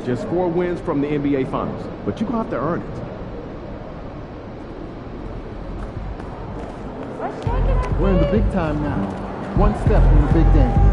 Just 4 wins from the NBA Finals, but you're going to have to earn it. We're in the big time now. One step from the big game.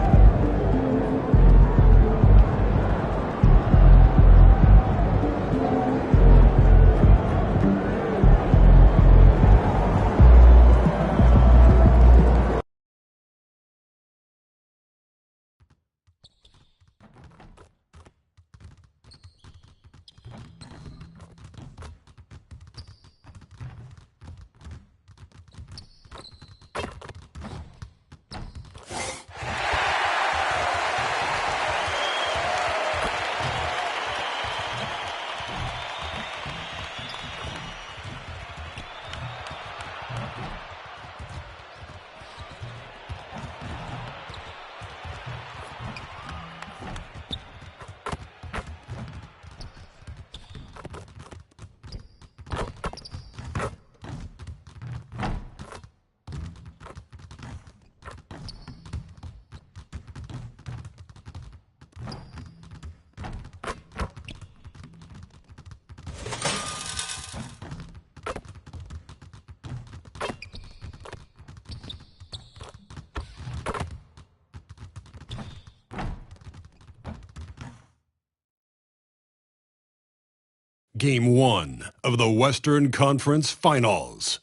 Game 1 of the Western Conference Finals.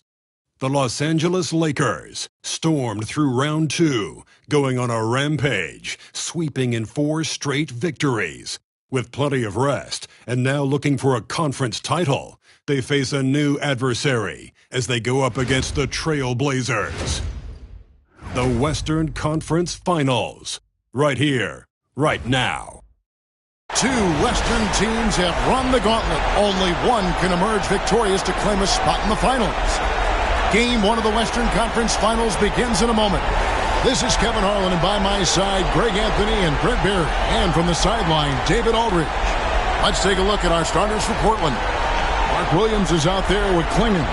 The Los Angeles Lakers stormed through round 2, going on a rampage, sweeping in 4 straight victories. With plenty of rest, and now looking for a conference title, they face a new adversary as they go up against the Trail Blazers. The Western Conference Finals. Right here, right now. 2 Western teams have run the gauntlet. Only one can emerge victorious to claim a spot in the finals. Game 1 of the Western Conference Finals begins in a moment. This is Kevin Harlan, and by my side, Greg Anthony and Brent Barry. And from the sideline, David Aldridge. Let's take a look at our starters for Portland. Mark Williams is out there with Klingon.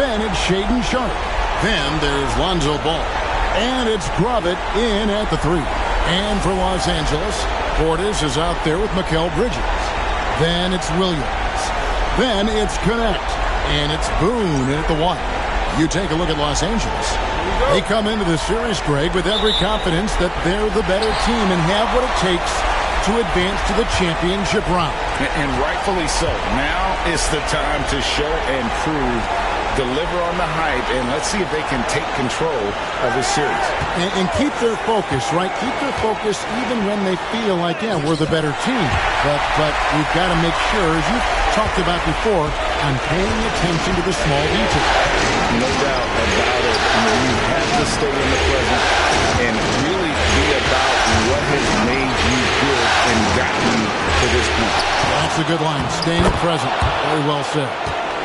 Then it's Shaedon Sharpe. Then there's Lonzo Ball. And it's Gravett in at the 3. And for Los Angeles, Portis is out there with Mikal Bridges. Then it's Williams. Then it's Connect. And it's Boone in at the 1. You take a look at Los Angeles. They come into the series, Greg, with every confidence that they're the better team and have what it takes to advance to the championship round. And rightfully so. Now is the time to show and prove, deliver on the hype, and let's see if they can take control of this series. And keep their focus, right? Keep their focus even when they feel like, yeah, we're the better team. But we've got to make sure, as you talked about before, on paying attention to the small details. No doubt about it. You have to stay in the present and really be about what has made you good and gotten you to this point. That's a good line. Staying present. Very well said.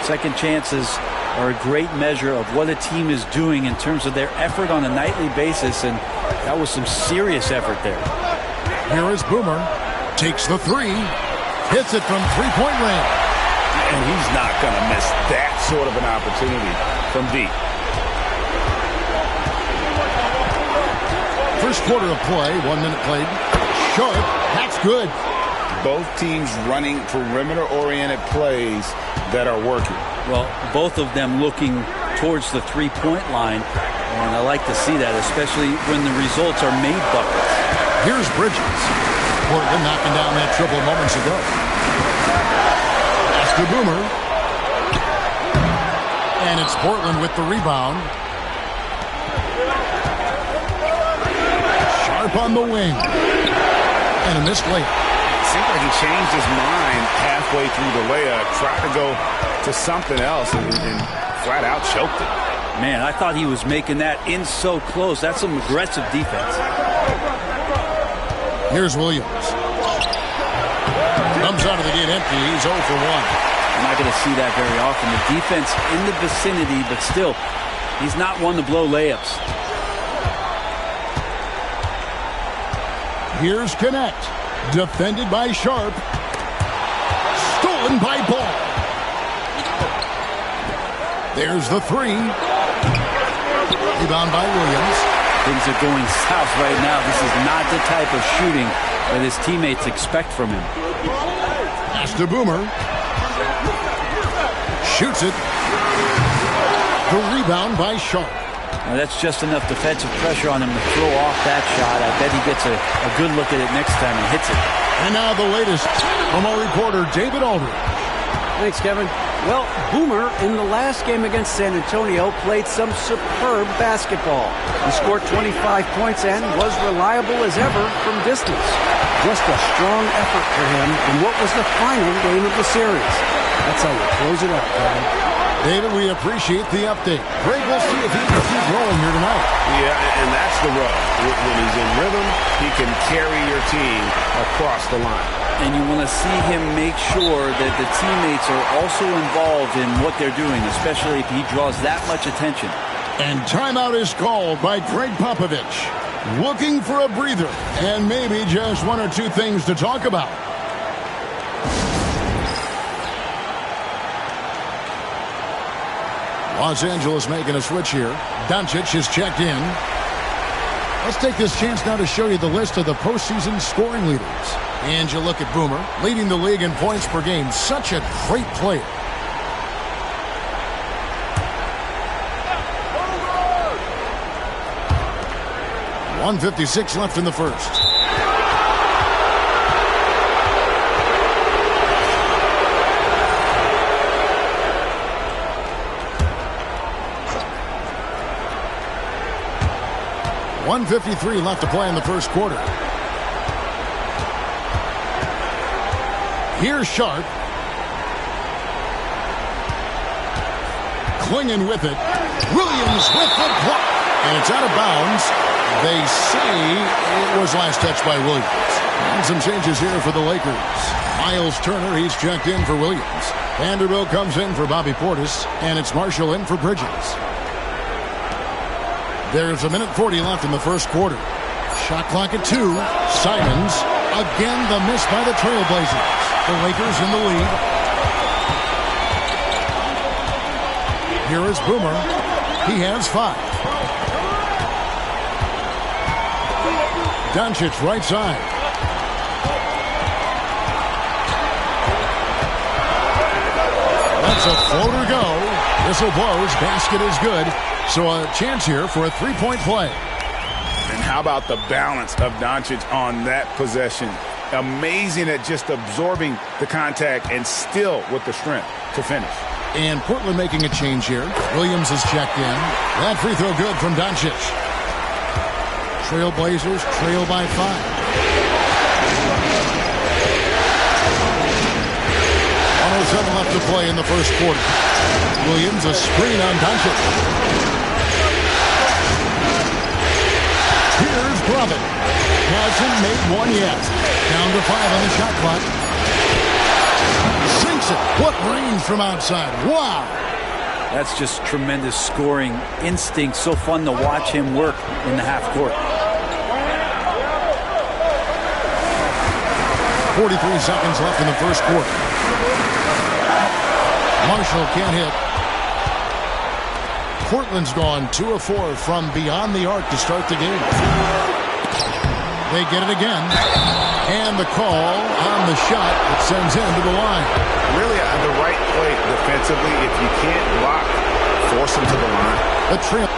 Second chances are a great measure of what a team is doing in terms of their effort on a nightly basis, and that was some serious effort there. Here is Boomer. Takes the 3. Hits it from three-point range. And he's not going to miss that sort of an opportunity from deep. First quarter of play, 1 minute played. Sharpe, that's good. Both teams running perimeter-oriented plays that are working. Well, both of them looking towards the three-point line, and I like to see that, especially when the results are made buckets. Here's Bridges. Portland knocking down that triple moments ago. That's to Boomer. And it's Portland with the rebound. Sharpe on the wing. And a missed layup. Seems like he changed his mind halfway through the layup, tried to go to something else, and flat out choked it. Man, I thought he was making that in so close. That's some aggressive defense. Here's Williams. Comes out of the gate empty. He's 0 for 1. I'm not going to see that very often. The defense in the vicinity, but still, he's not one to blow layups. Here's Connect. Defended by Sharpe. Stolen by Ball. There's the 3. Rebound by Williams. Things are going south right now. This is not the type of shooting that his teammates expect from him. Pass to Boomer. Shoots it. The rebound by Sharp. Now that's just enough defensive pressure on him to throw off that shot. I bet he gets a good look at it next time and hits it. And now the latest from our reporter, David Aldridge. Thanks, Kevin. Well, Boomer, in the last game against San Antonio, played some superb basketball. He scored 25 points and was reliable as ever from distance. Just a strong effort for him in what was the final game of the series. That's how you close it out, Kevin. David, we appreciate the update. Greg, we'll see if he can keep rolling here tonight. Yeah, and that's the rub. When he's in rhythm, he can carry your team across the line. And you want to see him make sure that the teammates are also involved in what they're doing, especially if he draws that much attention. And timeout is called by Greg Popovich. Looking for a breather and maybe just one or two things to talk about. Los Angeles making a switch here. Doncic is checked in. Let's take this chance now to show you the list of the postseason scoring leaders. And you look at Boomer, leading the league in points per game. Such a great player. .156 left in the first. .153 left to play in the first quarter. Here's Sharp. Clinging with it. Williams with the block. And it's out of bounds. They say it was last touched by Williams. And some changes here for the Lakers. Miles Turner, he's checked in for Williams. Vanderbilt comes in for Bobby Portis. And it's Marshall in for Bridges. There's 1:40 left in the first quarter. Shot clock at 2. Simons. Again, the miss by the Trailblazers. The Lakers in the lead. Here is Boomer. He has 5. Doncic right side. That's a floater go. Whistle blows. Basket is good. So a chance here for a three-point play. And how about the balance of Doncic on that possession? Amazing at just absorbing the contact and still with the strength to finish. And Portland making a change here. Williams is checked in. That free throw good from Doncic. Trailblazers trail by 5. 1:07 left to play in the first quarter. Williams a screen on Doncic. Here's Brevin. Hasn't made one yet. Down to 5 on the shot clock. Sinks it. What range from outside. Wow. That's just tremendous scoring instinct. So fun to watch him work in the half court. 43 seconds left in the first quarter. Marshall can't hit. Portland's gone 2 of 4 from beyond the arc to start the game. They get it again. And the call on the shot that sends him to the line. Really the right play defensively. If you can't block, force him to the line. The trail.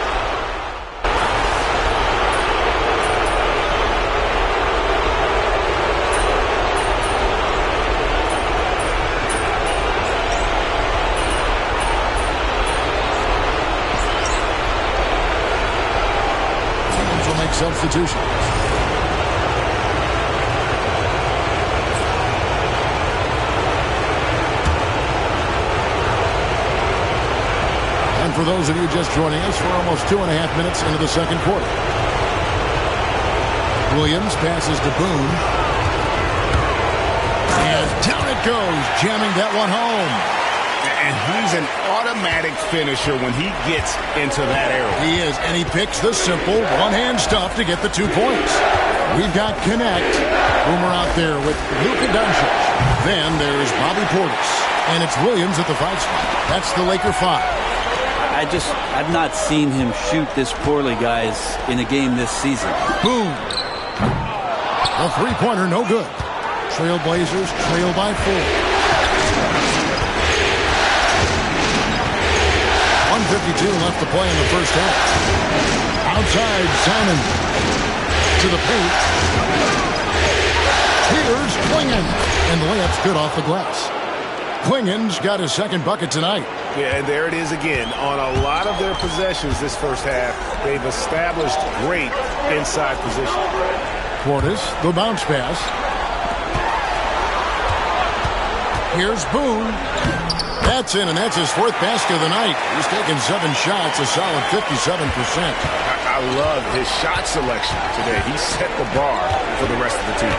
Will make substitutions. And for those of you just joining us, we're almost 2.5 minutes into the second quarter. Williams passes to Boone. And down it goes, jamming that one home. And he's an automatic finisher when he gets into that area. He is, and he picks the simple one-hand stuff to get the 2 points. We've got Connect. Boomer out there with Luka Doncic. Then there's Bobby Portis. And it's Williams at the 5 spot. That's the Laker 5. I've not seen him shoot this poorly, guys, in a game this season. Boom. The three-pointer, no good. Trailblazers trail by 4. 1:52 left to play in the first half. Outside, Simon to the paint. Here's Clingan. And the layup's good off the glass. Klingan's got his second bucket tonight. Yeah, and there it is again. On a lot of their possessions this first half, they've established great inside position. Portis, the bounce pass. Here's Boone. That's in, and that's his fourth basket of the night. He's taken 7 shots, a solid 57%. I love his shot selection today. He set the bar for the rest of the team.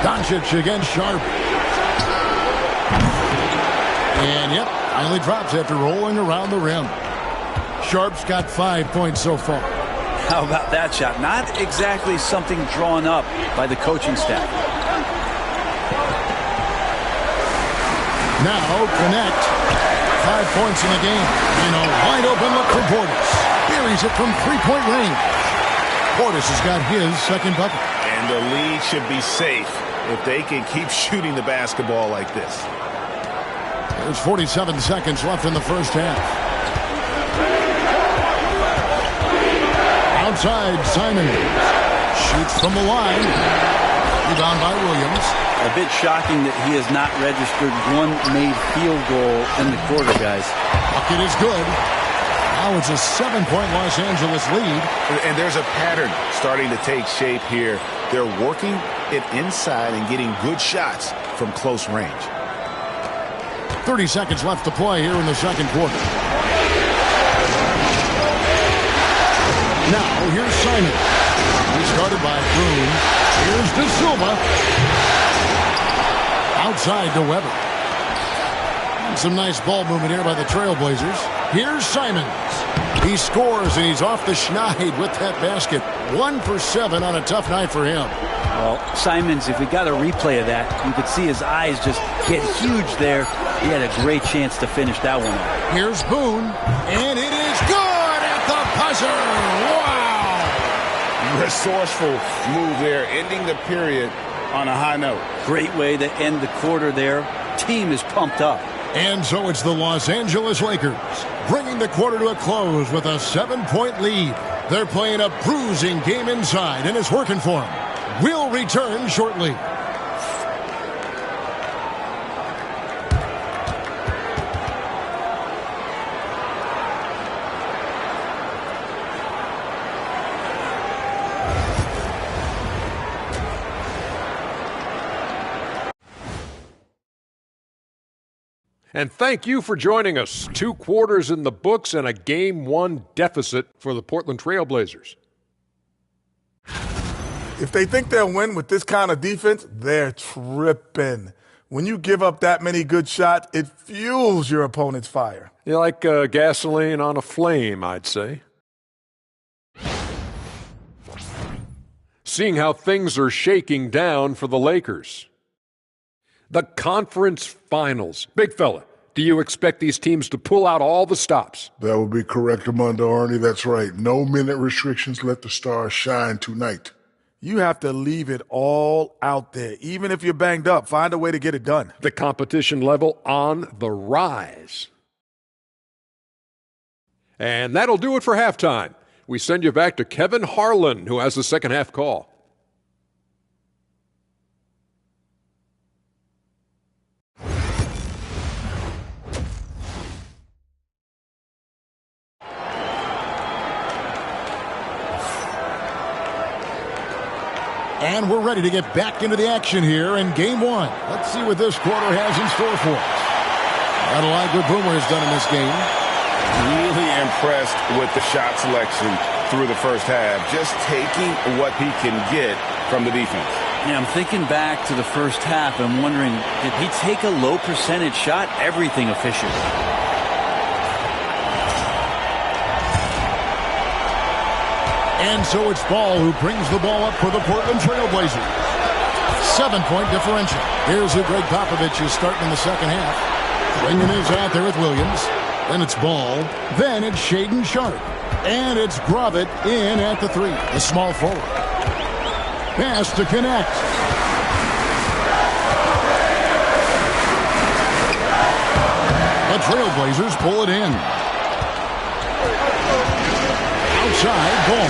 Doncic against Sharp. And, yep, finally drops after rolling around the rim. Sharp's got 5 points so far. How about that shot? Not exactly something drawn up by the coaching staff. Now, connect. 5 points in the game. And a wide open look for Portis. Buries it from three-point range. Portis has got his second bucket. And the lead should be safe if they can keep shooting the basketball like this. There's 47 seconds left in the first half. Outside, Simon shoots from the line. Rebound by Williams. A bit shocking that he has not registered one made field goal in the quarter, guys. Bucket is good. Now it's a 7-point Los Angeles lead. And there's a pattern starting to take shape here. They're working it inside and getting good shots from close range. 30 seconds left to play here in the second quarter. Now, here's Simon. He started by Boone. Here's De Silva. Outside to Weber. And some nice ball movement here by the Trailblazers. Here's Simons. He scores, and he's off the schneid with that basket. 1 for 7 on a tough night for him. Well, Simons, if we got a replay of that, you could see his eyes just get huge there. He had a great chance to finish that one off. Here's Boone, and it is good at the buzzer. Wow! Resourceful move there, ending the period on a high note. Great way to end the quarter there. Team is pumped up. And so it's the Los Angeles Lakers bringing the quarter to a close with a 7-point lead. They're playing a bruising game inside, and it's working for them. We'll return shortly. And thank you for joining us. 2 quarters in the books and a Game 1 deficit for the Portland Trailblazers. If they think they'll win with this kind of defense, they're tripping. When you give up that many good shots, it fuels your opponent's fire. You're like gasoline on a flame, I'd say. Seeing how things are shaking down for the Lakers. The conference finals. Big fella, do you expect these teams to pull out all the stops? That would be correct, Armando Arnie. That's right. No minute restrictions. Let the stars shine tonight. You have to leave it all out there. Even if you're banged up, find a way to get it done. The competition level on the rise. And that'll do it for halftime. We send you back to Kevin Harlan, who has the second half call. And we're ready to get back into the action here in Game 1. Let's see what this quarter has in store for us. Got a lot of good Boomer has done in this game. Really impressed with the shot selection through the first half. Just taking what he can get from the defense. Yeah, I'm thinking back to the first half and wondering, did he take a low percentage shot? Everything efficient. And so it's Ball who brings the ball up for the Portland Trailblazers. 7-point differential. Here's who Greg Popovich is starting in the second half. Bringing is out there with Williams. Then it's Ball. Then it's Shaedon Sharpe. And it's Gravett in at the 3. The small forward. Pass to connect. The Trailblazers pull it in. Outside, Ball.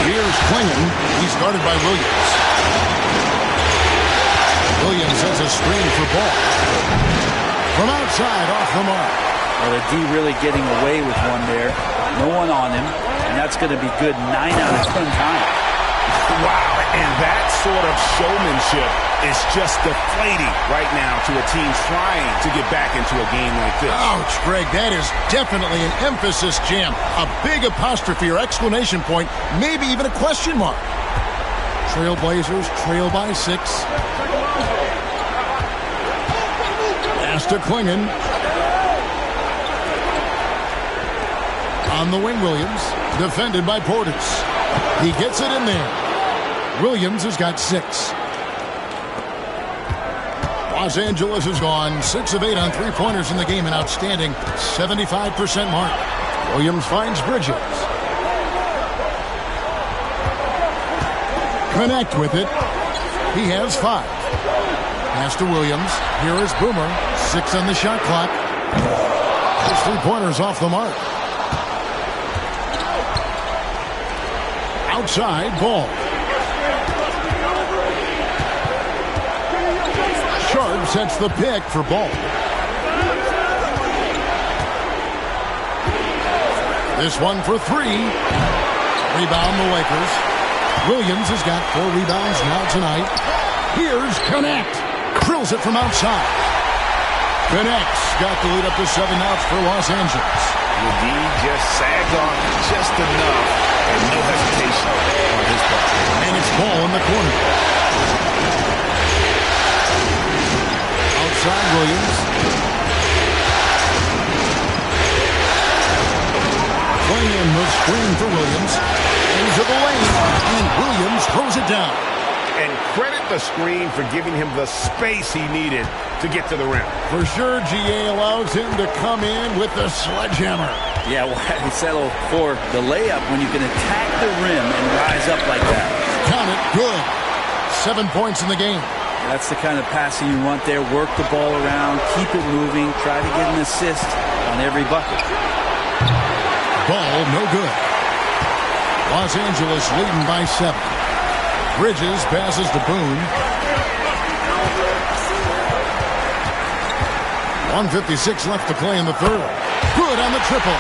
Here's Klingon. He's guarded by Williams. Williams sends a screen for Ball. From outside, off the mark. Well, the D really getting away with one there. No one on him, and that's going to be good 9 out of 10 times. Wow, and that sort of showmanship is just deflating right now to a team trying to get back into a game like this. Ouch, Greg, that is definitely an emphasis jam. A big apostrophe or exclamation point, maybe even a question mark. Trailblazers trail by 6. Pass to Klingon. On the wing, Williams, defended by Portis. He gets it in there. Williams has got 6. Los Angeles has gone 6 of 8 on three-pointers in the game, an outstanding 75% mark. Williams finds Bridges. Connect with it. He has 5. Pass to Williams. Here is Boomer. 6 on the shot clock. His three-pointers off the mark. Outside, Ball. Sharp sets the pick for Ball. This one for 3. Rebound the Lakers. Williams has got 4 rebounds now tonight. Here's Connect. Drills it from outside. Connects. Got the lead up to 7 outs for Los Angeles. The D just sagged on just enough and no hesitation on his part. And it's Ball in the corner. Outside Williams. Playing the screen for Williams. Into the lane. And Williams throws it down. And credit the screen for giving him the space he needed to get to the rim. For sure, GA allows him to come in with the sledgehammer. Yeah, why well, settle for the layup when you can attack the rim and rise up like that? Count it. Good. 7 points in the game. That's the kind of passing you want there. Work the ball around, keep it moving, try to get an assist on every bucket. Ball no good. Los Angeles leading by 7. Bridges passes to Boone. 1:56 left to play in the third. Good on the triple.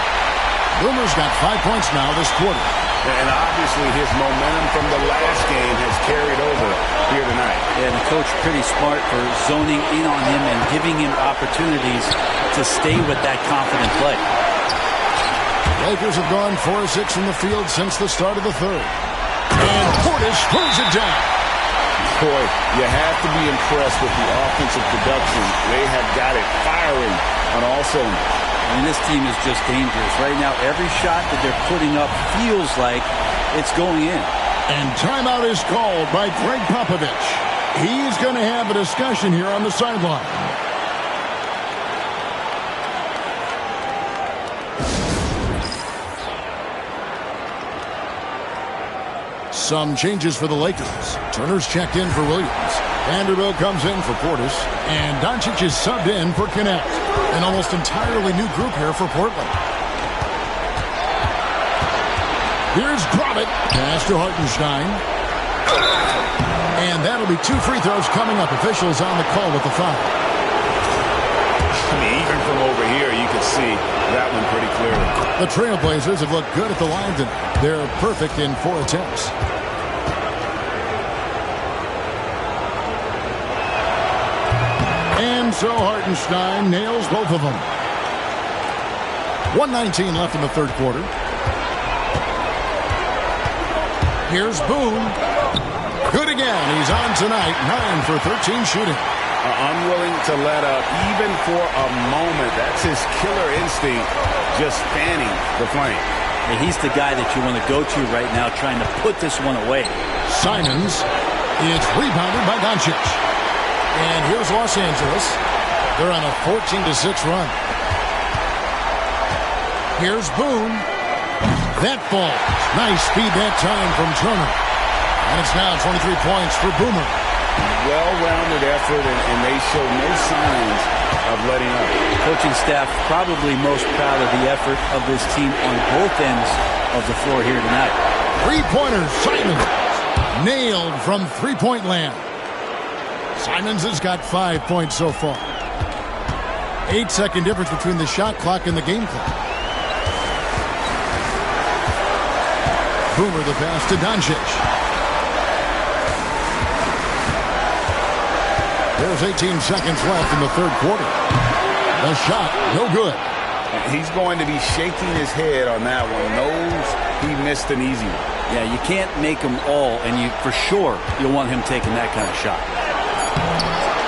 Boomer's got 5 points now this quarter. And obviously his momentum from the last game has carried over here tonight. Yeah, and the coach pretty smart for zoning in on him and giving him opportunities to stay with that confident play. Lakers have gone 4 of 6 from the field since the start of the third. And Portis throws it down. Boy, you have to be impressed with the offensive production. They have got it firing on all cylinders. I mean, this team is just dangerous. Right now, every shot that they're putting up feels like it's going in. And timeout is called by Greg Popovich. He's going to have a discussion here on the sideline. Some changes for the Lakers. Turner's checked in for Williams. Vanderbilt comes in for Portis. And Doncic is subbed in for Connect. An almost entirely new group here for Portland. Here's Grobit. Pass to Hartenstein. And that'll be 2 free throws coming up. Officials on the call with the foul. I mean, even from over here, you can see that one pretty clearly. The Trailblazers have looked good at the line tonight. They're perfect in 4 attempts. And so Hartenstein nails both of them. 1:19 left in the third quarter. Here's Boone. Good again. He's on tonight. 9 for 13 shooting. Unwilling to let up even for a moment. That's his killer instinct, just fanning the flame. And he's the guy that you want to go to right now, trying to put this one away. Simons. It's rebounded by Doncic. And here's Los Angeles. They're on a 14-6 run. Here's Boone. That falls. Nice speed that time from Turner. And it's now 23 points for Boomer. Well-rounded effort, and they show no signs of letting up. Coaching staff probably most proud of the effort of this team on both ends of the floor here tonight. Three-pointer, Simons. Nailed from three-point land. Simons has got 5 points so far. 8-second difference between the shot clock and the game clock. Boomer the pass to Doncic. There's 18 seconds left in the third quarter. The shot, no good. He's going to be shaking his head on that one. Knows he missed an easy one. Yeah, you can't make them all, and for sure you'll want him taking that kind of shot.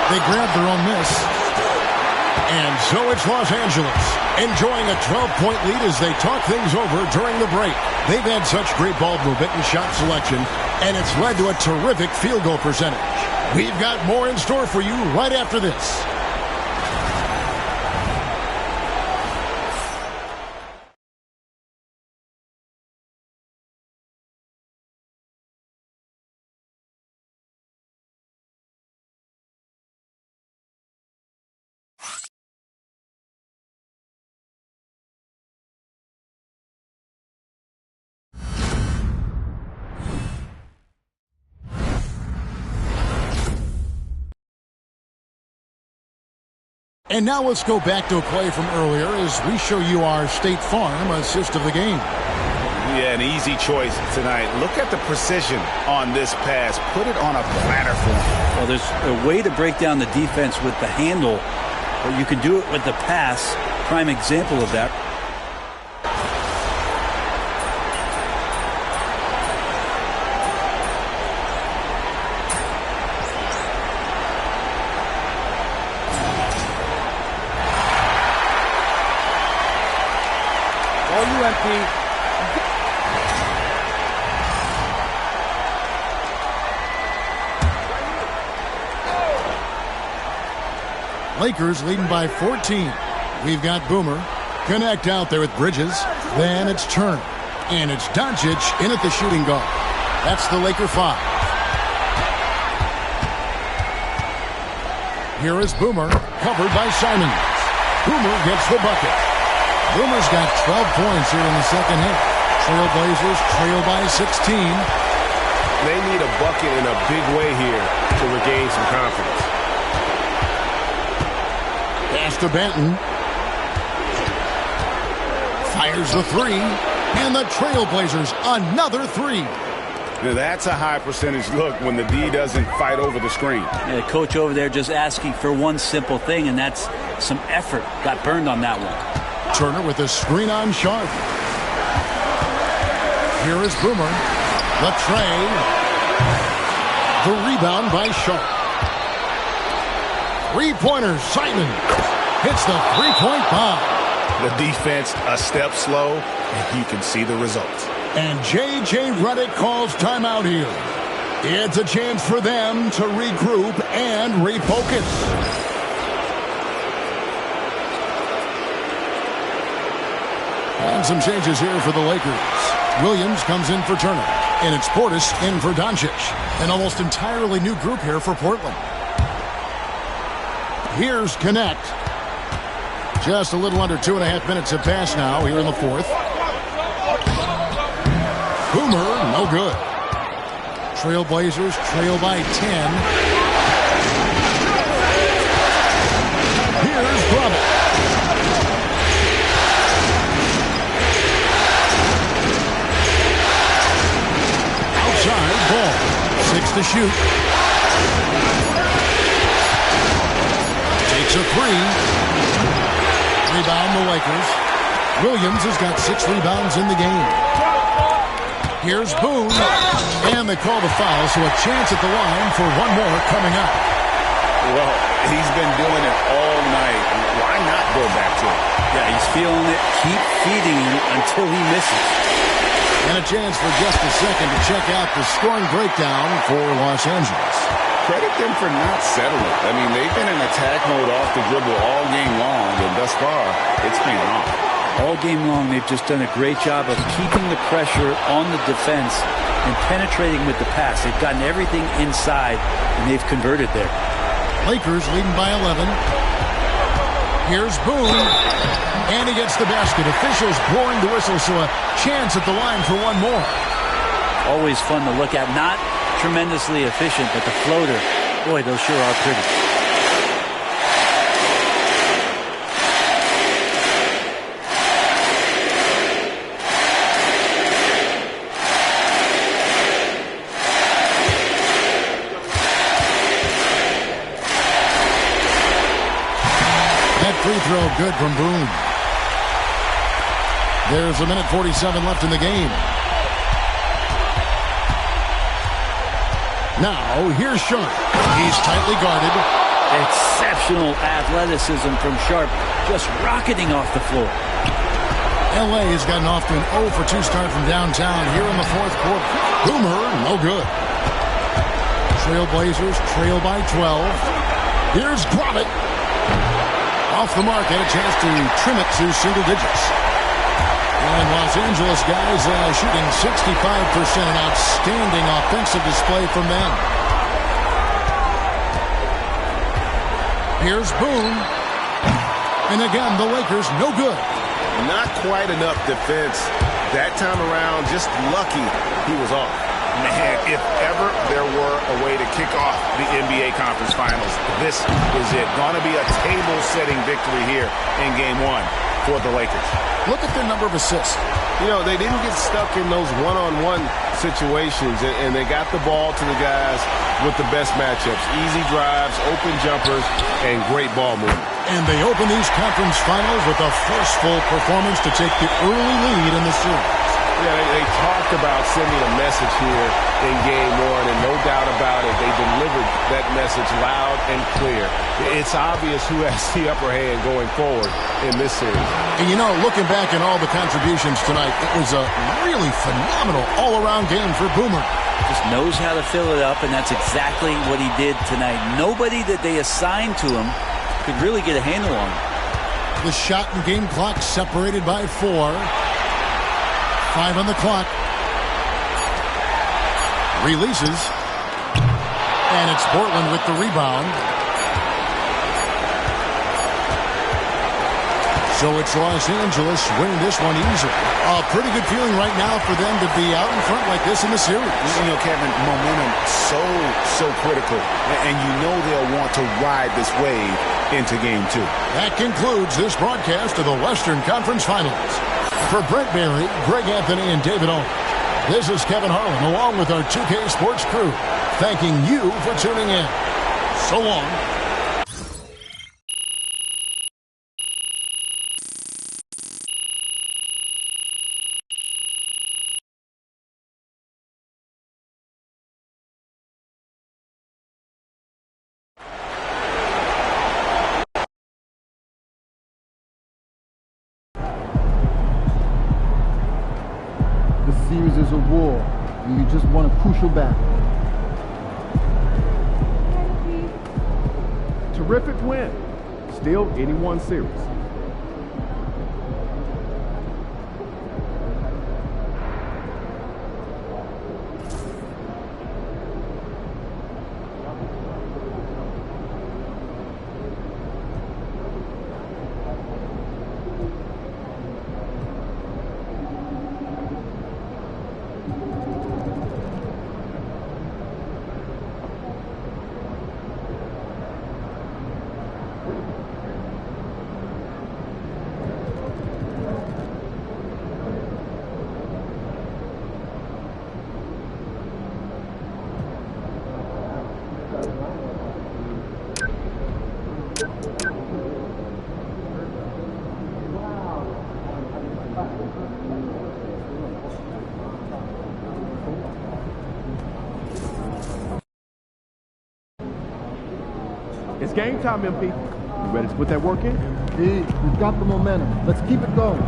They grabbed their own miss. And so it's Los Angeles, enjoying a 12-point lead as they talk things over during the break. They've had such great ball movement and shot selection, and it's led to a terrific field goal percentage. We've got more in store for you right after this. And now let's go back to a play from earlier as we show you our State Farm assist of the game. Yeah, an easy choice tonight. Look at the precision on this pass. Put it on a platter for him. Well, there's a way to break down the defense with the handle, but you can do it with the pass. Prime example of that. Lakers leading by 14. We've got Boomer. Connect out there with Bridges. Then it's Turner. And it's Doncic in at the shooting guard. That's the Laker 5. Here is Boomer, covered by Simons. Boomer gets the bucket. Boomer's got 12 points here in the second half. Trailblazers trail by 16. They need a bucket in a big way here to regain some confidence. Pass to Benton. Fires the three. And the Trailblazers another three. Now that's a high percentage look when the D doesn't fight over the screen. Yeah, the coach over there just asking for one simple thing, and that's some effort. Got burned on that one. Turner with a screen on Sharp. Here is Boomer. The tray. The rebound by Sharp. Three-pointer, Simon hits the three-point bomb. The defense a step slow, and you can see the results. And J.J. Redick calls timeout here. It's a chance for them to regroup and refocus. And some changes here for the Lakers. Williams comes in for Turner. And it's Portis in for Doncic. An almost entirely new group here for Portland. Here's Connect. Just a little under 2.5 minutes have passed now here in the fourth. Boomer, no good. Trailblazers trail by 10. Here's Drummond. Outside, ball. 6 to shoot. Takes a three. Rebound the Lakers. Williams has got 6 rebounds in the game. Here's Boone. And they call the foul, so a chance at the line for one more coming up. Well, he's been doing it all night. Why not go back to it? Yeah, he's feeling it. Keep feeding him until he misses. And a chance for just a second to check out the scoring breakdown for Los Angeles. Credit them for not settling. I mean, they've been in attack mode off the dribble all game long, and thus far, it's paying off. All game long, they've just done a great job of keeping the pressure on the defense and penetrating with the pass. They've gotten everything inside, and they've converted there. Lakers leading by 11. Here's Boone, and he gets the basket. Officials blowing the whistle, so a chance at the line for one more. Always fun to look at. Not tremendously efficient, but the floater, boy, those sure are pretty. Free throw good from Boone. There's a minute 47 left in the game. Now, here's Sharp. He's tightly guarded. Exceptional athleticism from Sharp, just rocketing off the floor. L.A. has gotten off to an 0 for 2 start from downtown here in the fourth quarter. Boomer, no good. Trailblazers trail by 12. Here's Gromit. Off the mark, had a chance to trim it to single digits. And Los Angeles guys shooting 65%, an outstanding offensive display from them. Here's Boone. And again, the Lakers no good. Not quite enough defense. That time around, just lucky he was off. Man, if ever there were a way to kick off the NBA Conference Finals, this is it. Going to be a table-setting victory here in Game 1 for the Lakers. Look at their number of assists. You know, they didn't get stuck in those one-on-one situations, and they got the ball to the guys with the best matchups. Easy drives, open jumpers, and great ball movement. And they open these conference finals with a forceful performance to take the early lead in the series. Yeah, they talked about sending a message here in Game 1, and no doubt about it, they delivered that message loud and clear. It's obvious who has the upper hand going forward in this series. And you know, looking back at all the contributions tonight, it was a really phenomenal all-around game for Boomer. Just knows how to fill it up, and that's exactly what he did tonight. Nobody that they assigned to him could really get a handle on him. The shot and game clock separated by 4. 5 on the clock. Releases. And it's Portland with the rebound. So it's Los Angeles winning this one easily. A pretty good feeling right now for them to be out in front like this in the series. You know, Kevin, momentum so critical. And you know they'll want to ride this wave into Game 2. That concludes this broadcast of the Western Conference Finals. For Brent Barry, Greg Anthony, and David Owen, this is Kevin Harlan along with our 2K Sports crew, thanking you for tuning in. So long. The series is a war, and you just won a crucial battle. Terrific win. Still 81 series. It's game time, MP. You ready to put that work in? We've got the momentum. Let's keep it going.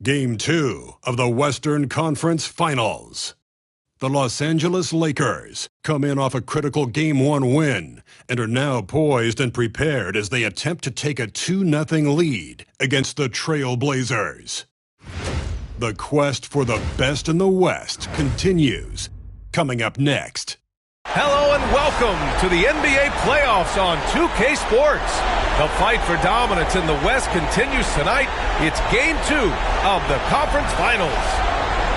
Game 2 of the Western Conference Finals. The Los Angeles Lakers come in off a critical Game 1 win and are now poised and prepared as they attempt to take a 2-0 lead against the Trail Blazers. The quest for the best in the West continues. Coming up next. Hello and welcome to the NBA playoffs on 2K Sports. The fight for dominance in the West continues tonight. It's Game 2 of the Conference Finals.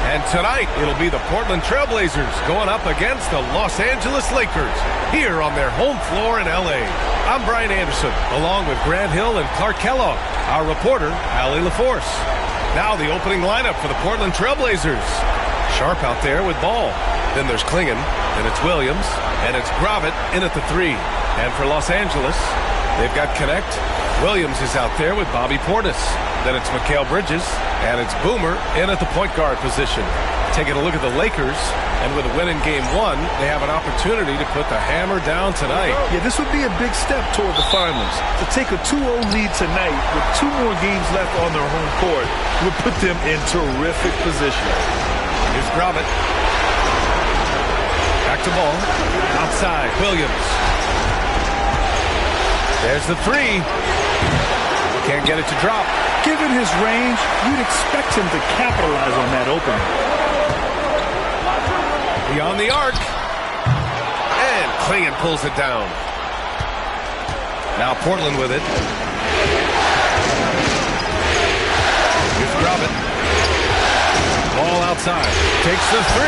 And tonight, it'll be the Portland Trail Blazers going up against the Los Angeles Lakers here on their home floor in L.A. I'm Brian Anderson, along with Grant Hill and Clark Kellogg, our reporter, Allie LaForce. Now the opening lineup for the Portland Trail Blazers. Sharp out there with ball. Then there's Klingon, and it's Williams, and it's Gravett in at the 3. And for Los Angeles, they've got Connect. Williams is out there with Bobby Portis. Then it's Mikal Bridges, and it's Boomer in at the point guard position. Taking a look at the Lakers, and with a win in Game 1, they have an opportunity to put the hammer down tonight. Yeah, this would be a big step toward the finals. To take a 2-0 lead tonight with 2 more games left on their home court would put them in terrific position. Here's Gravett. Back to ball. Outside, Williams. There's the 3. Can't get it to drop. Given his range, you'd expect him to capitalize on that opening. Beyond the arc. And Klingon pulls it down. Now Portland with it. Here's Gravett. Ball outside. Takes the 3.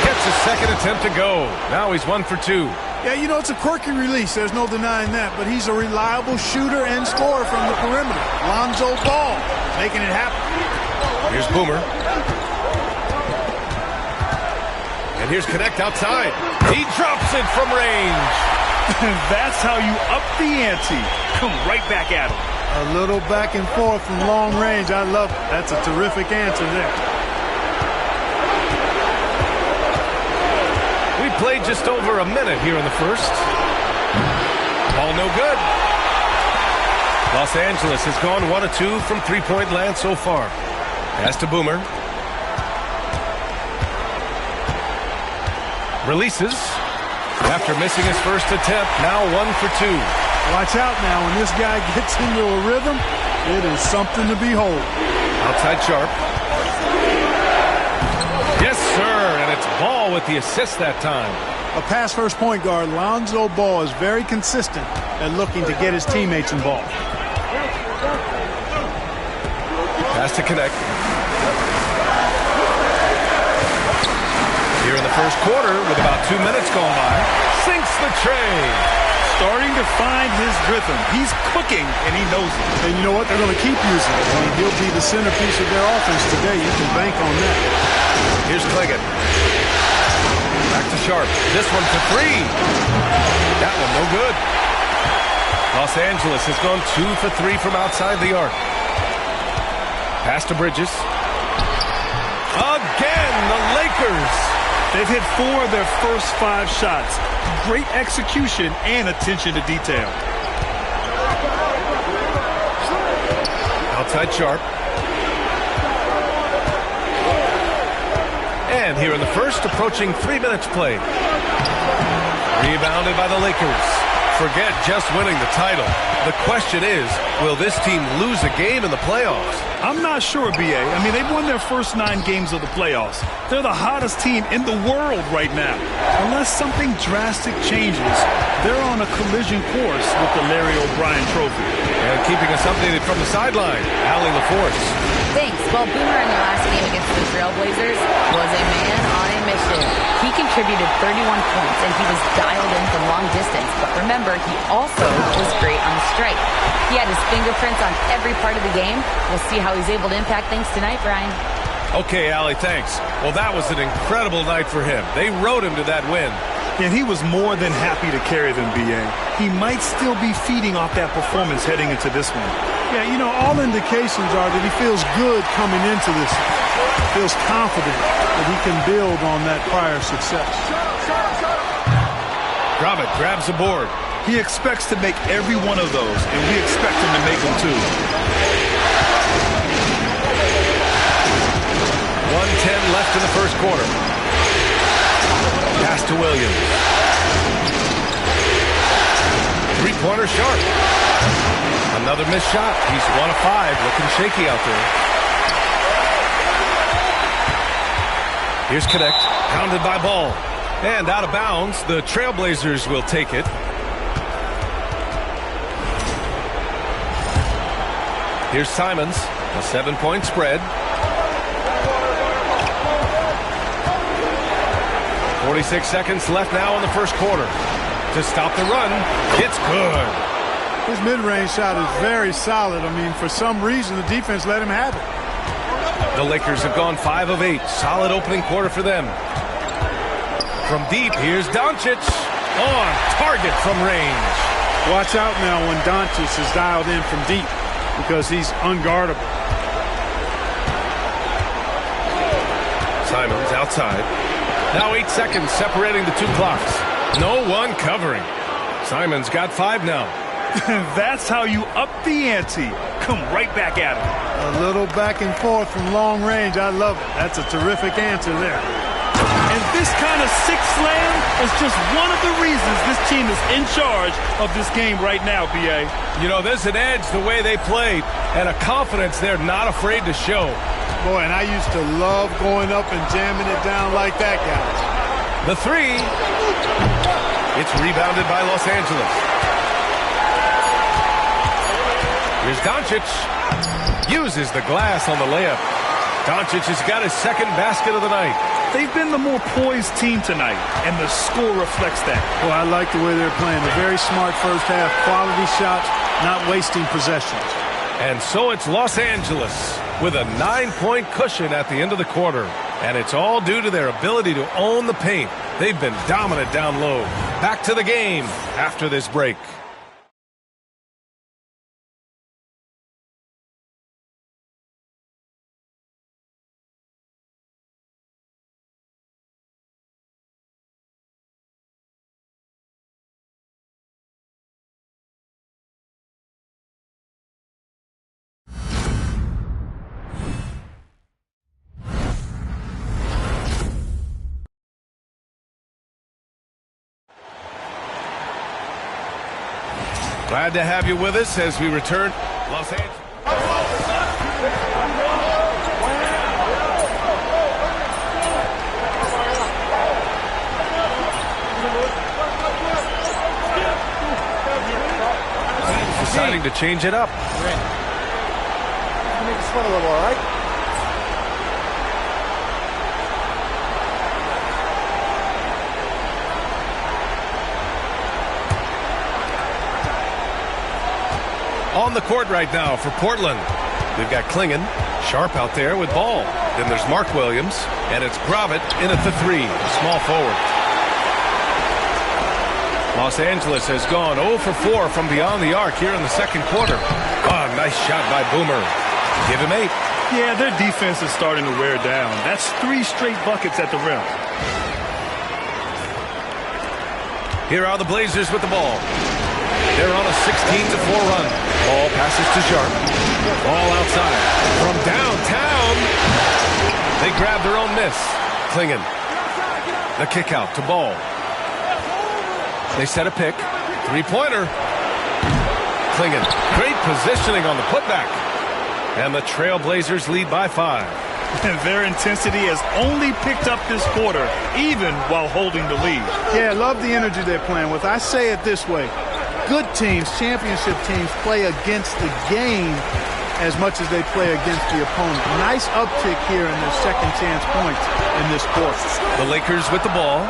Gets his second attempt to go. Now he's 1 for 2. Yeah, you know, it's a quirky release. There's no denying that. But he's a reliable shooter and scorer from the perimeter. Lonzo Ball making it happen. Here's Boomer. And here's Connect outside. He drops it from range. That's how you up the ante. Come right back at him. A little back and forth from long range. I love it. That's a terrific answer there. We played just over a minute here in the first. Ball no good. Los Angeles has gone 1 of 2 from three-point land so far. Pass to Boomer. Releases. After missing his first attempt, now 1 for 2. Watch out now. When this guy gets into a rhythm, it is something to behold. Outside Sharp. Yes, sir. And it's Ball with the assist that time. A pass-first point guard, Lonzo Ball, is very consistent at looking to get his teammates involved. Pass to Connect. Here in the first quarter, with about 2 minutes gone by, sinks the tray. Starting to find his rhythm. He's cooking, and he knows it. And you know what? They're going to keep using it. I mean, he'll be the centerpiece of their offense today. You can bank on that. Here's Klingon. Back to Sharp. This one for 3. That one no good. Los Angeles has gone 2 for 3 from outside the arc. Pass to Bridges. Again, the Lakers. They've hit 4 of their first 5 shots. Great execution and attention to detail. Outside Sharp. And here in the first, approaching 3 minutes played. Rebounded by the Lakers. Forget just winning the title. The question is, will this team lose a game in the playoffs? I'm not sure, B.A. I mean, they've won their first 9 games of the playoffs. They're the hottest team in the world right now. Unless something drastic changes, they're on a collision course with the Larry O'Brien Trophy. And keeping us updated from the sideline, Allie LaForce. Thanks. Well, Boomer in their last game against the Trailblazers was a man on a mission. He contributed 31 points, and he was dialed in from long distance. But remember, he also was great on the strike. He had his fingerprints on every part of the game. We'll see how he's able to impact things tonight, Brian. Okay, Allie, thanks. Well, that was an incredible night for him. They rode him to that win. And he was more than happy to carry them, B.A. He might still be feeding off that performance heading into this one. Yeah, you know, all indications are that he feels good coming into this. Feels confident that he can build on that prior success. Gravett grabs the board. He expects to make every one of those, and we expect him to make them too. left in the first quarter. Pass to Williams. Three-pointer sharp. Another missed shot. He's 1 of 5, looking shaky out there. Here's Connect, pounded by Ball. And out of bounds, the Trailblazers will take it. Here's Simons, a 7-point spread. 46 seconds left now in the first quarter. To stop the run, it's good. His mid-range shot is very solid. I mean, for some reason, the defense let him have it. The Lakers have gone 5 of 8. Solid opening quarter for them. From deep, here's Doncic. On target from range. Watch out now when Doncic is dialed in from deep because he's unguardable. Simons outside. Now 8 seconds separating the two clocks. No one covering. Simons got 5 now. That's how you up the ante. Come right back at him. A little back and forth from long range. I love it. That's a terrific answer there. And this kind of sick slam is just one of the reasons this team is in charge of this game right now, B.A. You know, there's an edge the way they played and a confidence they're not afraid to show. Boy, and I used to love going up and jamming it down like that, guys. The three. It's rebounded by Los Angeles. Here's Doncic. Uses the glass on the layup. Doncic has got his second basket of the night. They've been the more poised team tonight, and the score reflects that. Well, I like the way they're playing. A very smart first half. Quality shots, not wasting possessions. And so it's Los Angeles with a 9-point cushion at the end of the quarter. And it's all due to their ability to own the paint. They've been dominant down low. Back to the game after this break. Glad to have you with us as we return Los Angeles. Deciding to change it up. Make it sweat a little, all right? On the court right now for Portland. We've got Klingon, Sharp out there with Ball. Then there's Mark Williams, and it's Gravett in at the 3, small forward. Los Angeles has gone 0 for 4 from beyond the arc here in the second quarter. Oh, nice shot by Boomer. Give him 8. Yeah, their defense is starting to wear down. That's 3 straight buckets at the rim. Here are the Blazers with the ball. They're on a 16-4 run. Ball passes to Sharp. Ball outside. From downtown. They grab their own miss. Klingon. The kick out to Ball. They set a pick. 3-pointer. Klingon. Great positioning on the putback. And the Trailblazers lead by 5. And their intensity has only picked up this quarter, even while holding the lead. Yeah, I love the energy they're playing with. I say it this way. Good teams, championship teams, play against the game as much as they play against the opponent. Nice uptick here in their second chance points in this quarter. The Lakers with the ball.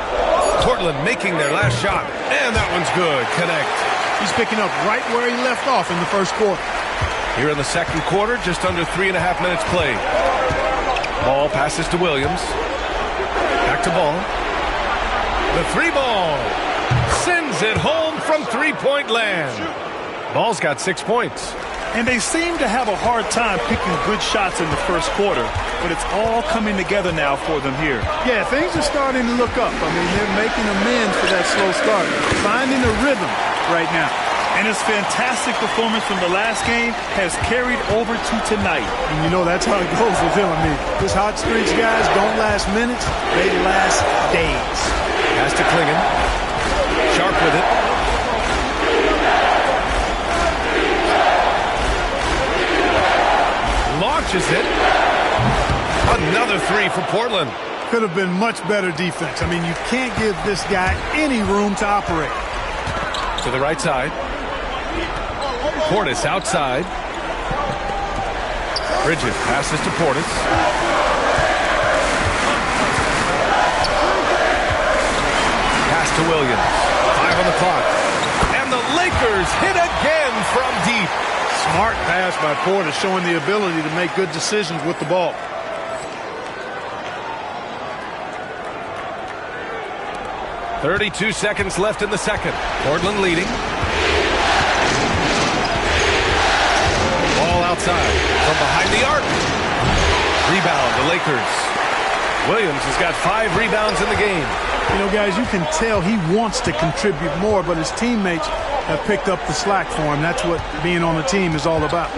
Portland making their last shot. And that one's good. Connect. He's picking up right where he left off in the first quarter. Here in the second quarter, just under 3.5 minutes played. Ball passes to Williams. Back to Ball. The 3-ball. Sends it home from three-point land. Ball's got 6 points. And they seem to have a hard time picking good shots in the first quarter, but it's all coming together now for them here. Yeah, things are starting to look up. I mean, they're making amends for that slow start, finding a rhythm right now. And his fantastic performance from the last game has carried over to tonight. And you know that's how it goes with him. I mean, his hot streaks, guys, don't last minutes. They last days. Has to Klingon. Sharp with it. Launches it. Another three for Portland. Could have been much better defense. I mean, you can't give this guy any room to operate. To the right side. Portis outside. Bridges passes to Portis. Pass to Williams. 5 on the clock. And the Lakers hit again from deep. Smart pass by Portis, showing the ability to make good decisions with the ball. .32 seconds left in the second. Portland leading. Ball outside from behind the arc. Rebound, the Lakers. Williams has got 5 rebounds in the game. You know, guys, you can tell he wants to contribute more, but his teammates have picked up the slack for him. That's what being on the team is all about.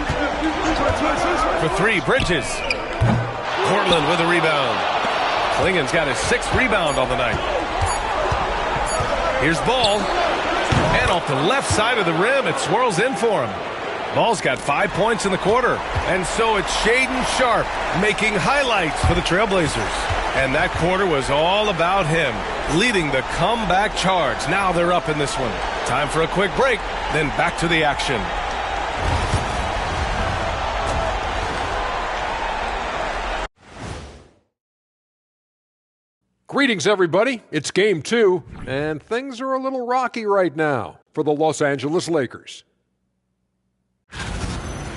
For 3, Bridges. Portland with a rebound. Klingon's got his 6th rebound on the night. Here's Ball. And off the left side of the rim, it swirls in for him. Ball's got 5 points in the quarter. And so it's Shaedon Sharpe making highlights for the Trailblazers. And that quarter was all about him, leading the comeback charge. Now they're up in this one. Time for a quick break, then back to the action. Greetings, everybody. It's Game 2, and things are a little rocky right now for the Los Angeles Lakers.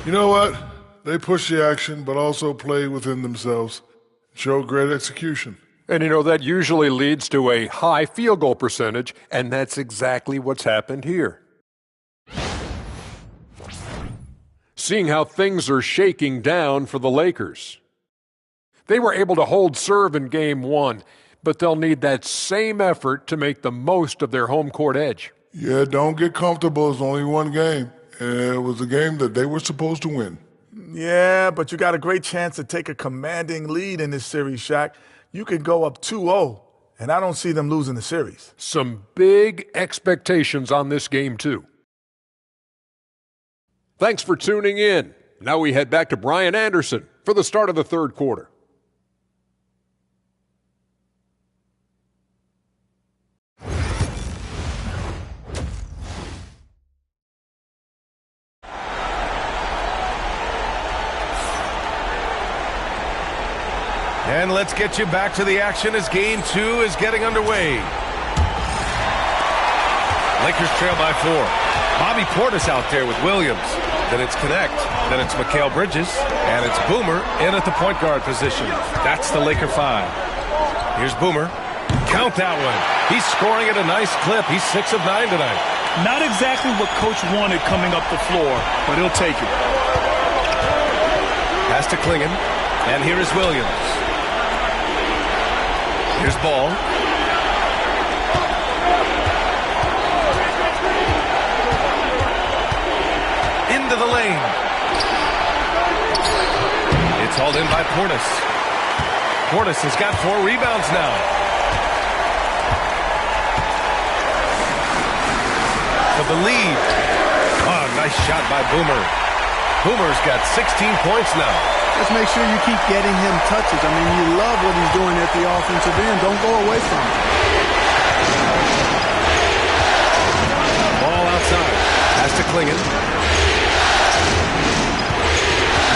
You know what? They push the action, but also play within themselves. Show great execution. And you know, that usually leads to a high field goal percentage, and that's exactly what's happened here. Seeing how things are shaking down for the Lakers. They were able to hold serve in Game 1, but they'll need that same effort to make the most of their home court edge. Yeah, don't get comfortable. It's only one game. It was a game that they were supposed to win. Yeah, but you got a great chance to take a commanding lead in this series, Shaq. You could go up 2-0, and I don't see them losing the series. Some big expectations on this game, too. Thanks for tuning in. Now we head back to Brian Anderson for the start of the third quarter. And let's get you back to the action as Game 2 is getting underway. Lakers trail by 4. Bobby Portis out there with Williams. Then it's Connect. Then it's Mikal Bridges. And it's Boomer in at the point guard position. That's the Laker 5. Here's Boomer. Count that one. He's scoring at a nice clip. He's 6 of 9 tonight. Not exactly what Coach wanted coming up the floor, but he'll take it. Pass to Klingon. And here is Williams. Here's Ball. Into the lane. It's hauled in by Portis. Portis has got 4 rebounds now. For the lead. Oh, nice shot by Boomer. Boomer's got 16 points now. Just make sure you keep getting him touches. I mean, you love what he's doing at the offensive end. Don't go away from him. Ball outside. Pass to Klingon.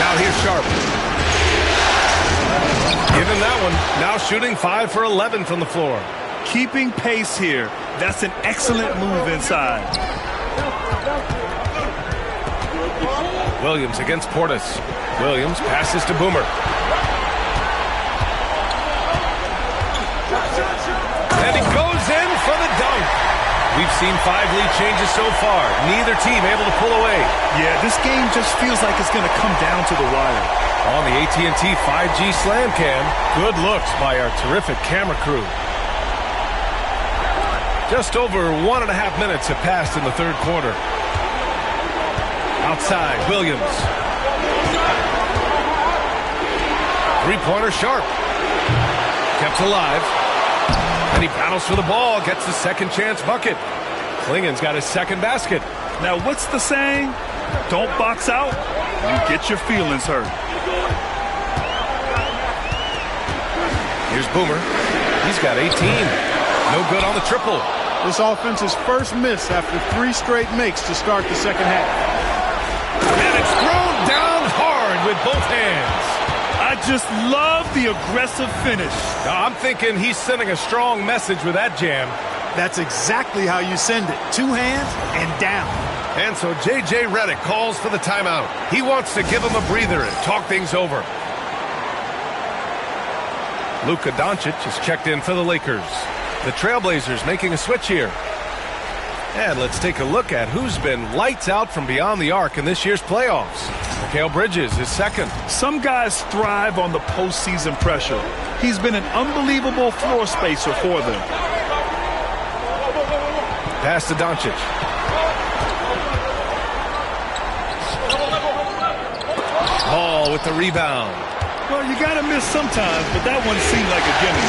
Now here's Sharpe. Give him that one. Now shooting 5 for 11 from the floor. Keeping pace here. That's an excellent move inside. Williams against Portis. Williams passes to Boomer. And he goes in for the dunk. We've seen 5 lead changes so far. Neither team able to pull away. Yeah, this game just feels like it's going to come down to the wire. On the AT&T 5G Slam Cam, good looks by our terrific camera crew. Just over 1.5 minutes have passed in the third quarter. Outside, Williams. Three-pointer Sharp. Kept alive. And he battles for the ball, gets the second chance bucket. Klingen's got his second basket. Now, what's the saying? Don't box out, you get your feelings hurt. Here's Boomer. He's got 18. No good on the triple. This offense's first miss after 3 straight makes to start the second half. And it's thrown down hard with both hands. I just love the aggressive finish. I'm thinking he's sending a strong message with that jam. That's exactly how you send it. 2 hands and down. And so J.J. Redick calls for the timeout. He wants to give him a breather and talk things over. Luka Doncic is checked in for the Lakers. The Trailblazers making a switch here. And let's take a look at who's been lights out from beyond the arc in this year's playoffs. Mikal Bridges is second. Some guys thrive on the postseason pressure. He's been an unbelievable floor spacer for them. Pass to Doncic. Ball with the rebound. Well, you got to miss sometimes, but that one seemed like a gimme.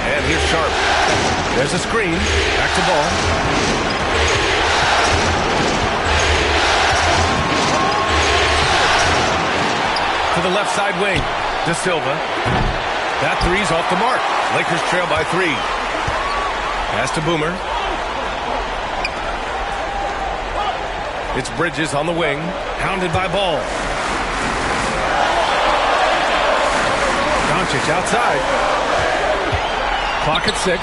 And here's Sharp. There's a screen. Back to Ball. To the left side wing. De Silva. That three's off the mark. Lakers trail by 3. Pass to Boomer. It's Bridges on the wing. Hounded by Ball. Doncic outside. Clock at 6.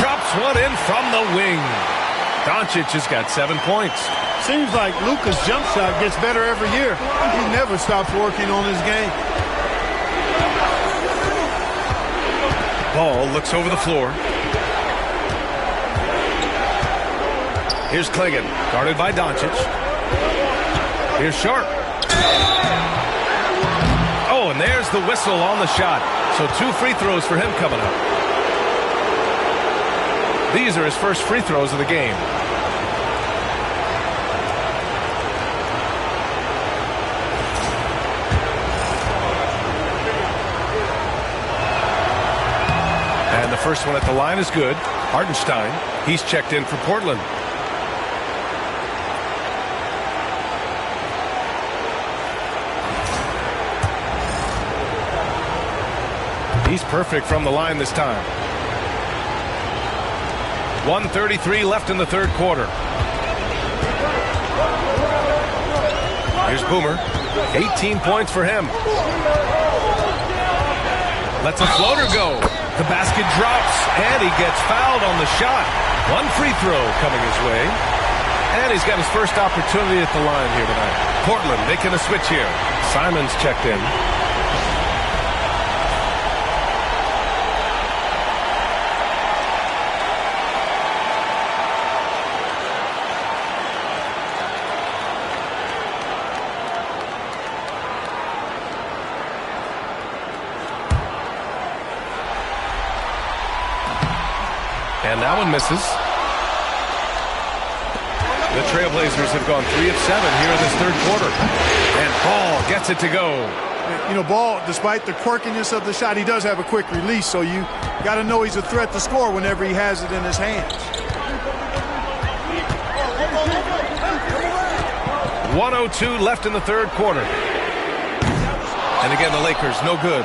Drops one in from the wing. Doncic has got 7 points. Seems like Luka's jump shot gets better every year. He never stops working on his game. Ball looks over the floor. Here's Klingen, guarded by Doncic. Here's Sharp. Oh, and there's the whistle on the shot. So 2 free throws for him coming up. These are his first free throws of the game. And the first one at the line is good. Hartenstein, he's checked in for Portland. He's perfect from the line this time. 1:33 left in the third quarter. Here's Boomer. 18 points for him. Lets a floater go. The basket drops, and he gets fouled on the shot. 1 free throw coming his way. And he's got his first opportunity at the line here tonight. Portland making a switch here. Simons checked in. And that one misses. The Trailblazers have gone 3 of 7 here in this third quarter. And Ball gets it to go. You know, Ball, despite the quirkiness of the shot, he does have a quick release, so you got to know he's a threat to score whenever he has it in his hands. 1:02 left in the third quarter. And again, the Lakers, no good.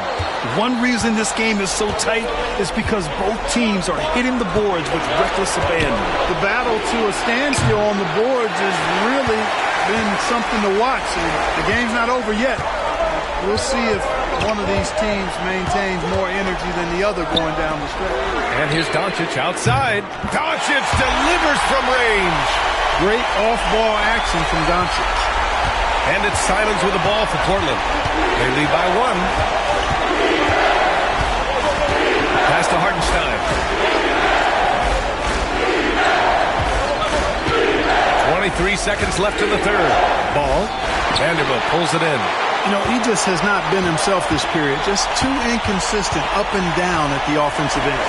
One reason this game is so tight is because both teams are hitting the boards with reckless abandon. The battle to a standstill on the boards has really been something to watch. The game's not over yet. We'll see if one of these teams maintains more energy than the other going down the stretch. And here's Doncic outside. Doncic delivers from range. Great off-ball action from Doncic. And it's Simons with the ball for Portland. They lead by 1. Pass to Hartenstein. 23 seconds left in the third. Ball. Vanderbilt pulls it in. You know, he just has not been himself this period. Just too inconsistent up and down at the offensive end.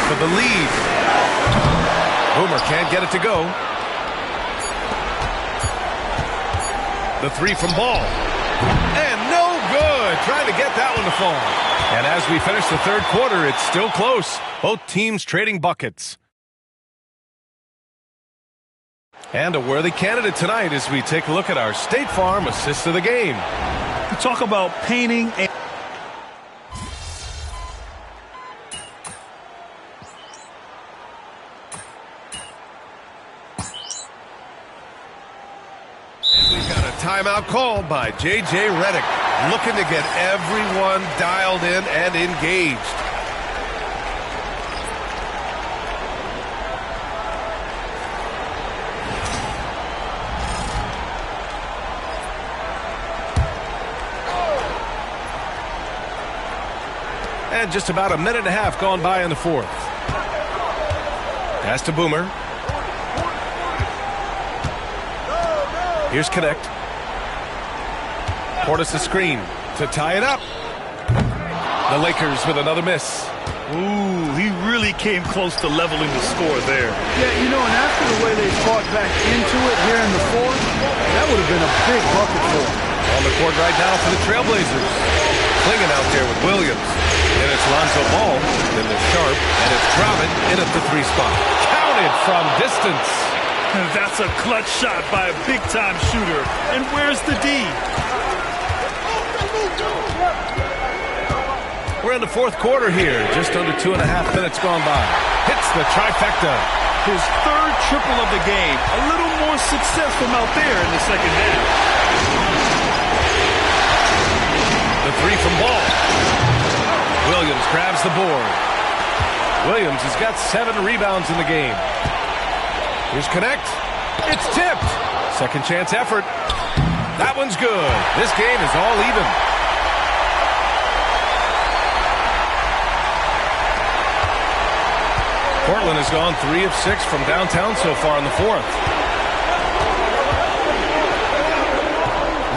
For the lead. Boomer can't get it to go. The three from Ball. And no good. Trying to get that one to fall. And as we finish the third quarter, it's still close. Both teams trading buckets. And a worthy candidate tonight as we take a look at our State Farm assist of the game. You talk about painting a timeout called by J.J. Redick, looking to get everyone dialed in and engaged. And just about a minute and a half gone by in the fourth. Pass to Boomer. Here's Connect. Portis the screen to tie it up. The Lakers with another miss. Ooh, he really came close to leveling the score there. Yeah, you know, and after the way they fought back into it here in the fourth, that would have been a big bucket for them. On the court right now for the Trailblazers. Clinging out there with Williams. And it's Lonzo Ball. Then there's Sharp. And it's Drummond in at the three spot. Counted from distance. That's a clutch shot by a big-time shooter. And where's the D? We're in the fourth quarter here. Just under 2.5 minutes gone by. Hits the trifecta. His third triple of the game. A little more success from out there in the second half. The three from Ball. Williams grabs the board. Williams has got 7 rebounds in the game. Here's Connect. It's tipped. Second chance effort. That one's good. This game is all even. Portland has gone 3 of 6 from downtown so far in the fourth.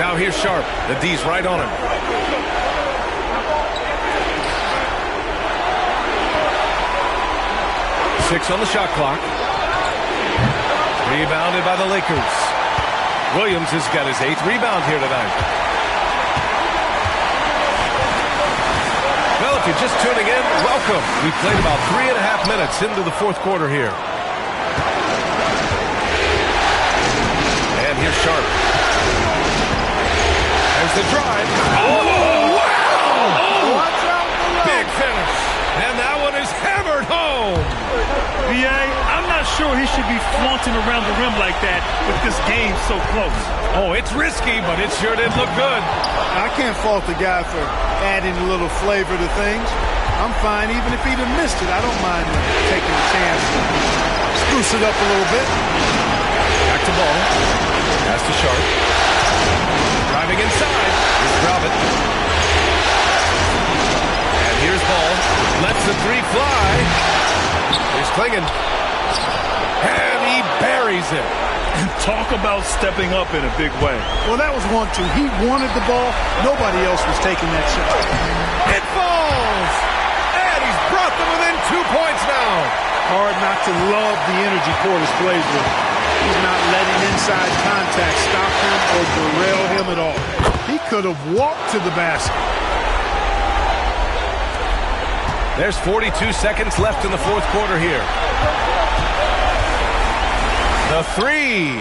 Now here's Sharp. The D's right on him. Six on the shot clock. Rebounded by the Lakers. Williams has got his 8th rebound here tonight. Well, if you're just tuning in, welcome. We've played about 3.5 minutes into the fourth quarter here. And here's Sharp. There's the drive. Oh, wow! Oh, big finish. And that one is hammered home. B.A., I'm not sure he should be flaunting around the rim like that with this game so close. Oh, it's risky, but it sure did look good. I can't fault the guy for adding a little flavor to things. I'm fine even if he'd have missed it. I don't mind taking a chance to spruce it up a little bit. Back to Ball. Pass to Sharp. Driving inside is Robert. And here's Ball. Lets the three fly. He's clinging. And he buries it. Talk about stepping up in a big way. Well, that was 1-2. He wanted the ball. Nobody else was taking that shot. It falls! And he's brought them within 2 points now. Hard not to love the energy Portis plays with. He's not letting inside contact stop him or derail him at all. He could have walked to the basket. There's 42 seconds left in the fourth quarter here. The three.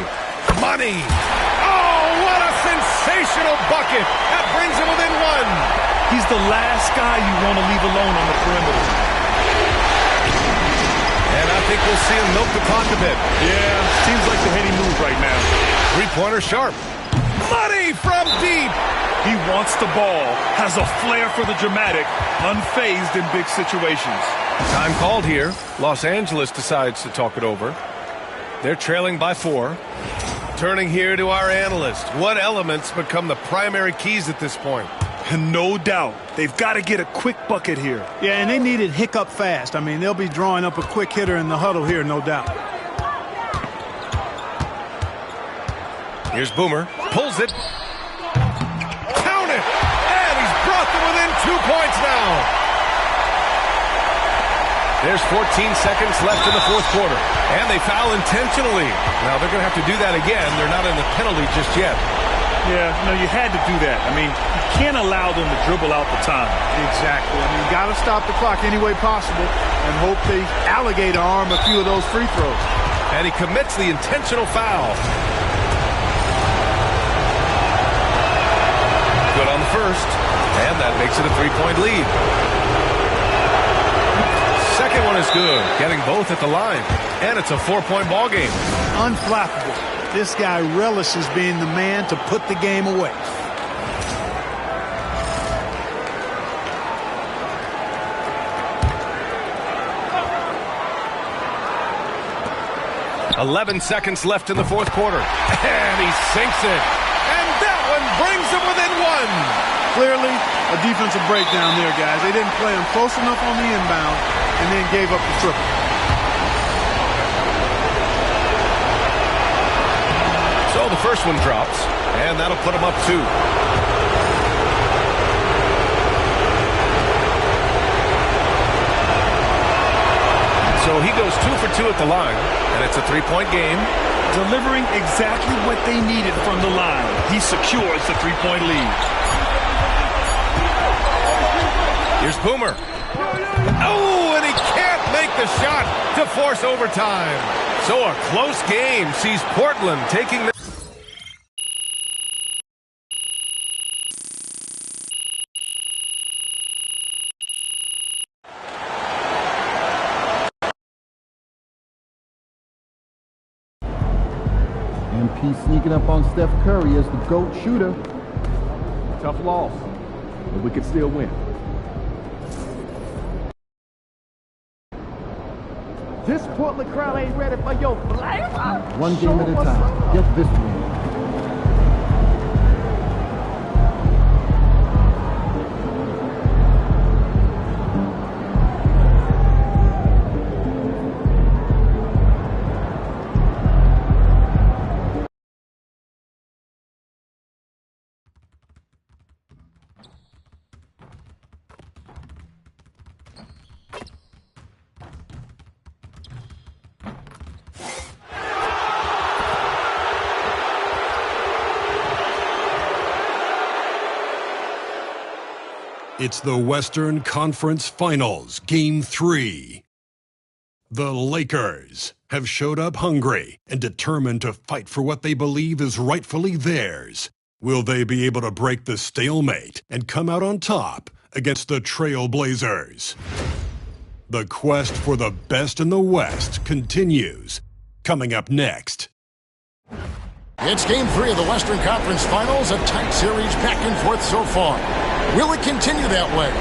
Money. Oh, what a sensational bucket. That brings him within 1. He's the last guy you want to leave alone on the perimeter. And I think we'll see him milk the clock a bit. Yeah, seems like the heady move right now. Three-pointer Sharp. Money from deep. He wants the ball, has a flair for the dramatic, unfazed in big situations. Time called here. Los Angeles decides to talk it over. They're trailing by 4. Turning here to our analyst. What elements become the primary keys at this point? No doubt. They've got to get a quick bucket here. Yeah, and they need it hiccup fast. I mean, they'll be drawing up a quick hitter in the huddle here, no doubt. Here's Boomer. Pulls it. Count it! And he's brought them within 2 points now. There's 14 seconds left in the fourth quarter. And they foul intentionally. Now, they're going to have to do that again. They're not in the penalty just yet. Yeah, no, you had to do that. I mean, you can't allow them to dribble out the time. Exactly. I mean, you got to stop the clock any way possible and hope they alligator arm a few of those free throws. And he commits the intentional foul. Good on the first. And that makes it a three-point lead. Second one is good. Getting both at the line. And it's a 4-point ball game. Unflappable. This guy relishes being the man to put the game away. "11 seconds left in the fourth quarter. And he sinks it. And that one brings them within one. Clearly, a defensive breakdown there, guys. They didn't play him close enough on the inbound and then gave up the triple. So the first one drops, and that'll put him up 2. So he goes 2 for 2 at the line, and it's a 3-point game. Delivering exactly what they needed from the line. He secures the 3-point lead. Here's Boomer. Oh, and he can't make the shot to force overtime. So a close game sees Portland taking the... MP sneaking up on Steph Curry as the GOAT shooter. Tough loss, but we could still win. This Portland crowd ain't ready for your flavor. One game at a time. Get this win. It's the Western Conference Finals, Game 3. The Lakers have showed up hungry and determined to fight for what they believe is rightfully theirs. Will they be able to break the stalemate and come out on top against the Trail Blazers? The quest for the best in the West continues. Coming up next. It's Game 3 of the Western Conference Finals, a tight series back and forth so far. Will it continue that way?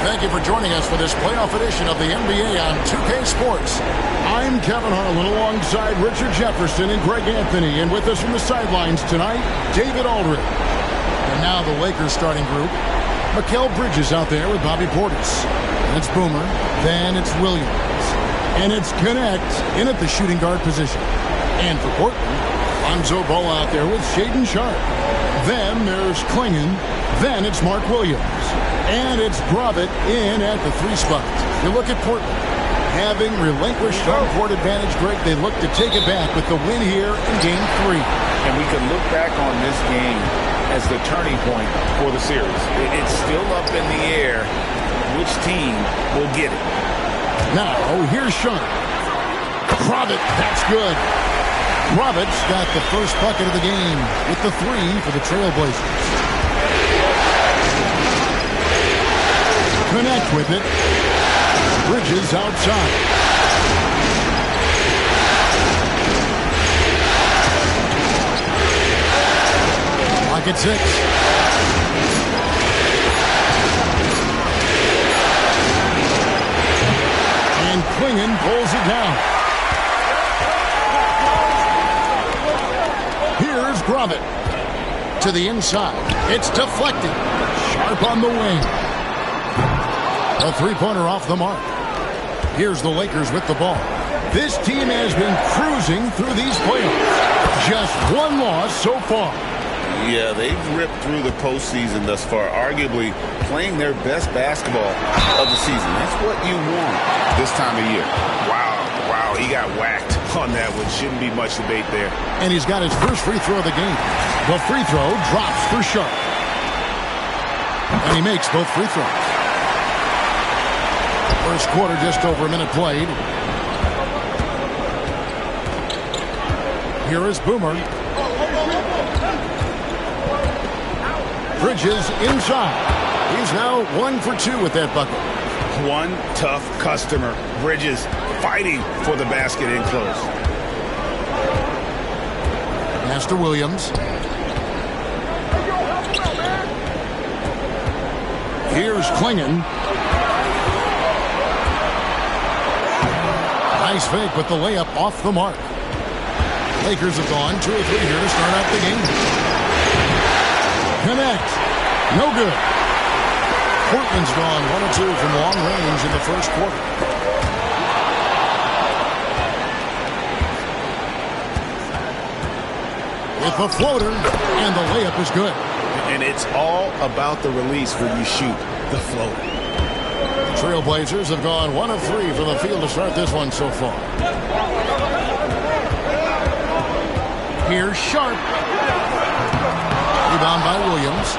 Thank you for joining us for this playoff edition of the NBA on 2K Sports. I'm Kevin Harlan alongside Richard Jefferson and Greg Anthony, and with us from the sidelines tonight, David Aldridge. And now the Lakers starting group. Mikal Bridges out there with Bobby Portis. And it's Boomer. Then it's Williams. And it's Connect in at the shooting guard position. And for Portland, Lonzo Ball out there with Shaedon Sharpe. Then there's Klingon. Then it's Mark Williams. And it's Gravett in at the 3 spot. You look at Portland. Having relinquished home court advantage, Greg, they look to take it back with the win here in Game 3. And we can look back on this game as the turning point for the series. It's still up in the air which team will get it. Now, here's Sharpe. Gravett, that's good. Gravett's got the first bucket of the game with the 3 for the Trailblazers. Connect with it. Bridges outside. Lock at 6. And Klingon pulls it down. Here's Gravett to the inside. It's deflected. Sharpe on the wing. A 3-pointer off the mark. Here's the Lakers with the ball. This team has been cruising through these playoffs. Just one loss so far. Yeah, they've ripped through the postseason thus far, arguably playing their best basketball of the season. That's what you want this time of year. Wow, he got whacked on that one. Shouldn't be much debate there. And he's got his first free throw of the game. The free throw drops for Sharp. And he makes both free throws. First quarter, just over a minute played. Here is Boomer. Bridges inside. He's now 1 for 2 with that bucket. One tough customer. Bridges fighting for the basket in close. Pass to Williams. Here's Klingon. Nice fake with the layup off the mark. Lakers have gone 2 or 3 here to start out the game. Connect. No good. Portland's gone 1 or 2 from long range in the first quarter. With the floater, and the layup is good. And it's all about the release when you shoot the floater. The Trailblazers have gone 1 of 3 from the field to start this one so far. Here's Sharp. Rebound by Williams.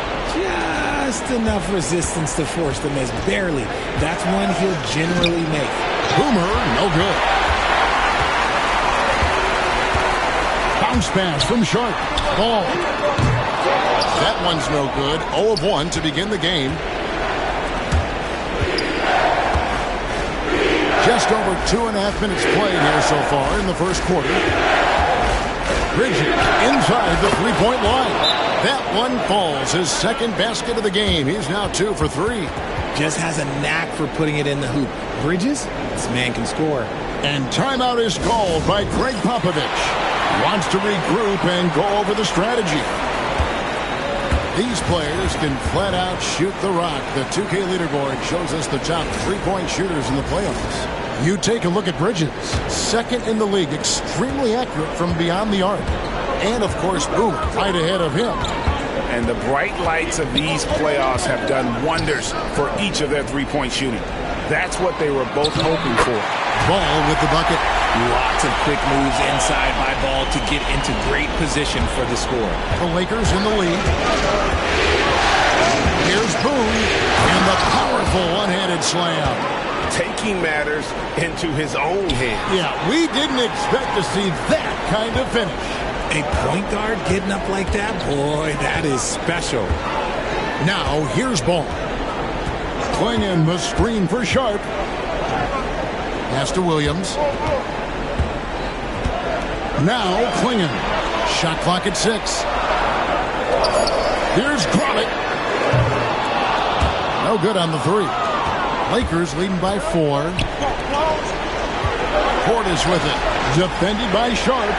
Just enough resistance to force the miss. Barely. That's one he'll generally make. Boomer, no good. Bounce pass from Sharp. Ball. That one's no good. 0 of 1 to begin the game. Just over 2.5 minutes played here so far in the first quarter. Bridges inside the three-point line. That one falls. His second basket of the game. He's now 2 for 3. Just has a knack for putting it in the hoop. Bridges, this man can score. And timeout is called by Greg Popovich. Wants to regroup and go over the strategy. These players can flat out shoot the rock. The 2K leaderboard shows us the top three-point shooters in the playoffs. You take a look at Bridges, second in the league, extremely accurate from beyond the arc. And, of course, Boomer right ahead of him. And the bright lights of these playoffs have done wonders for each of their three-point shooting. That's what they were both hoping for. Ball with the bucket. Lots of quick moves inside by Ball to get into great position for the score. The Lakers in the lead. Here's Boone and the powerful one-handed slam. Taking matters into his own hands. Yeah, we didn't expect to see that kind of finish. A point guard getting up like that? Boy, that is special. Now, here's Ball. Klingon must screen for Sharp. Pass to Williams. Now, Klingon. Shot clock at 6. Here's Gromit. No good on the 3. Lakers leading by 4. Portis with it. Defended by Sharp.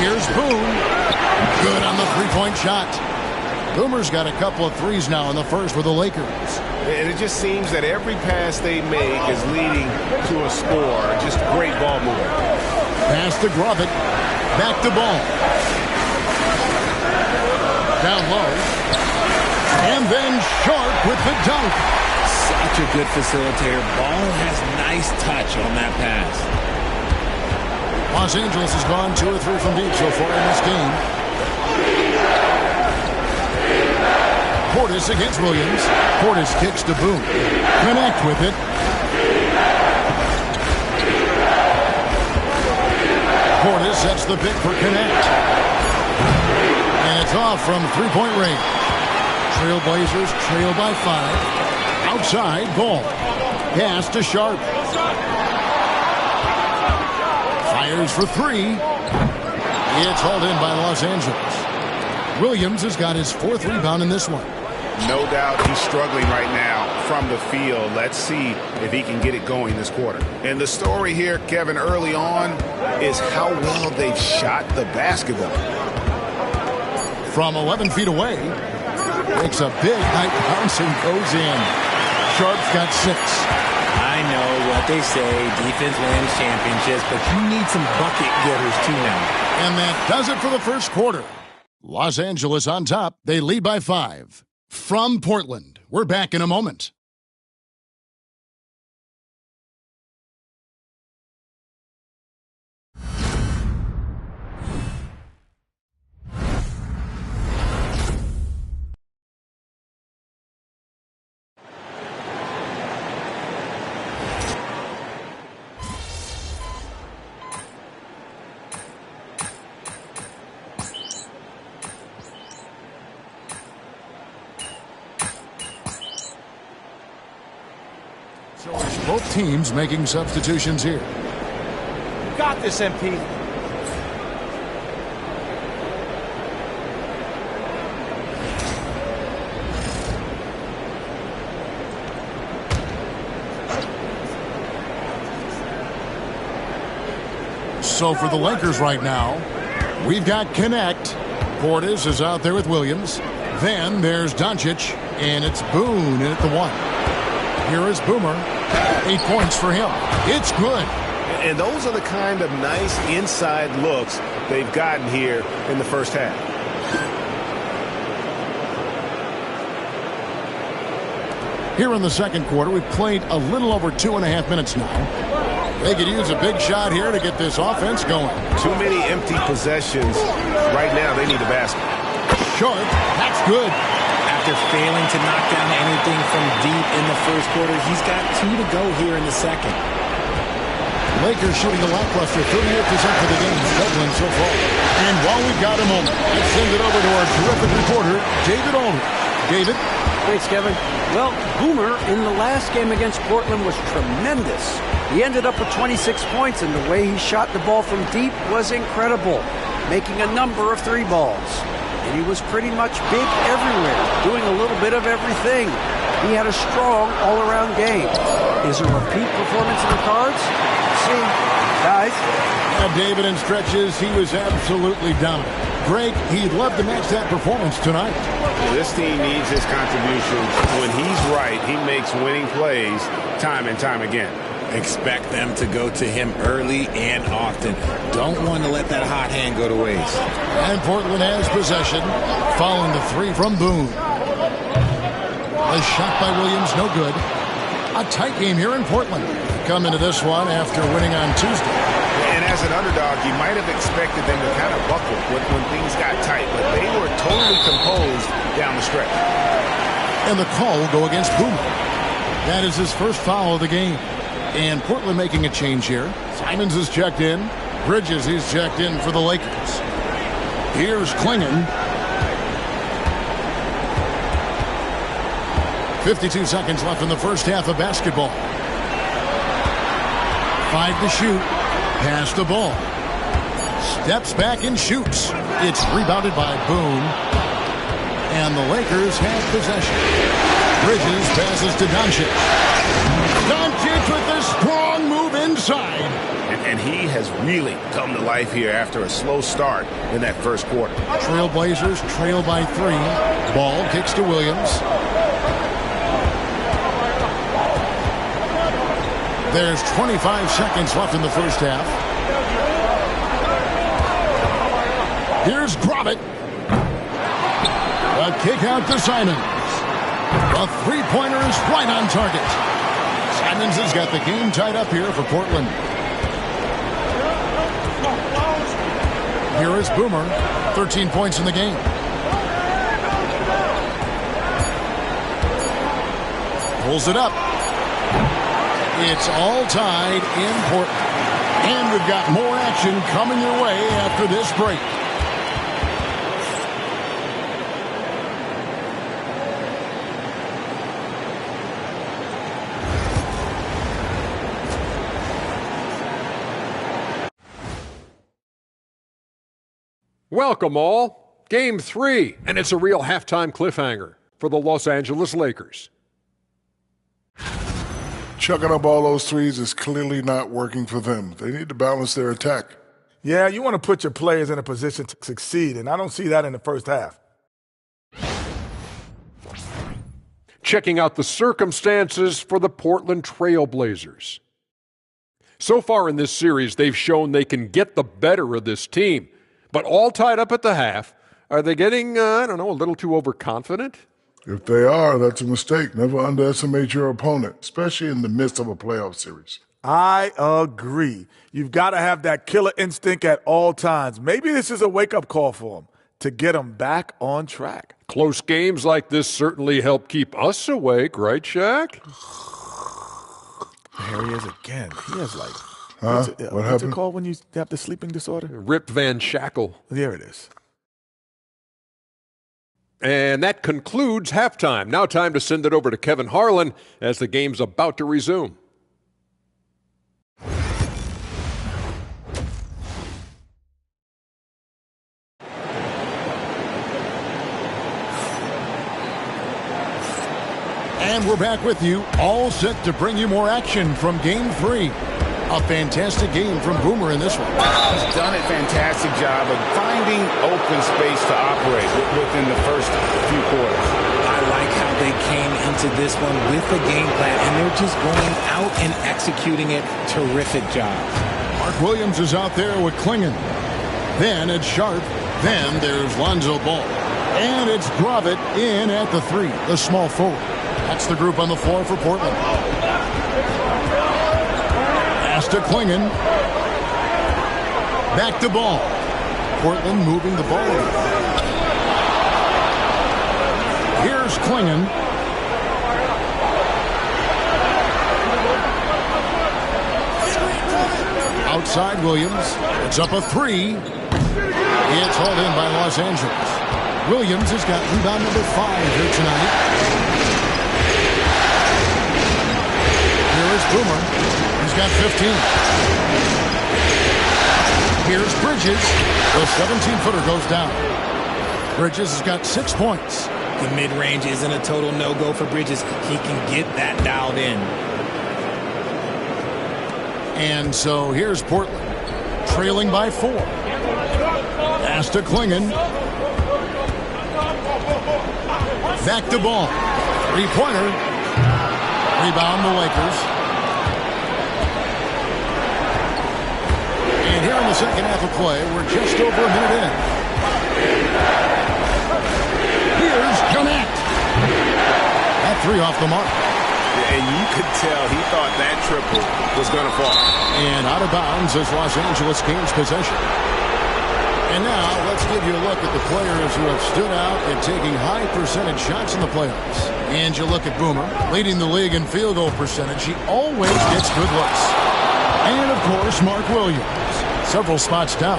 Here's Boone. Good on the three-point shot. Boomer's got a couple of threes now in the first for the Lakers. And it just seems that every pass they make is leading to a score. Just great ball movement. Pass to Gromit. Back to Ball. Down low. And then Sharp with the dunk. Such a good facilitator. Ball has nice touch on that pass. Los Angeles has gone 2 or 3 from deep so far in this game. Portis against Williams. Portis kicks to Boone. Connect with it. Portis sets the pick for Connect. And it's off from three-point range. Trailblazers trail by 5. Outside, Ball. Pass to Sharp. Fires for 3. It's hauled in by Los Angeles. Williams has got his 4th rebound in this one. No doubt he's struggling right now from the field. Let's see if he can get it going this quarter. And the story here, Kevin, early on is how well they've shot the basketball. From 11 feet away, makes a big high bounce and goes in. Sharp's got 6. I know what they say, defense wins championships, but you need some bucket getters too now. And that does it for the first quarter. Los Angeles on top. They lead by 5. From Portland, we're back in a moment. Both teams making substitutions here. Got this, MP. So for the Lakers right now, we've got Connect. Portis is out there with Williams. Then there's Doncic, and it's Boone in at the 1. Here is Boomer. 8 points for him. It's good. And those are the kind of nice inside looks they've gotten here in the first half. Here in the second quarter, we've played a little over 2.5 minutes now. They could use a big shot here to get this offense going. Too many empty possessions. Right now, they need a basket. Short. That's good. After failing to knock down anything from deep in the first quarter, he's got 2 to go here in the second. Lakers shooting a lackluster 38% for the game, struggling so far. And while we've got a moment, let's send it over to our terrific reporter, David Aldridge. David? Thanks, Kevin. Well, Boomer in the last game against Portland was tremendous. He ended up with 26 points, and the way he shot the ball from deep was incredible, making a number of 3 balls. And he was pretty much big everywhere, doing a little bit of everything. He had a strong all-around game. Is a repeat performance in the cards? See, guys. David, in stretches, he was absolutely dominant. Greg, he'd love to match that performance tonight. This team needs his contributions. When he's right, he makes winning plays time and time again. Expect them to go to him early and often. Don't want to let that hot hand go to waste. And Portland has possession, following the 3 from Boone. A shot by Williams, no good. A tight game here in Portland. Come into this one after winning on Tuesday. And as an underdog, you might have expected them to kind of buckle when things got tight, but they were totally composed down the stretch. And the call will go against Boomer. That is his first foul of the game. And Portland making a change here. Simons is checked in. Bridges is checked in for the Lakers. Here's Klingon. 52 seconds left in the first half of basketball. 5 to shoot. Pass the ball. Steps back and shoots. It's rebounded by Boone. And the Lakers have possession. Bridges passes to Doncic. Doncic with a strong move inside. And he has really come to life here after a slow start in that first quarter. Trailblazers trail by 3. Ball kicks to Williams. There's 25 seconds left in the first half. Here's Grobbit. A kick out to Simons. A three-pointer is right on target. Simons has got the game tied up here for Portland. Here is Boomer. 13 points in the game. Pulls it up. It's all tied in Portland. And we've got more action coming your way after this break. Welcome all. Game 3, and it's a real halftime cliffhanger for the Los Angeles Lakers. Chucking up all those threes is clearly not working for them. They need to balance their attack. Yeah, you want to put your players in a position to succeed, and I don't see that in the first half. Checking out the circumstances for the Portland Trail Blazers. So far in this series, they've shown they can get the better of this team, but all tied up at the half, Are they getting, I don't know, a little too overconfident? If they are, that's a mistake. Never underestimate your opponent, especially in the midst of a playoff series. I agree. You've got to have that killer instinct at all times. Maybe this is a wake-up call for them to get them back on track. Close games like this certainly help keep us awake, right, Shaq? There he is again. He has like, what's it called when you have the sleeping disorder? Rip Van Shackle. There it is. And that concludes halftime. Now time to send it over to Kevin Harlan as the game's about to resume. And we're back with you, all set to bring you more action from Game 3. A fantastic game from Boomer in this one. He's done a fantastic job of finding open space to operate within the first few quarters. I like how they came into this one with a game plan, and they're just going out and executing it. Terrific job. Mark Williams is out there with Klingon. Then it's Sharp. Then there's Lonzo Ball. And it's Gravett in at the 3, the small forward. That's the group on the floor for Portland. Pass to Klingon. Back to Ball. Portland moving the ball. Here's Klingon. Outside Williams. It's up a 3. It's hauled in by Los Angeles. Williams has got rebound number 5 here tonight. Here is Boomer. He's got 15. Here's Bridges. The 17-footer goes down. Bridges has got 6 points. The mid-range isn't a total no-go for Bridges. He can get that dialed in. And so here's Portland, trailing by 4. Pass to Klingon. Back to Ball. 3-pointer. Rebound the Lakers. And here in the second half of play, we're just over a minute in. Here's Connect. That 3 off the mark. And you could tell he thought that triple was going to fall. And out of bounds as Los Angeles gains possession. And now let's give you a look at the players who have stood out and taking high percentage shots in the playoffs. And you look at Boomer, leading the league in field goal percentage. He always gets good looks. And, of course, Mark Williams, several spots down.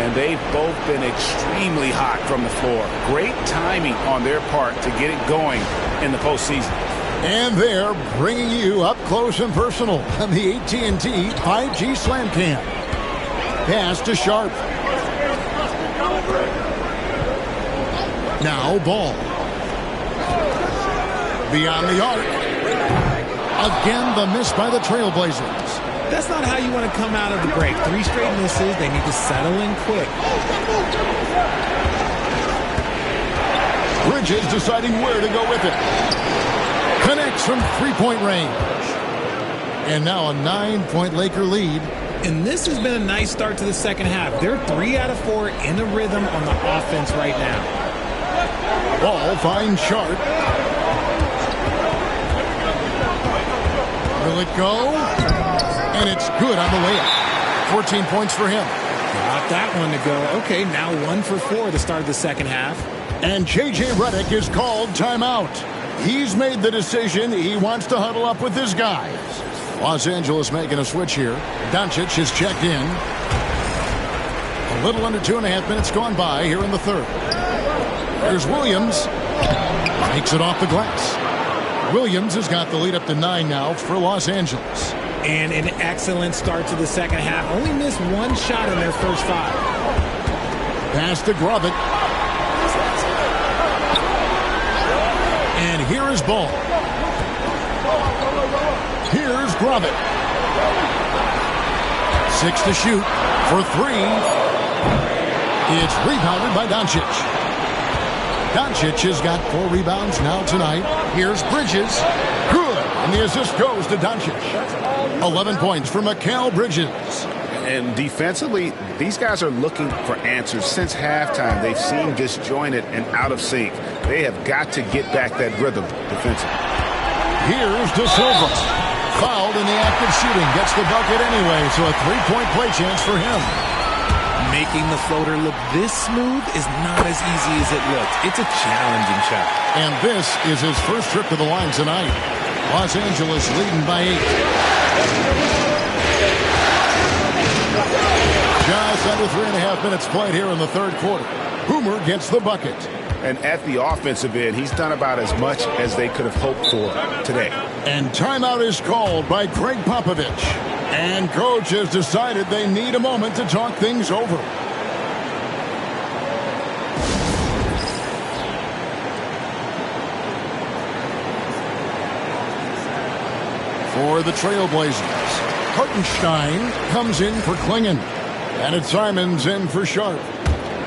And they've both been extremely hot from the floor. Great timing on their part to get it going in the postseason. And they're bringing you up close and personal on the AT&T 5G Slam Cam. Pass to Sharp. Now Ball. Beyond the arc. Again, the miss by the Trailblazers. That's not how you want to come out of the break. 3 straight misses. They need to settle in quick. Bridges deciding where to go with it. Connects from 3-point range. And now a 9-point Laker lead. And this has been a nice start to the second half. They're 3 out of 4 in a rhythm on the offense right now. Ball finds Sharp. Will it go? And it's good on the layup. 14 points for him. Got that one to go. Okay, now 1 for 4 to start the second half. And J.J. Redick is called timeout. He's made the decision. He wants to huddle up with his guys. Los Angeles making a switch here. Doncic has checked in. A little under 2.5 minutes gone by here in the third. There's Williams. Makes it off the glass. Williams has got the lead up to 9 now for Los Angeles. And an excellent start to the second half. Only missed 1 shot in their first 5. Pass to Gravett. And here is Ball. Here's Gravett. 6 to shoot for 3. It's rebounded by Doncic. Doncic has got 4 rebounds now tonight. Here's Bridges. Good. And the assist goes to Doncic. 11 points for Mikal Bridges. And defensively, these guys are looking for answers. Since halftime, they've seemed disjointed and out of sync. They have got to get back that rhythm defensively. Here's De Silva. Fouled in the act of shooting. Gets the bucket anyway, so a three-point play chance for him. Making the floater look this smooth is not as easy as it looks. It's a challenging shot. And this is his first trip to the line tonight. Los Angeles leading by 8. Just under 3.5 minutes played here in the third quarter. Boomer gets the bucket. And at the offensive end, he's done about as much as they could have hoped for today. And timeout is called by Greg Popovich. And coach has decided they need a moment to talk things over. For the Trailblazers, Hartenstein comes in for Klingon. And it's Simons in for Sharp.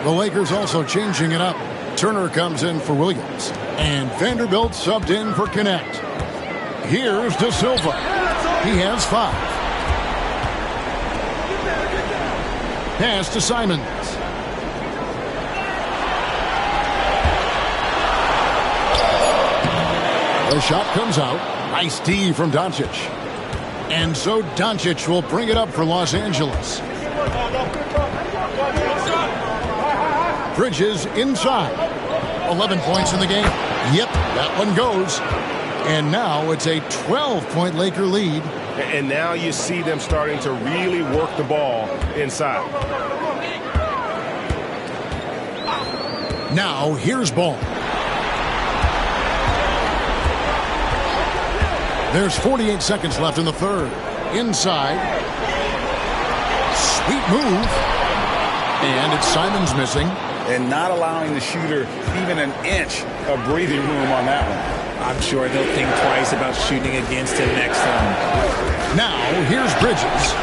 The Lakers also changing it up. Turner comes in for Williams. And Vanderbilt subbed in for Connect. Here's De Silva. He has 5. Pass to Simons. The shot comes out. Nice D from Doncic. And so Doncic will bring it up for Los Angeles. Bridges inside. 11 points in the game. Yep, that one goes. And now it's a 12-point Laker lead. And now you see them starting to really work the ball inside. Now here's Ball. There's 48 seconds left in the third. Inside. Sweet move. And it's Simons missing. And not allowing the shooter even an inch of breathing room on that one. I'm sure they'll think twice about shooting against him next time. Now, here's Bridges.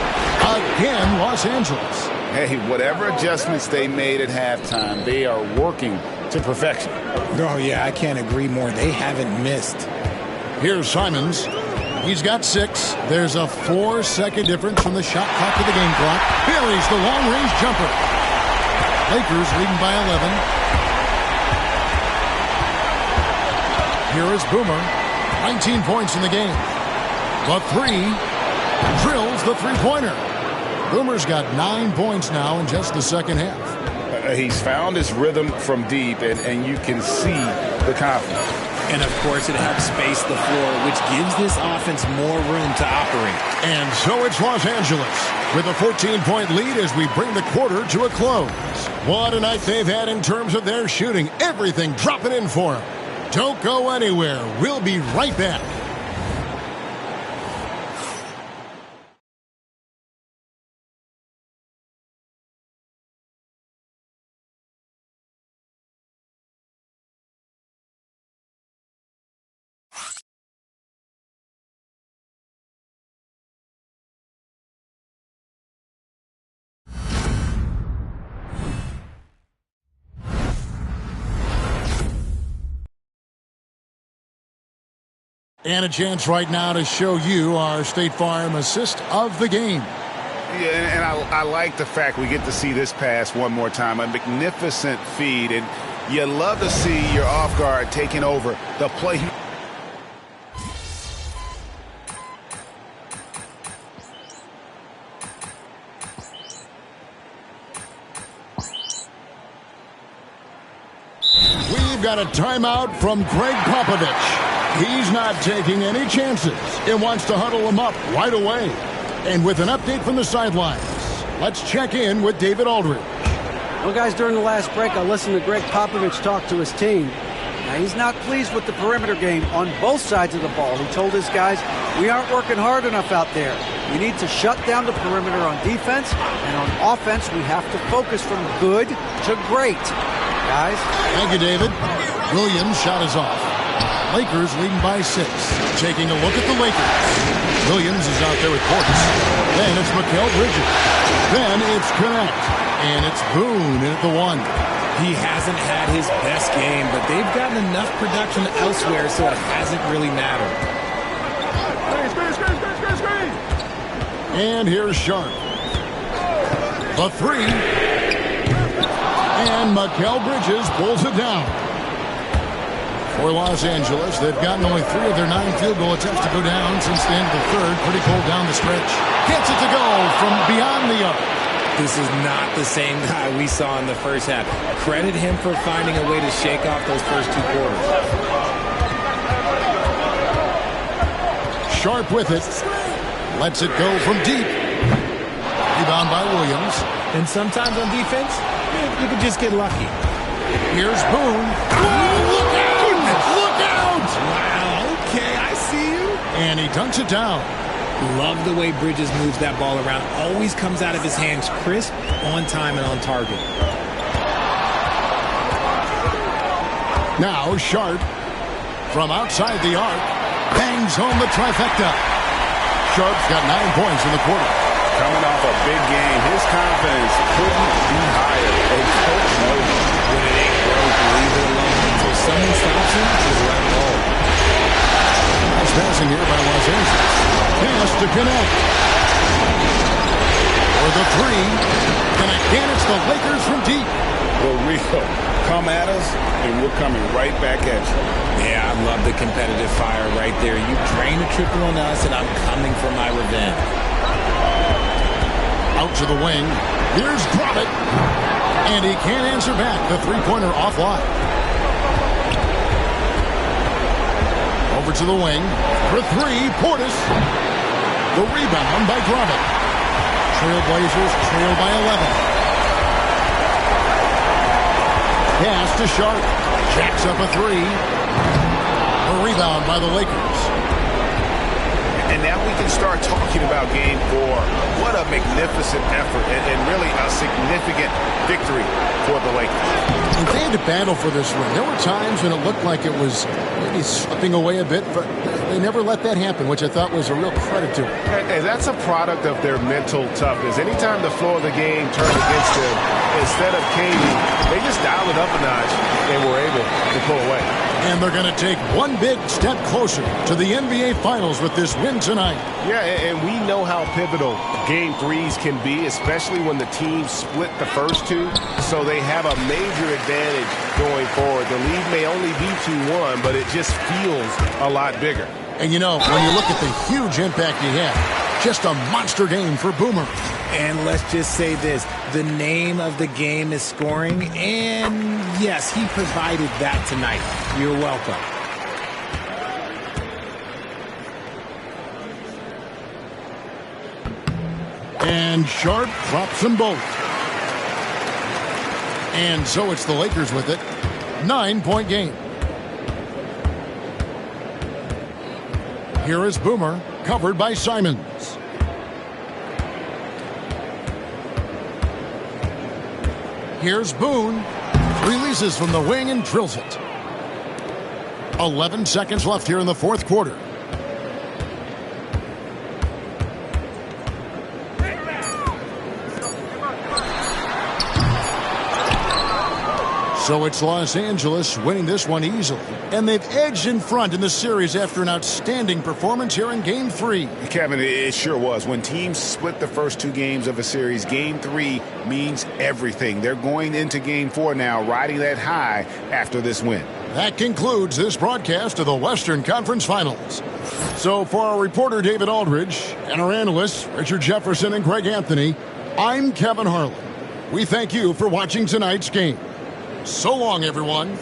Again, Los Angeles. Hey, whatever adjustments they made at halftime, they are working to perfection. Oh, yeah, I can't agree more. They haven't missed. Here's Simons. He's got 6. There's a 4-second difference from the shot clock to the game clock. Buries the long-range jumper. Lakers leading by 11. Here is Boomer. 19 points in the game. The 3 drills the three-pointer. Boomer's got 9 points now in just the second half. He's found his rhythm from deep, and you can see the confidence. And, of course, it helps space the floor, which gives this offense more room to operate. And so it's Los Angeles with a 14-point lead as we bring the quarter to a close. What a night they've had in terms of their shooting. Everything dropping in for them. Don't go anywhere. We'll be right back. And a chance right now to show you our State Farm assist of the game. Yeah, and I like the fact we get to see this pass one more time. A magnificent feed, and you love to see your off guard taking over the play. We've got a timeout from Greg Popovich. He's not taking any chances. He wants to huddle them up right away. And with an update from the sidelines, let's check in with David Aldridge. Well, guys, during the last break, I listened to Greg Popovich talk to his team. Now, he's not pleased with the perimeter game on both sides of the ball. He told his guys, we aren't working hard enough out there. We need to shut down the perimeter on defense, and on offense, we have to focus from good to great. Guys? Thank you, David. Williams' shot is off. Lakers leading by 6. Taking a look at the Lakers. Williams is out there with points. Then it's Mikal Bridges. Then it's Connect. And it's Boone in at the 1. He hasn't had his best game, but they've gotten enough production elsewhere so it hasn't really mattered. And here's Sharp. The three. And Mikal Bridges pulls it down. For Los Angeles, they've gotten only 3 of their 9 field goal attempts to go down since the end of the third. Pretty cold down the stretch. Gets it to go from beyond the arc. This is not the same guy we saw in the first half. Credit him for finding a way to shake off those first 2 quarters. Sharp with it. Lets it go from deep. Rebound by Williams. And sometimes on defense, you could just get lucky. Here's Boone. Whoa, look out! Look out! Wow, okay, I see you. And he dunks it down. Love the way Bridges moves that ball around. Always comes out of his hands crisp, on time, and on target. Now Sharp from outside the arc bangs home the trifecta. Sharp's got 9 points in the quarter. Coming off a big game, his confidence couldn't be higher. A coach knows when it ain't broke, leave it alone. Until someone stops him, just let it roll. Nice passing here by Los Angeles. Pass to connect. For the three. And again, it's the Lakers from deep. For real. Come at us, and we're coming right back at you. Yeah, I love the competitive fire right there. You drain a triple on us, and I'm coming for my revenge. Out to the wing. Here's Drummond. And he can't answer back. The three-pointer offline. Over to the wing. For three, Portis. The rebound by Drummond. Trailblazers trail by 11. Pass to Sharp. Jacks up a three. A rebound by the Lakers. And now we can start talking about Game 4. What a magnificent effort and really a significant victory for the Lakers. And they had to battle for this win. There were times when it looked like it was maybe slipping away a bit, but they never let that happen, which I thought was a real credit to them. And that's a product of their mental toughness. Anytime the flow of the game turned against them, instead of caving, they just dialed it up a notch and were able to pull away. And they're going to take one big step closer to the NBA Finals with this win tonight. Yeah, and we know how pivotal Game 3s can be, especially when the teams split the first two. So they have a major advantage going forward. The lead may only be 2-1, but it just feels a lot bigger. And you know, when you look at the huge impact he had, just a monster game for Boomer. And let's just say this, the name of the game is scoring, and yes, he provided that tonight. You're welcome. And Sharp drops them both. And so it's the Lakers with it. 9-point game. Here is Boomer, covered by Simons. Here's Boone. Releases from the wing and drills it. 11 seconds left here in the fourth quarter. So it's Los Angeles winning this one easily. And they've edged in front in the series after an outstanding performance here in Game 3. Kevin, it sure was. When teams split the first two games of a series, Game 3 means everything. They're going into Game 4 now, riding that high after this win. That concludes this broadcast of the Western Conference Finals. So for our reporter David Aldridge and our analysts Richard Jefferson and Greg Anthony, I'm Kevin Harlan. We thank you for watching tonight's game. So long, everyone.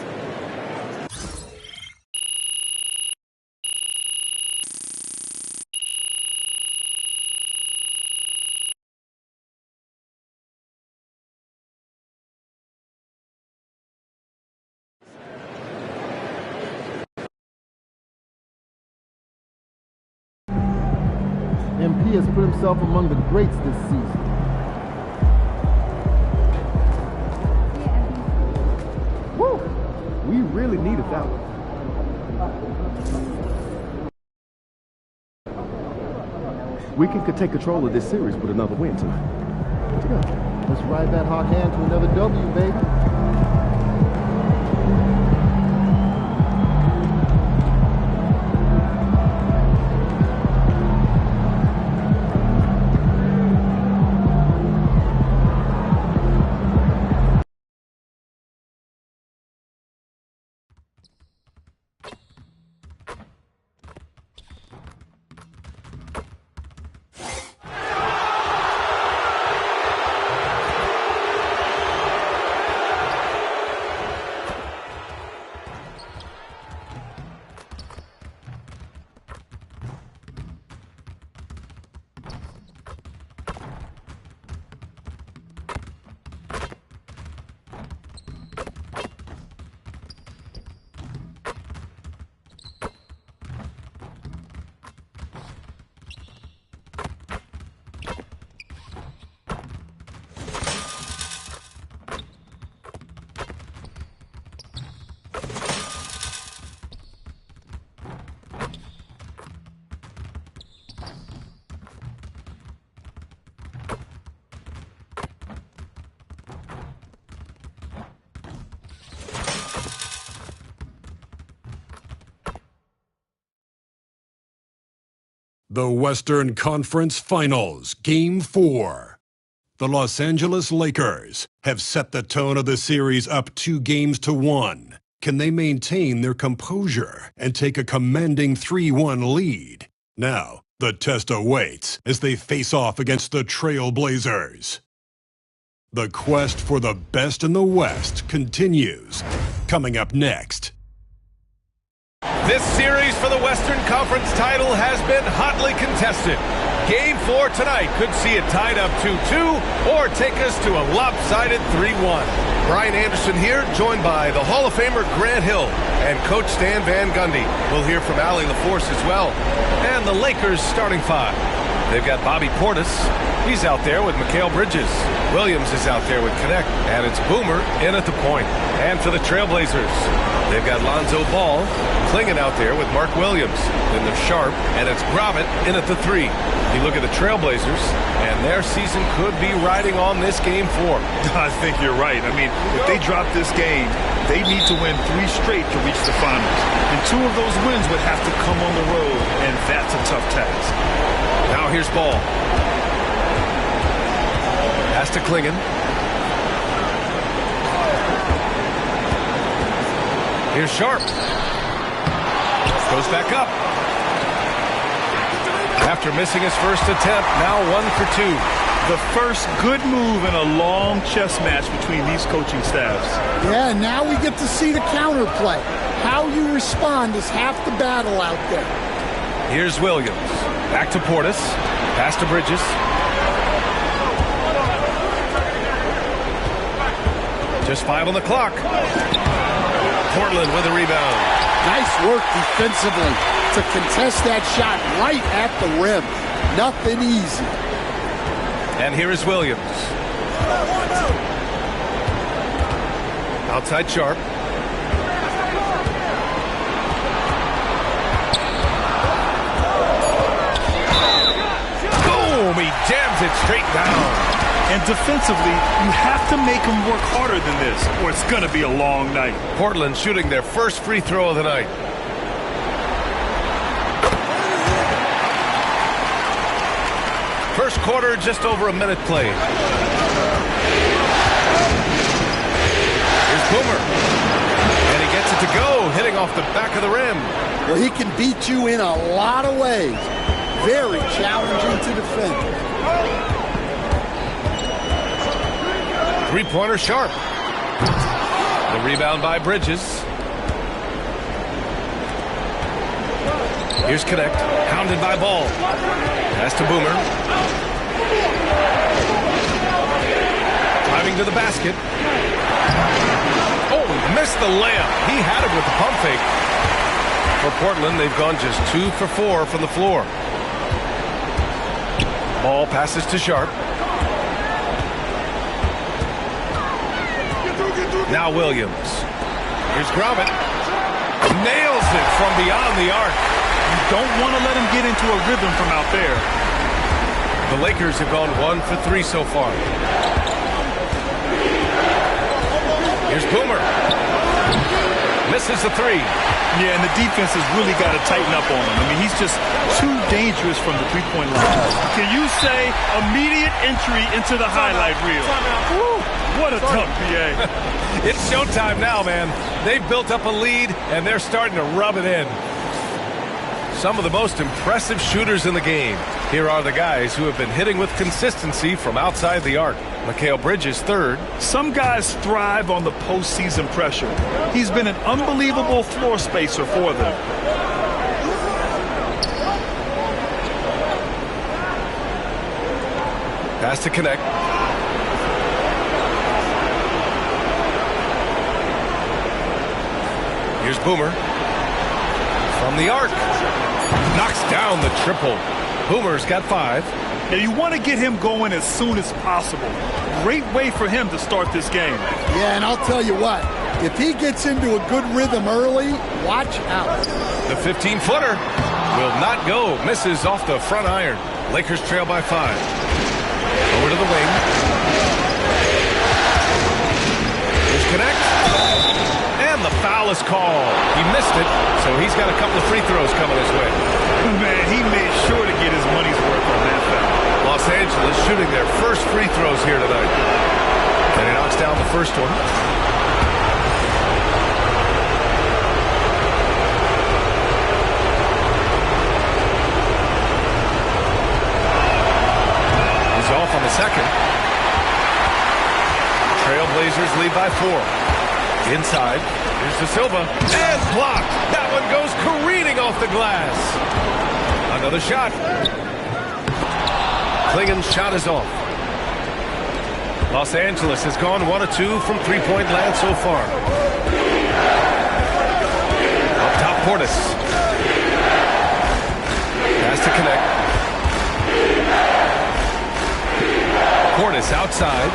MP has put himself among the greats this season. Woo! We really needed that one. We could take control of this series with another win tonight. Let's ride that hot hand to another W, baby. The Western Conference Finals, Game 4. The Los Angeles Lakers have set the tone of the series up 2-1. Can they maintain their composure and take a commanding 3-1 lead? Now, the test awaits as they face off against the Trail Blazers. The quest for the best in the West continues. Coming up next. This series for the Western Conference title has been hotly contested. Game 4 tonight could see it tied up 2-2 or take us to a lopsided 3-1. Brian Anderson here, joined by the Hall of Famer Grant Hill and Coach Stan Van Gundy. We'll hear from Allie LaForce as well. And the Lakers starting five. They've got Bobby Portis. He's out there with Mikal Bridges. Williams is out there with Connect. And it's Boomer in at the point. And for the Trailblazers, they've got Lonzo Ball clinging out there with Mark Williams. Then they're Sharp, and it's Gromit in at the 3. You look at the Trailblazers, and their season could be riding on this Game 4. I think you're right. I mean, if they drop this game, they need to win 3 straight to reach the finals. And 2 of those wins would have to come on the road, and that's a tough task. Now here's Ball. Pass to Klingon. Here's Sharp. Goes back up. After missing his first attempt, now 1 for 2. The first good move in a long chess match between these coaching staffs. Yeah, now we get to see the counterplay. How you respond is half the battle out there. Here's Williams. Back to Portis. Pass to Bridges. Just 5 on the clock. Portland with a rebound. Nice work defensively to contest that shot right at the rim. Nothing easy. And here is Williams. Outside Sharp. Boom! He jams it straight down. And defensively, you have to make them work harder than this, or it's going to be a long night. Portland shooting their first free throw of the night. First quarter, just over a minute played. Here's Boomer. And he gets it to go, hitting off the back of the rim. Well, he can beat you in a lot of ways. Very challenging to defend. Three-pointer Sharp. The rebound by Bridges. Here's Connect. Hounded by Ball. Pass to Boomer. Driving to the basket. Oh, missed the layup. He had it with the pump fake. For Portland, they've gone just 2 for 4 from the floor. Ball passes to Sharp. Now Williams. Here's Gromit. Nails it from beyond the arc. You don't want to let him get into a rhythm from out there. The Lakers have gone 1 for 3 so far. Here's Boomer. Misses the 3. Yeah, and the defense has really got to tighten up on him. I mean, he's just too dangerous from the three-point line. Can you say immediate entry into the highlight reel? Woo, what a dunk, PA. It's showtime now, man. They've built up a lead, and they're starting to rub it in. Some of the most impressive shooters in the game. Here are the guys who have been hitting with consistency from outside the arc. Mikal Bridges, third. Some guys thrive on the postseason pressure. He's been an unbelievable floor spacer for them. Pass to Connect. Here's Boomer. From the arc. Knocks down the triple. Boomer's got 5. Now you want to get him going as soon as possible. Great way for him to start this game. Yeah, and I'll tell you what. If he gets into a good rhythm early, watch out. The 15-footer will not go. Misses off the front iron. Lakers trail by 5. Over to the wing. Here's Connect. And the foul is called. He missed it, so he's got a couple of free throws coming his way. Man, he made sure to first free throws here tonight. And he knocks down the first one. He's off on the second. Trailblazers lead by 4. Inside. Here's De Silva. And blocked. That one goes careening off the glass. Another shot. Klingen's shot is off. Los Angeles has gone 1 of 2 from three-point land so far. Up top, Portis. Has to connect. Portis outside.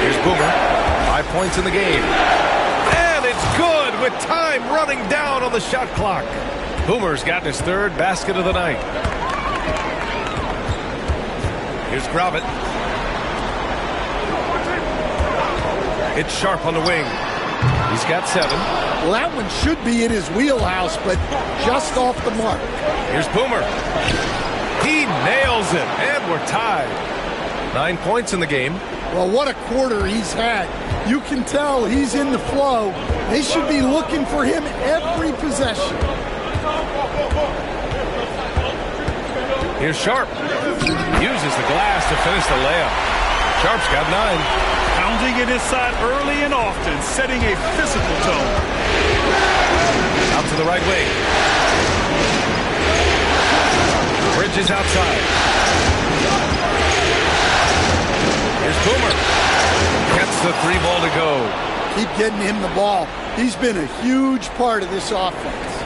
Here's Boomer. 5 points in the game. And it's good with time running down on the shot clock. Boomer's gotten his 3rd basket of the night. Here's Gravett. It's Sharp on the wing. He's got 7. Well, that one should be in his wheelhouse, but just off the mark. Here's Boomer. He nails it, and we're tied. 9 points in the game. Well, what a quarter he's had. You can tell he's in the flow. They should be looking for him every possession. Here's Sharp. Uses the glass to finish the layup. Sharp's got 9. Pounding it inside early and often, setting a physical tone. Out to the right wing. Bridges outside. Here's Boomer. Gets the 3 ball to go. Keep getting him the ball. He's been a huge part of this offense.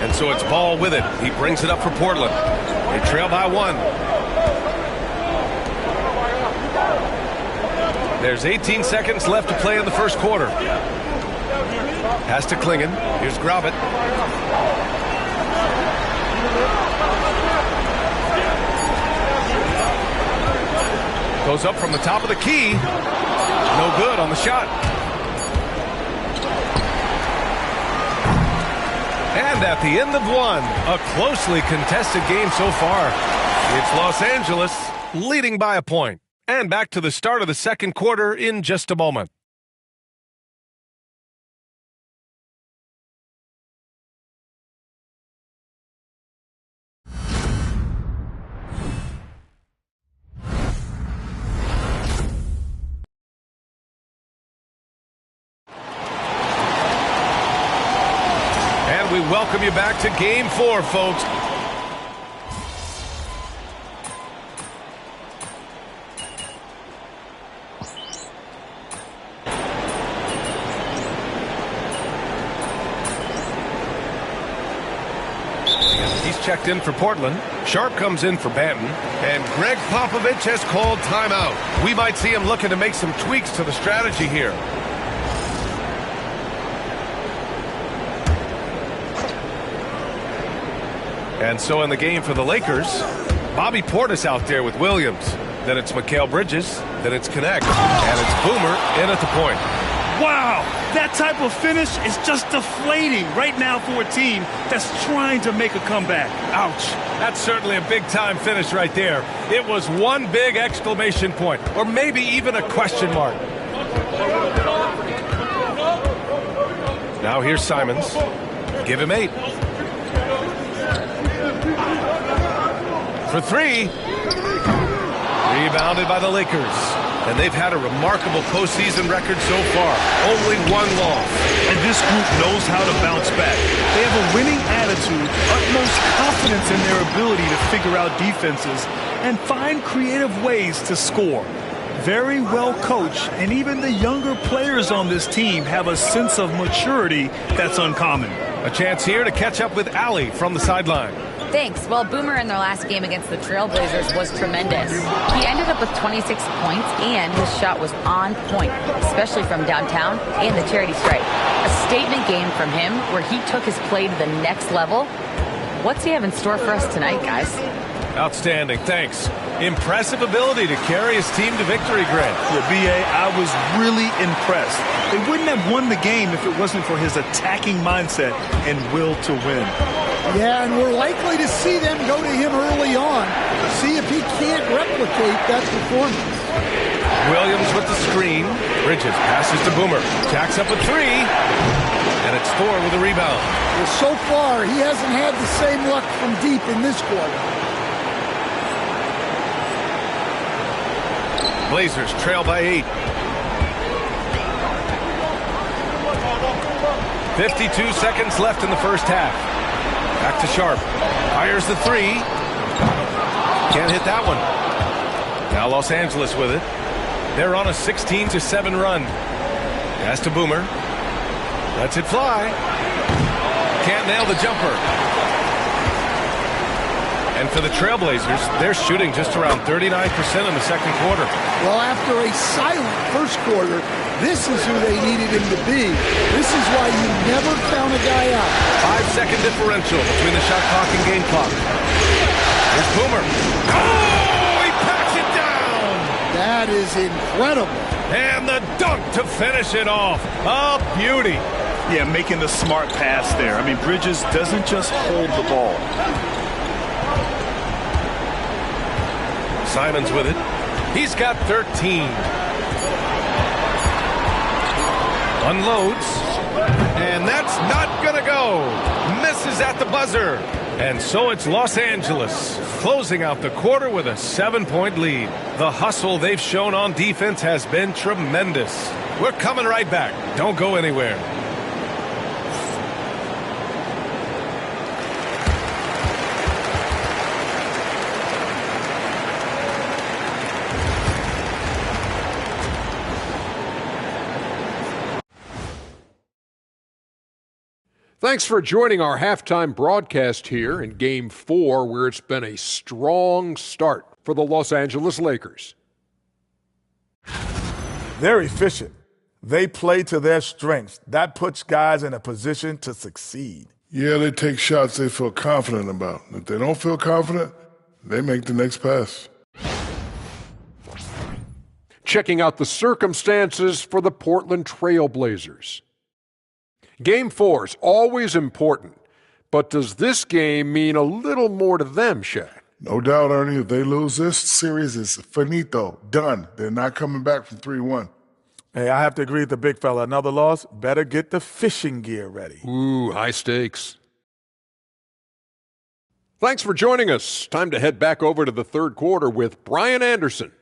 And so it's Ball with it. He brings it up for Portland. They trail by 1. There's 18 seconds left to play in the first quarter. Pass to Klingen. Here's Gravett. Goes up from the top of the key. No good on the shot. And at the end of 1, a closely contested game so far. It's Los Angeles leading by a point. And back to the start of the second quarter in just a moment. We welcome you back to Game 4, folks. He's checked in for Portland. Sharp comes in for Banton. And Greg Popovich has called timeout. We might see him looking to make some tweaks to the strategy here. And so in the game for the Lakers, Bobby Portis out there with Williams. Then it's Mikal Bridges. Then it's Connect. And it's Boomer in at the point. Wow, that type of finish is just deflating right now for a team that's trying to make a comeback. Ouch. That's certainly a big-time finish right there. It was one big exclamation point, or maybe even a question mark. Now here's Simons. Give him 8. For 3. Rebounded by the Lakers. And they've had a remarkable postseason record so far. Only 1 loss. And this group knows how to bounce back. They have a winning attitude, utmost confidence in their ability to figure out defenses, and find creative ways to score. Very well coached, and even the younger players on this team have a sense of maturity that's uncommon. A chance here to catch up with Allie from the sideline. Thanks. Well, Boomer in their last game against the Trailblazers was tremendous. He ended up with 26 points, and his shot was on point, especially from downtown and the charity stripe. A statement game from him where he took his play to the next level. What's he have in store for us tonight, guys? Outstanding. Thanks. Impressive ability to carry his team to victory, Grant. Yeah, B.A., I was really impressed. They wouldn't have won the game if it wasn't for his attacking mindset and will to win. Yeah, and we're likely to see them go to him early on. See if he can't replicate that performance. Williams with the screen. Bridges passes to Boomer. Jacks up a three. And it's Thor with a rebound. Well, so far, he hasn't had the same luck from deep in this quarter. Blazers trail by 8. 52 seconds left in the first half. Back to Sharp. Fires the three. Can't hit that one. Now Los Angeles with it. They're on a 16-7 run. Pass to Boomer. Lets it fly. Can't nail the jumper. And for the Trailblazers, they're shooting just around 39% in the second quarter. Well, after a silent first quarter, this is who they needed him to be. This is why you never count a guy out. 5-second differential between the shot clock and game clock. Here's Boomer. Oh, he packs it down. That is incredible. And the dunk to finish it off. A beauty. Yeah, making the smart pass there. I mean, Bridges doesn't just hold the ball. Simons with it. He's got 13. Unloads. And that's not going to go. Misses at the buzzer. And so it's Los Angeles closing out the quarter with a 7-point lead. The hustle they've shown on defense has been tremendous. We're coming right back. Don't go anywhere. Thanks for joining our halftime broadcast here in Game 4, where it's been a strong start for the Los Angeles Lakers. They're efficient. They play to their strengths. That puts guys in a position to succeed. Yeah, they take shots they feel confident about. If they don't feel confident, they make the next pass. Checking out the circumstances for the Portland Trail Blazers. Game 4 is always important, but does this game mean a little more to them, Shaq? No doubt, Ernie. If they lose this series, it's finito, done. They're not coming back from 3-1. Hey, I have to agree with the big fella. Another loss, better get the fishing gear ready. Ooh, high stakes. Thanks for joining us. Time to head back over to the third quarter with Brian Anderson.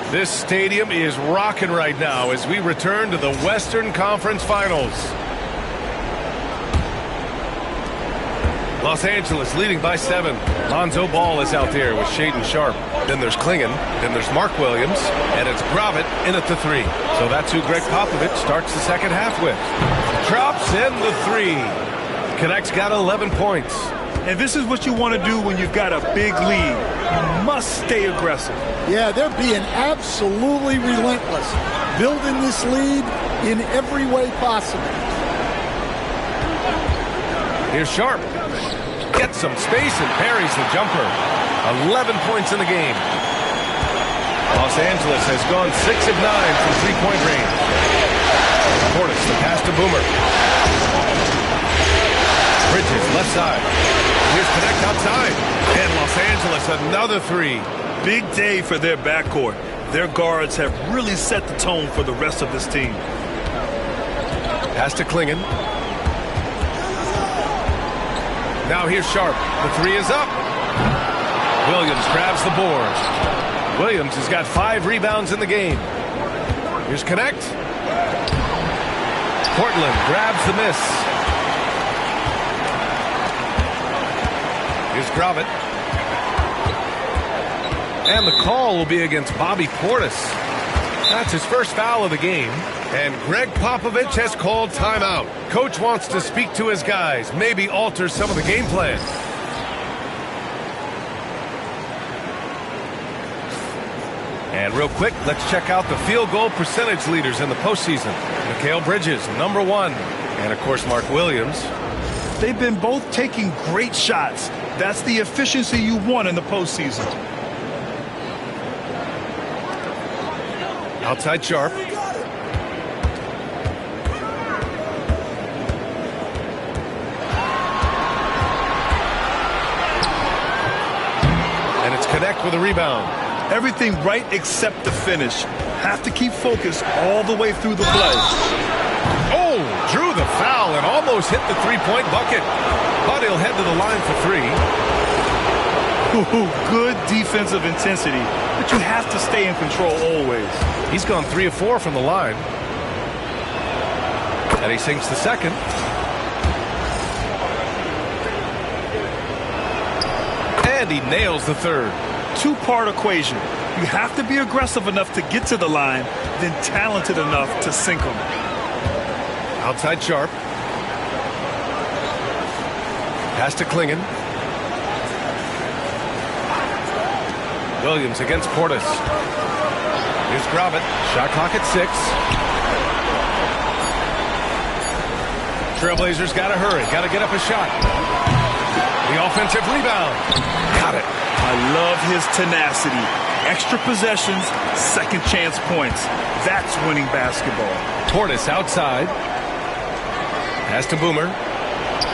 This stadium is rocking right now as we return to the Western Conference Finals. Los Angeles leading by 7. Lonzo Ball is out there with Shaedon Sharpe. Then there's Klingon. Then there's Mark Williams. And it's Gravett in at the 3. So that's who Greg Popovich starts the second half with. Drops in the 3. Connect's got 11 points. And this is what you want to do when you've got a big lead. You must stay aggressive. Yeah, they're being absolutely relentless, building this lead in every way possible. Here's Sharpe. Gets some space and parries the jumper. 11 points in the game. Los Angeles has gone 6 of 9 from three-point range. Portis, the pass to Boomer. Bridges, left side. Here's Connect outside. And Los Angeles, another 3. Big day for their backcourt. Their guards have really set the tone for the rest of this team. Pass to Klingon. Now here's Sharpe. The 3 is up. Williams grabs the board. Williams has got 5 rebounds in the game. Here's Connect. Portland grabs the miss. Here's Gravett. And the call will be against Bobby Portis. That's his first foul of the game. And Greg Popovich has called timeout. Coach wants to speak to his guys, maybe alter some of the game plan. And real quick, let's check out the field goal percentage leaders in the postseason. Mikal Bridges, number 1. And, of course, Mark Williams. They've been both taking great shots. That's the efficiency you want in the postseason. Outside Sharp. And it's Connect with a rebound. Everything right except the finish. Have to keep focused all the way through the play. Oh, drew the foul and almost hit the three-point bucket. But he'll head to the line for three. Ooh, good defensive intensity, but you have to stay in control always. He's gone 3 of 4 from the line. And he sinks the second. And he nails the third. Two-part equation. You have to be aggressive enough to get to the line, then talented enough to sink them. Outside Sharp. Pass to Klingon. Williams against Portis. Here's Gravitt. Shot clock at 6. Trailblazers got to hurry. Got to get up a shot. The offensive rebound. Got it. I love his tenacity. Extra possessions, second chance points. That's winning basketball. Portis outside. Pass to Boomer.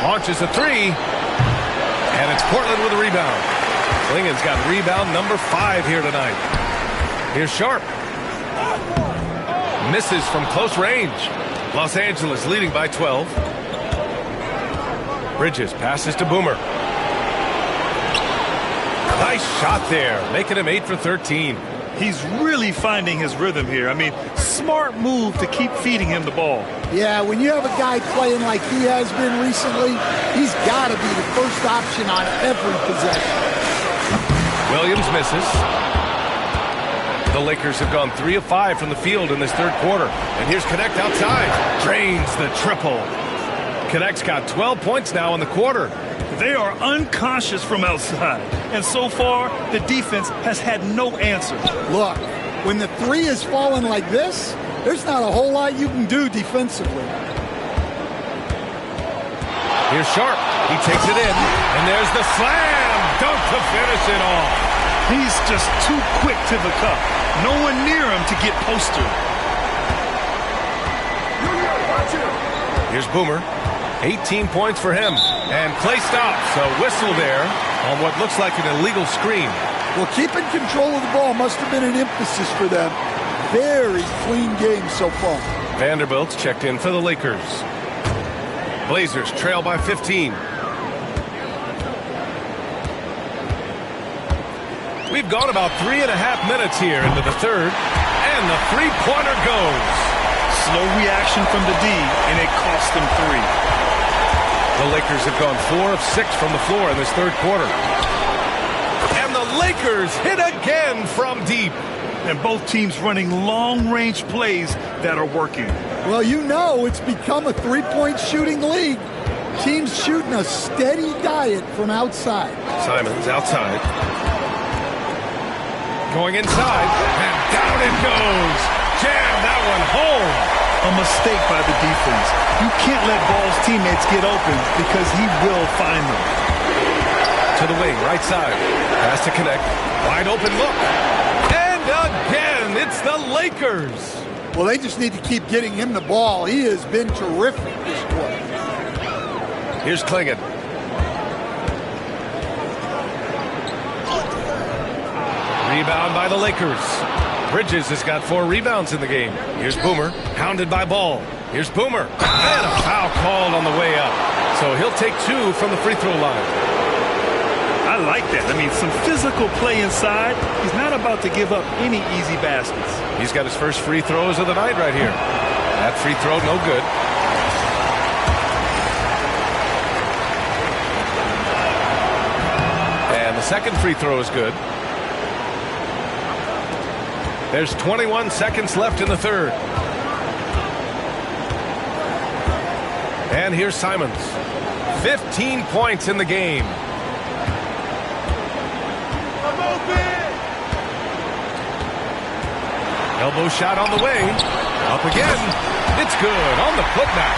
Launches a three. And it's Portland with a rebound. Klingon's got rebound number 5 here tonight. Here's Sharp. Misses from close range. Los Angeles leading by 12. Bridges passes to Boomer. Nice shot there, making him 8 for 13. He's really finding his rhythm here. I mean, smart move to keep feeding him the ball. Yeah, when you have a guy playing like he has been recently, he's got to be the first option on every possession. Williams misses. The Lakers have gone 3 of 5 from the field in this third quarter. And here's Connect outside. Drains the triple. Connect's got 12 points now in the quarter. They are unconscious from outside. And so far, the defense has had no answer. Look, when the three is falling like this, there's not a whole lot you can do defensively. Here's Sharp. He takes it in. And there's the slam dunk to finish it off. He's just too quick to the cup. No one near him to get posted. Here's Boomer. 18 points for him. And Clay stops. A whistle there on what looks like an illegal screen. Well, keeping control of the ball must have been an emphasis for them. Very clean game so far. Vanderbilt's checked in for the Lakers. Blazers trail by 15. We've gone about 3.5 minutes here into the third. And the three-pointer goes. Slow reaction from the D, and it cost them 3. The Lakers have gone 4 of 6 from the floor in this third quarter. And the Lakers hit again from deep. And both teams running long-range plays that are working. Well, you know it's become a three-point shooting league. Teams shooting a steady diet from outside. Simons outside. Going inside, and down it goes. Jam that one home. A mistake by the defense. You can't let Ball's teammates get open because he will find them. To the wing, right side. Pass to Connect. Wide open look. And again, it's the Lakers. Well, they just need to keep getting him the ball. He has been terrific this quarter. Here's Klingon. Rebound by the Lakers. Bridges has got 4 rebounds in the game. Here's Boomer, hounded by Ball. Here's Boomer, and a foul called on the way up. So he'll take 2 from the free throw line. I like that. I mean, some physical play inside. He's not about to give up any easy baskets. He's got his first free throws of the night right here. That free throw, no good. And the second free throw is good. There's 21 seconds left in the third. And here's Simons. 15 points in the game. Elbow shot on the way. Up again. It's good on the putback.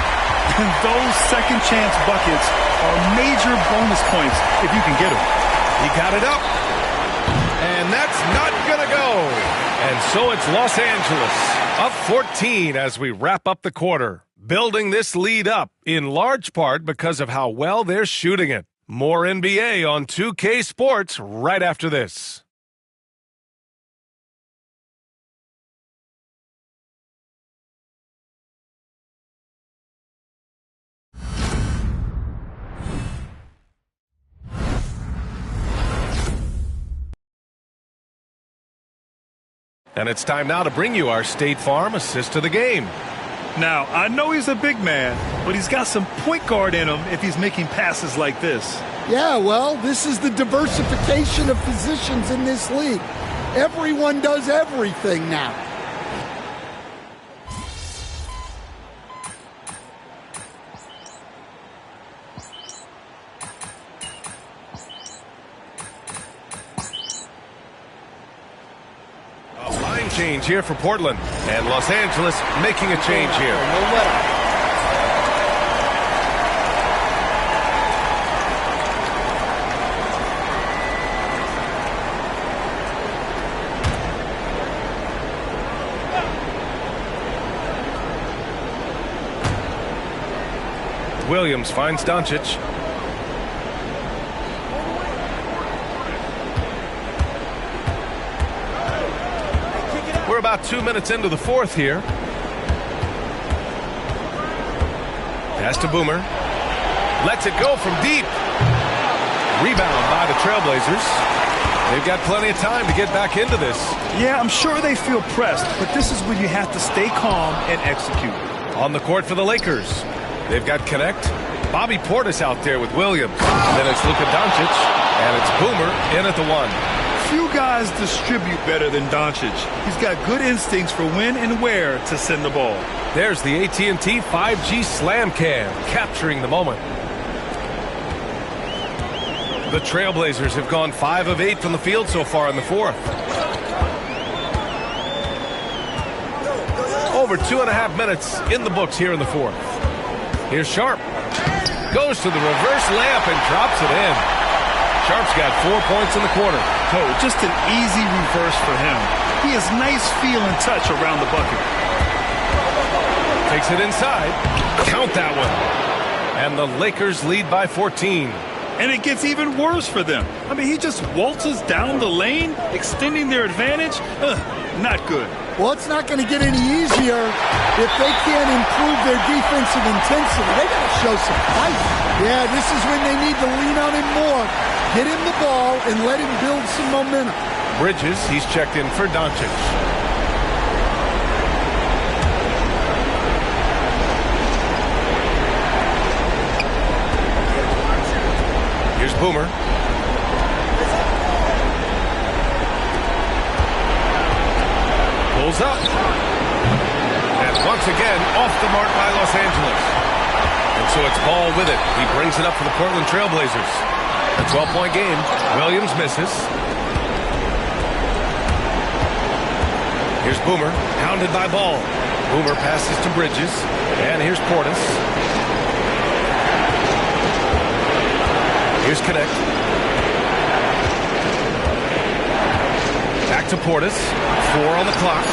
And those second chance buckets are major bonus points if you can get them. He got it up. And that's not going to go. And so it's Los Angeles up 14 as we wrap up the quarter. Building this lead up in large part because of how well they're shooting it. More NBA on 2K Sports right after this. And it's time now to bring you our State Farm assist of the game. Now, I know he's a big man, but he's got some point guard in him if he's making passes like this. Yeah, well, this is the diversification of positions in this league. Everyone does everything now. Change here for Portland, and Los Angeles making a change here. Williams finds Doncic. We're about 2 minutes into the fourth here. Pass to Boomer. Lets it go from deep. Rebound by the Trailblazers. They've got plenty of time to get back into this. Yeah, I'm sure they feel pressed, but this is when you have to stay calm and execute. On the court for the Lakers. They've got Connect. Bobby Portis out there with Williams. Then it's Luka Doncic. And it's Boomer in at the one. Few guys distribute better than Doncic. He's got good instincts for when and where to send the ball. There's the AT&T 5G Slam Cam, capturing the moment. The Trailblazers have gone 5 of 8 from the field so far in the fourth. Over 2.5 minutes in the books here in the fourth. Here's Sharp. Goes to the reverse layup and drops it in. Sharp's got 4 points in the quarter. Oh, just an easy reverse for him. He has nice feel and touch around the bucket. Takes it inside. Count that one. And the Lakers lead by 14. And it gets even worse for them. I mean, he just waltzes down the lane, extending their advantage. Not good. Well, it's not going to get any easier if they can't improve their defensive intensity. They got to show some fight. Yeah, this is when they need to lean on him more. Get him the ball and let him build some momentum. Bridges, he's checked in for Doncic. Here's Boomer. Pulls up. And once again, off the mark by Los Angeles. And so it's Ball with it. He brings it up for the Portland Trailblazers. A 12-point game. Williams misses. Here's Boomer, pounded by Ball. Boomer passes to Bridges. And here's Portis. Here's Connect. Back to Portis. 4 on the clock.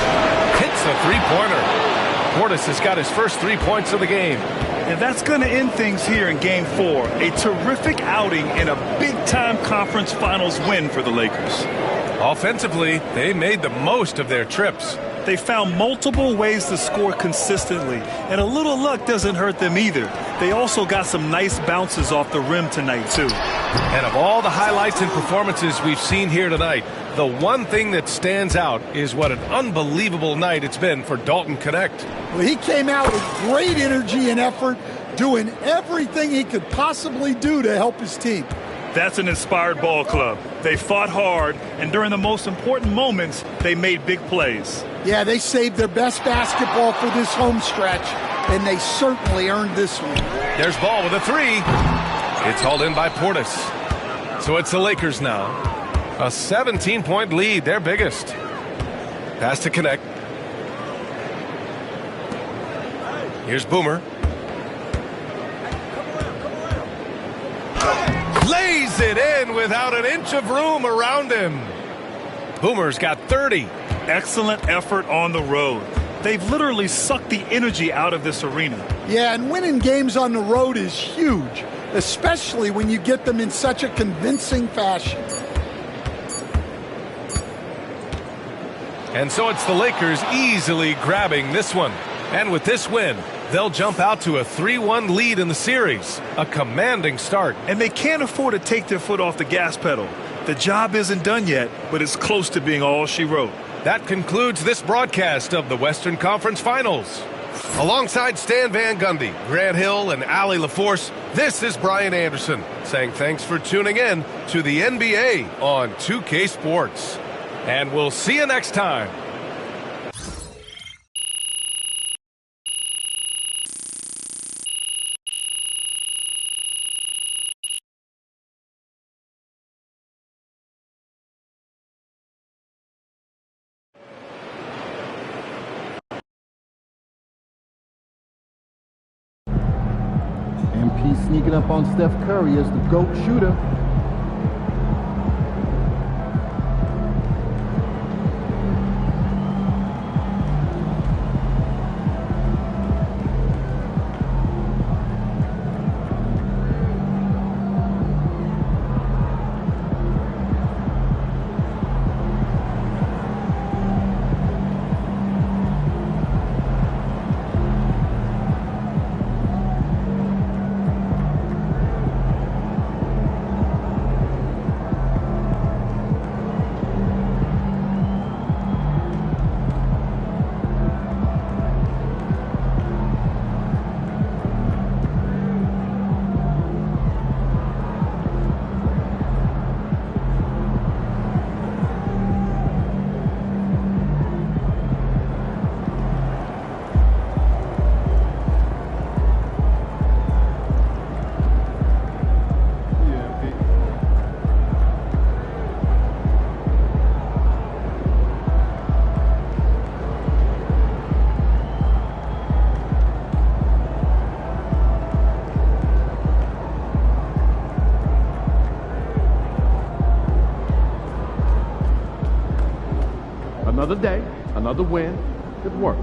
Hits a three-pointer. Portis has got his first 3 points of the game. And that's going to end things here in Game 4. A terrific outing and a big-time conference finals win for the Lakers. Offensively, they made the most of their trips. They found multiple ways to score consistently, and a little luck doesn't hurt them either. They also got some nice bounces off the rim tonight, too. And of all the highlights and performances we've seen here tonight, the one thing that stands out is what an unbelievable night it's been for Dalton Connect. Well, he came out with great energy and effort, doing everything he could possibly do to help his team. That's an inspired ball club. They fought hard, and during the most important moments, they made big plays. Yeah, they saved their best basketball for this home stretch, and they certainly earned this one. There's Ball with a three. It's hauled in by Portis. So it's the Lakers now. A 17-point lead, their biggest. Pass to Connect. Here's Boomer. Lays it in without an inch of room around him. Boomer's got 30. Excellent effort on the road. They've literally sucked the energy out of this arena. Yeah, and winning games on the road is huge, especially when you get them in such a convincing fashion. And so it's the Lakers easily grabbing this one. And with this win, they'll jump out to a 3-1 lead in the series. A commanding start. And they can't afford to take their foot off the gas pedal. The job isn't done yet, but it's close to being all she wrote. That concludes this broadcast of the Western Conference Finals. Alongside Stan Van Gundy, Grant Hill, and Allie LaForce, this is Brian Anderson saying thanks for tuning in to the NBA on 2K Sports. And we'll see you next time. MP sneaking up on Steph Curry as the GOAT shooter. Another day, another win. Good work.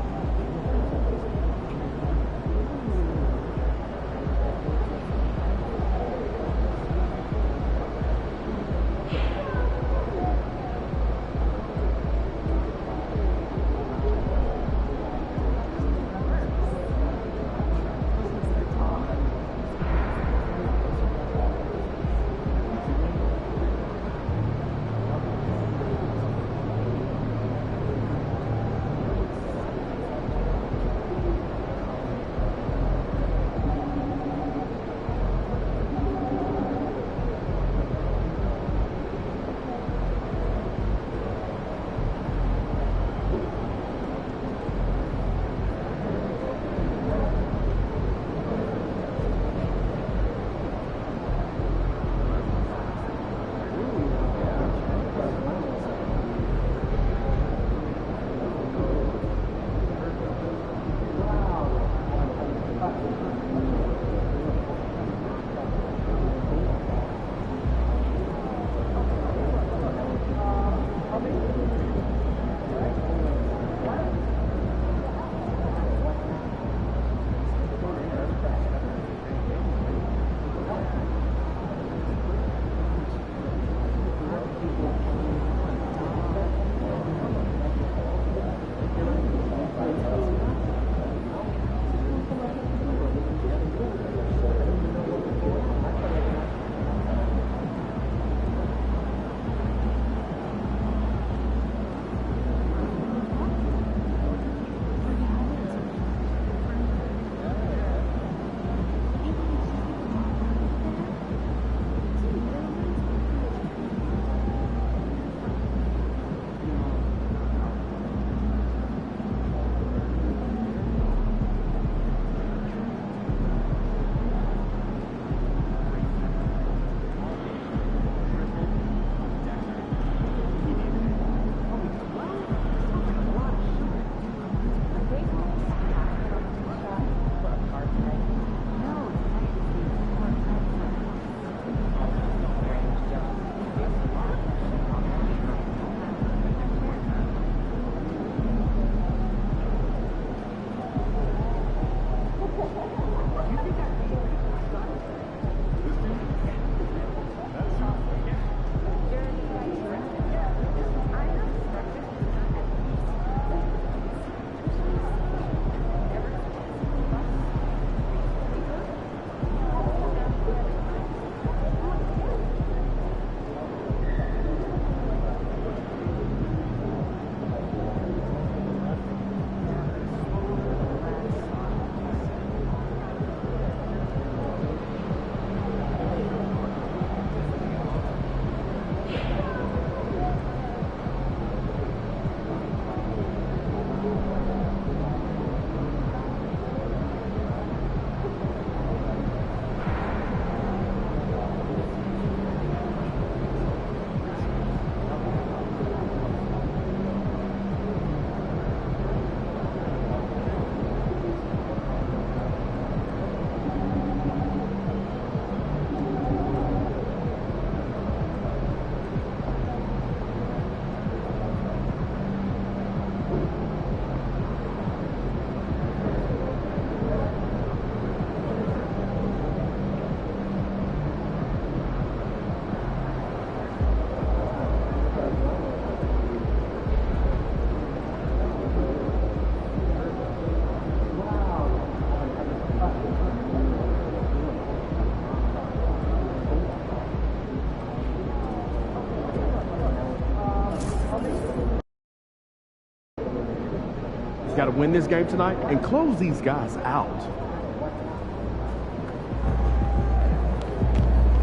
got to win this game tonight and close these guys out.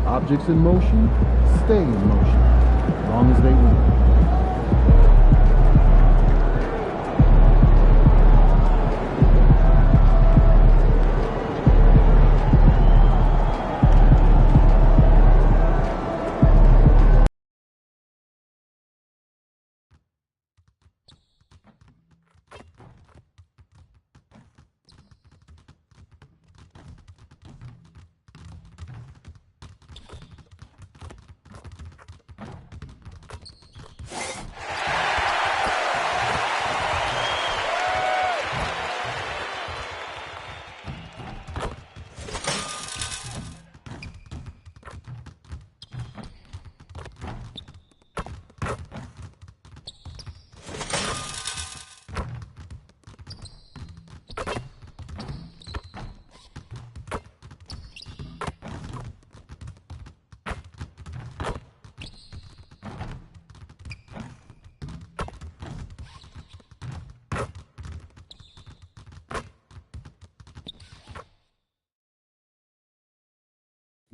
Objects in motion stay in motion as long as they win.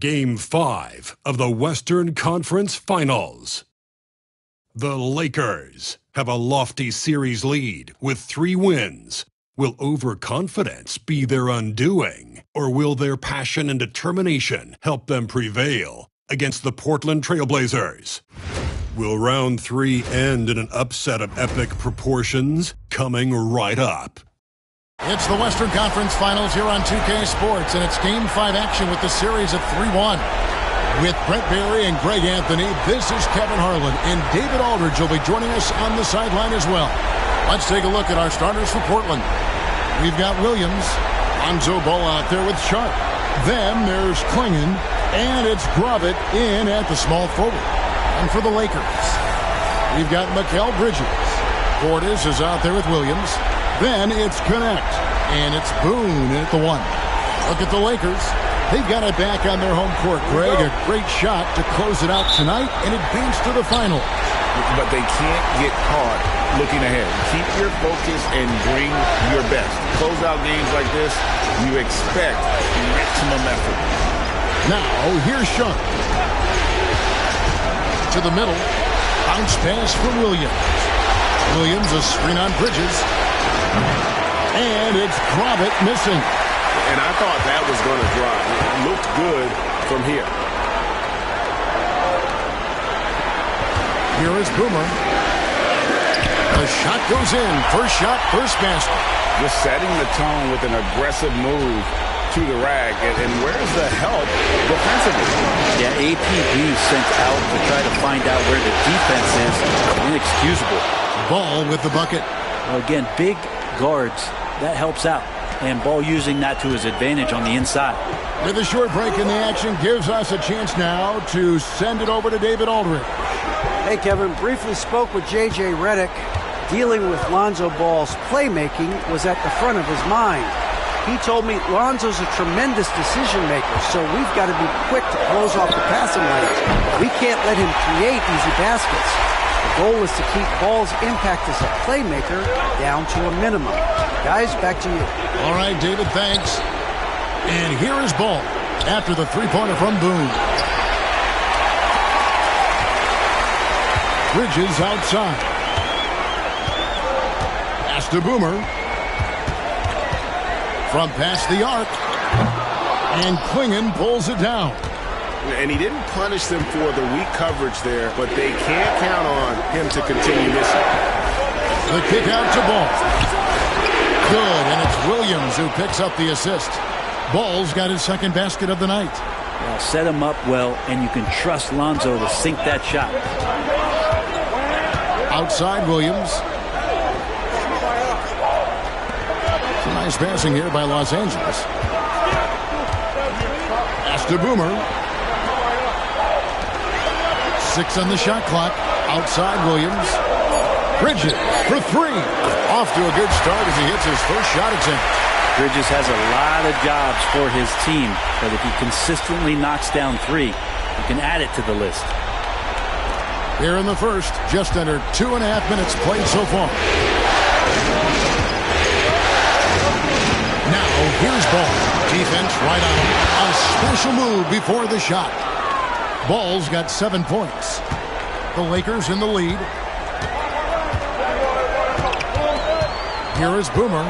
Game 5 of the Western Conference Finals. The Lakers have a lofty series lead with 3 wins. Will overconfidence be their undoing, or will their passion and determination help them prevail against the Portland Trail Blazers? Will round 3 end in an upset of epic proportions? Coming right up. It's the Western Conference Finals here on 2K Sports, and it's Game 5 action with the series of 3-1. With Brent Barry and Greg Anthony, this is Kevin Harlan, and David Aldridge will be joining us on the sideline as well. Let's take a look at our starters for Portland. We've got Williams, Lonzo Ball out there with Sharp. Then there's Klingon, and it's Gravett in at the small forward. And for the Lakers, we've got Mikal Bridges. Portis is out there with Williams. Then it's Connect, and it's Boone at the 1. Look at the Lakers. They've got it back on their home court, Greg. A great shot to close it out tonight and advance to the finals. But they can't get caught looking ahead. Keep your focus and bring your best. Close out games like this, you expect maximum effort. Now, here's Sharp. To the middle. Bounce pass for Williams. Williams, a screen on Bridges. And it's Gravett missing. And I thought that was going to drop. It looked good from here. Here is Boomer. The shot goes in. First shot, first basket. Just setting the tone with an aggressive move to the rack. And where's the help defensively? Yeah, APB sent out to try to find out where the defense is. Inexcusable. Ball with the bucket. Well, again, big guards. That helps out. And Ball using that to his advantage on the inside. With a short break in the action, gives us a chance now to send it over to David Aldridge. Hey, Kevin, briefly spoke with J.J. Redick. Dealing with Lonzo Ball's playmaking was at the front of his mind. He told me Lonzo's a tremendous decision maker, so we've got to be quick to close off the passing lanes. We can't let him create easy baskets. The goal is to keep Ball's impact as a playmaker down to a minimum. Guys, back to you. All right, David, thanks. And here is Ball after the three-pointer from Boone. Bridges outside. Pass to Boomer. From past the arc. And Klingon pulls it down. And he didn't punish them for the weak coverage there, but they can't count on him to continue missing. The kick out to Ball. Good, and it's Williams who picks up the assist. Ball's got his second basket of the night. Well, set him up well, and you can trust Lonzo to sink that shot. Outside Williams. Some nice passing here by Los Angeles. Pass to Boomer. 6 on the shot clock. Outside Williams. Bridges for 3. Off to a good start as he hits his first shot attempt. Bridges has a lot of jobs for his team, but if he consistently knocks down 3, you can add it to the list. Here in the first, just under 2.5 minutes played so far. Now, here's Ball. Defense right on him. A special move before the shot. Ball's got 7 points. The Lakers in the lead. Here is Boomer.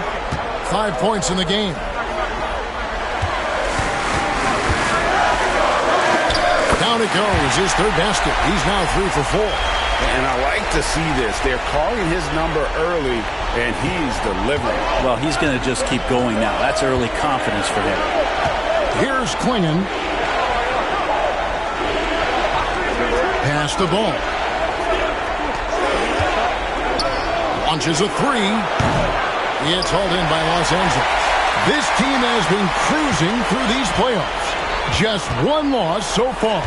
5 points in the game. Down it goes. His third basket. He's now 3 for 4. And I like to see this. They're calling his number early, and he's delivering. Well, he's going to just keep going now. That's early confidence for him. Here's Klingon. Pass the ball. Launches a 3. It's hauled in by Los Angeles. This team has been cruising through these playoffs. Just 1 loss so far.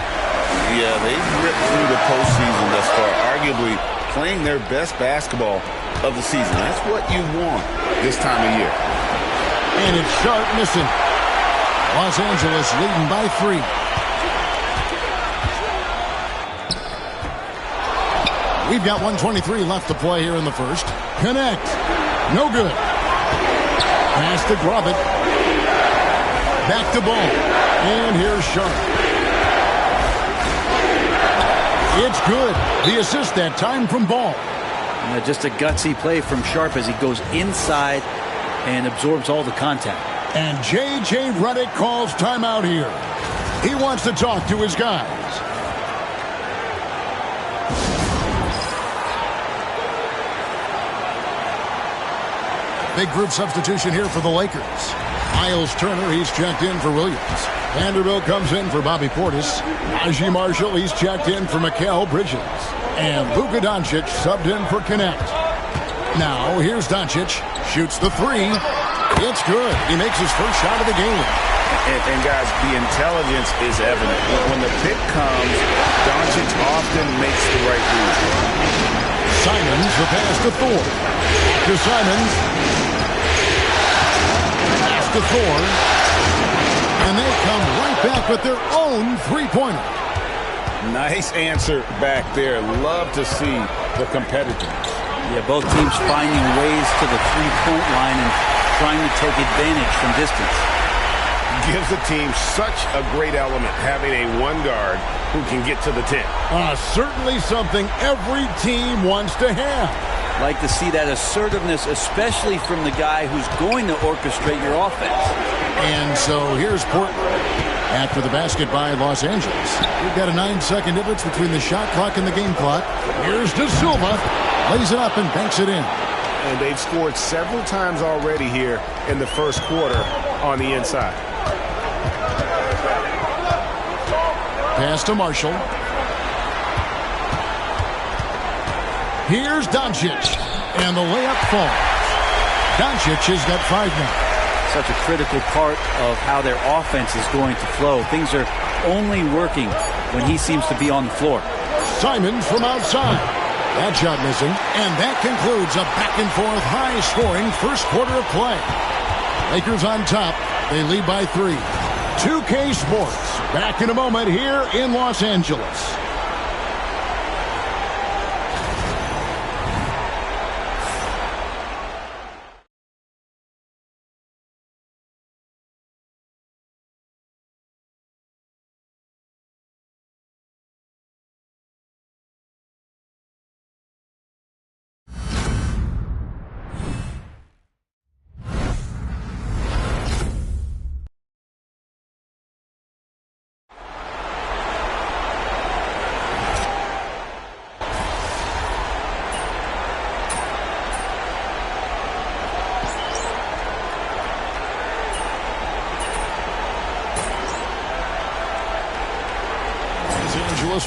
Yeah, they've ripped through the postseason thus far, arguably playing their best basketball of the season. That's what you want this time of year. And it's Sharp missing. Los Angeles leading by 3. We've got 1:23 left to play here in the first. Connect. No good. Pass to Grovit. Back to Ball. And here's Sharp. It's good. The assist that time from Ball. Just a gutsy play from Sharp as he goes inside and absorbs all the contact. And J.J. Redick calls timeout here. He wants to talk to his guys. Big group substitution here for the Lakers. Miles Turner, he's checked in for Williams. Vanderbilt comes in for Bobby Portis. Najee Marshall, he's checked in for Mikal Bridges. And Luka Doncic subbed in for Connect. Now, here's Doncic. Shoots the 3. It's good. He makes his first shot of the game. And guys, the intelligence is evident. When the pick comes, Doncic often makes the right move. Simons, the pass to Thor. To Simons. Pass to Thor. And they come right back with their own three-pointer. Nice answer back there. Love to see the competitiveness. Yeah, both teams finding ways to the three-point line and trying to take advantage from distance. Gives the team such a great element having a one guard who can get to the 10. Certainly something every team wants to have. Like to see that assertiveness, especially from the guy who's going to orchestrate your offense. And so here's Portland. After the basket by Los Angeles, we've got a 9-second difference between the shot clock and the game clock. Here's De Silva. Lays it up and banks it in. And they've scored several times already here in the first quarter on the inside. Pass to Marshall. Here's Doncic. And the layup falls. Doncic has got 5 now. Such a critical part of how their offense is going to flow. Things are only working when he seems to be on the floor. Simons from outside. That shot missing. And that concludes a back-and-forth high-scoring first quarter of play. Lakers on top. They lead by 3. 2K Sports. Back in a moment here in Los Angeles.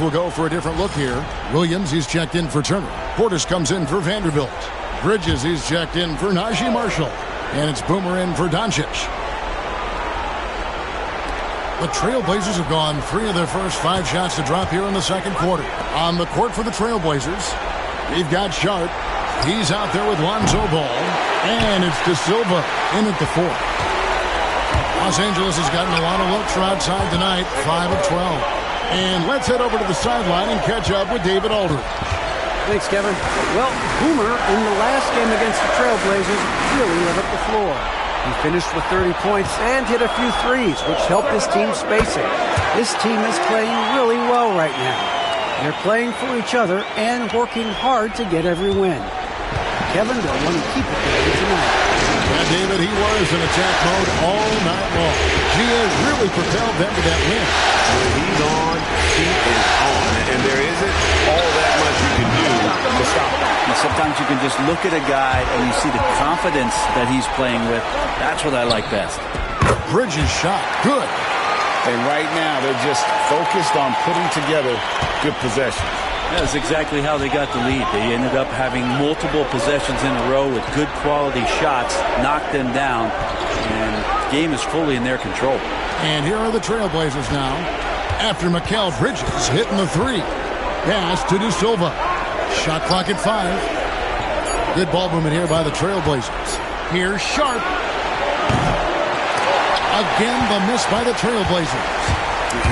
Will go for a different look here. Williams, he's checked in for Turner. Portis comes in for Vanderbilt. Bridges, he's checked in for Najee Marshall. And it's Boomer in for Doncic. The Trailblazers have gone 3 of their first 5 shots to drop here in the second quarter. On the court for the Trailblazers, we've got Sharp. He's out there with Lonzo Ball. And it's De Silva in at the 4. Los Angeles has gotten a lot of looks from outside tonight, 5 of 12. And let's head over to the sideline and catch up with David Aldridge. Thanks, Kevin. Well, Boomer, in the last game against the Trailblazers, really lit up the floor. He finished with 30 points and hit a few threes, which helped his team spacing. This team is playing really well right now. They're playing for each other and working hard to get every win. Kevin, they'll want to keep it going tonight. Yeah, David, he was in attack mode all night long. He has really propelled them to that win. When he's on, he is on. And there isn't all that much you can do to stop him. And sometimes you can just look at a guy and you see the confidence that he's playing with. That's what I like best. Bridges shot. Good. And right now, they're just focused on putting together good possessions. That's exactly how they got the lead. They ended up having multiple possessions in a row with good quality shots, knocked them down, and the game is fully in their control. And here are the Trailblazers now. After Mikal Bridges hitting the three. Pass to De Silva. Shot clock at 5. Good ball movement here by the Trailblazers. Here's Sharp. Again, the miss by the Trailblazers.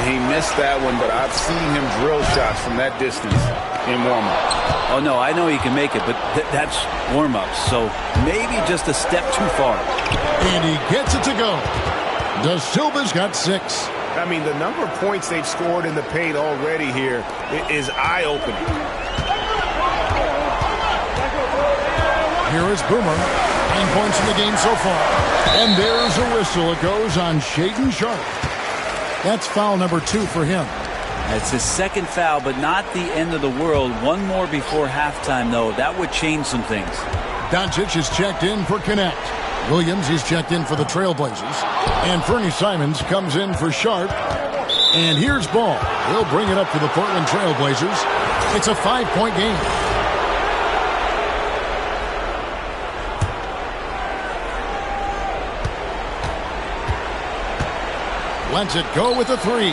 He missed that one, but I've seen him drill shots from that distance in warm-up. Oh, no, I know he can make it, but that's warm-up, so maybe just a step too far. And he gets it to go. De Silva's got 6. I mean, the number of points they've scored in the paint already here is eye-opening. Here is Boomer. 9 points in the game so far. And there's a whistle. It goes on Shaedon Sharpe. That's foul number 2 for him. It's his second foul, but not the end of the world. One more before halftime, though. That would change some things. Doncic is checked in for Connect. Williams is checked in for the Trailblazers. And Fernie Simons comes in for Sharpe. And here's Ball. He'll bring it up to the Portland Trailblazers. It's a 5-point game. Lets it go with a 3.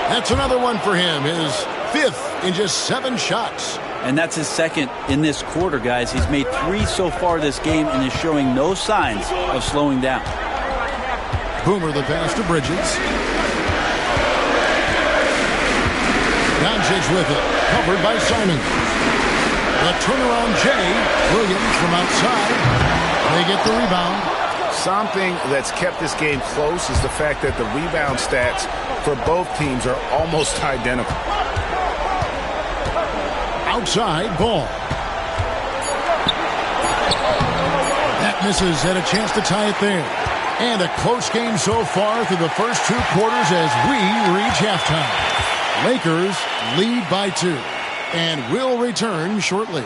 That's another one for him. His 5th in just 7 shots. And that's his second in this quarter, guys. He's made 3 so far this game and is showing no signs of slowing down. Boomer the pass to Bridges. Doncic with it. Covered by Simons. The turnaround Jay. Williams from outside. They get the rebound. Something that's kept this game close is the fact that the rebound stats for both teams are almost identical. Outside Ball. That misses, had a chance to tie it there. And a close game so far through the first 2 quarters as we reach halftime. Lakers lead by 2 and will return shortly.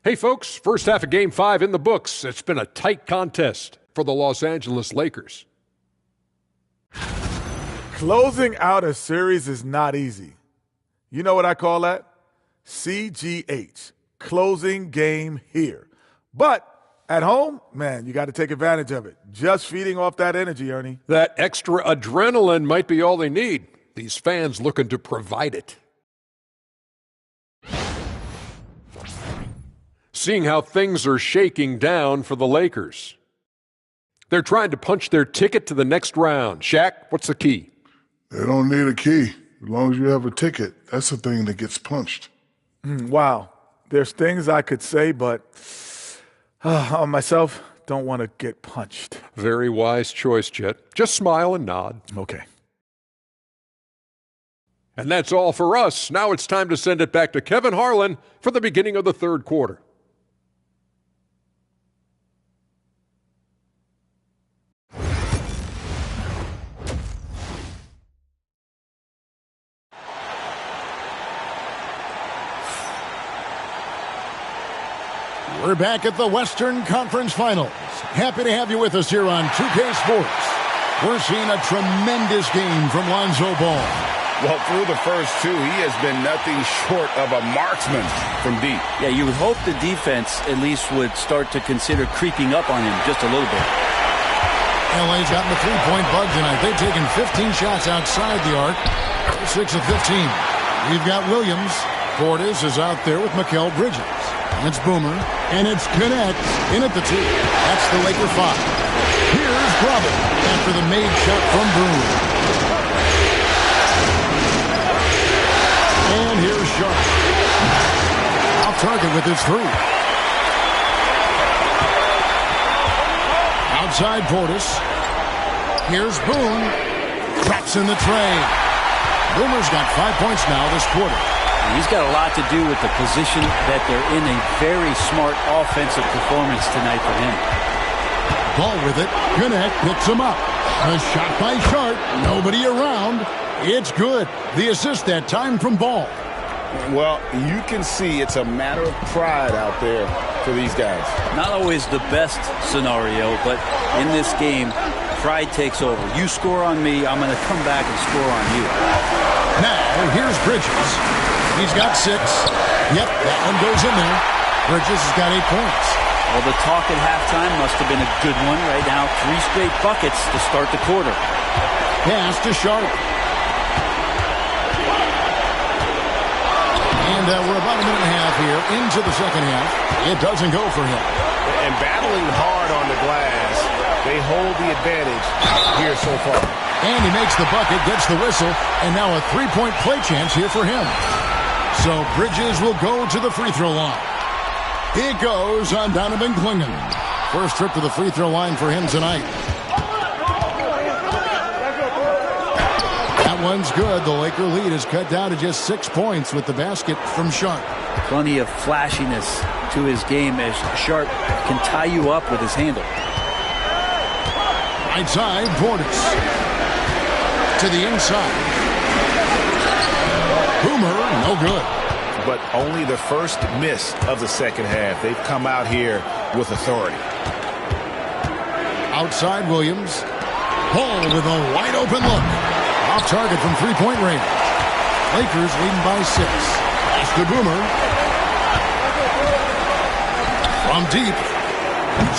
Hey, folks, first half of Game 5 in the books. It's been a tight contest for the Los Angeles Lakers. Closing out a series is not easy. You know what I call that? CGH, closing game here. But at home, man, you got to take advantage of it. Just feeding off that energy, Ernie. That extra adrenaline might be all they need. These fans looking to provide it. Seeing how things are shaking down for the Lakers. They're trying to punch their ticket to the next round. Shaq, what's the key? They don't need a key. As long as you have a ticket, that's the thing that gets punched. Wow. There's things I could say, but on myself, don't want to get punched. Very wise choice, Jet. Just smile and nod. Okay. And that's all for us. Now it's time to send it back to Kevin Harlan for the beginning of the third quarter. We're back at the Western Conference Finals. Happy to have you with us here on 2K Sports. We're seeing a tremendous game from Lonzo Ball. Well, through the first 2, he has been nothing short of a marksman from deep. Yeah, you would hope the defense at least would start to consider creeping up on him just a little bit. LA's gotten the 3-point bug tonight. They've taken 15 shots outside the arc. 6 of 15. We've got Williams. Portis is out there with Mikal Bridges. It's Boomer, and it's Connect in at the 2. That's the Laker 5. Here's Bravo after the made shot from Boone. And here's Sharp. Off target with his 3. Outside Portis. Here's Boone. Drops in the tray. Boomer's got 5 points now this quarter. He's got a lot to do with the position that they're in. A very smart offensive performance tonight for him. Ball with it. Connect picks him up. A shot by Sharp. Nobody around. It's good. The assist that time from Ball. Well, you can see it's a matter of pride out there for these guys. Not always the best scenario, but in this game, pride takes over. You score on me, I'm going to come back and score on you. Now, here's Bridges. He's got 6. Yep, that one goes in there. Bridges has got 8 points. Well, the talk at halftime must have been a good one. Right now, 3 straight buckets to start the quarter. Pass to Sharp. And we're about a minute and a half here into the second half. It doesn't go for him. And battling hard on the glass, they hold the advantage here so far. And he makes the bucket, gets the whistle, and now a 3-point play chance here for him. So Bridges will go to the free throw line. It goes on Donovan Clingan. First trip to the free throw line for him tonight. That one's good. The Laker lead is cut down to just 6 points with the basket from Sharp. Plenty of flashiness to his game as Sharp can tie you up with his handle. Right side, Portis. To the inside. Boomer, no good. But only the first miss of the second half. They've come out here with authority. Outside Williams. Ball with a wide open look. Off target from 3-point range. Lakers leading by 6. Pass to Boomer. From deep.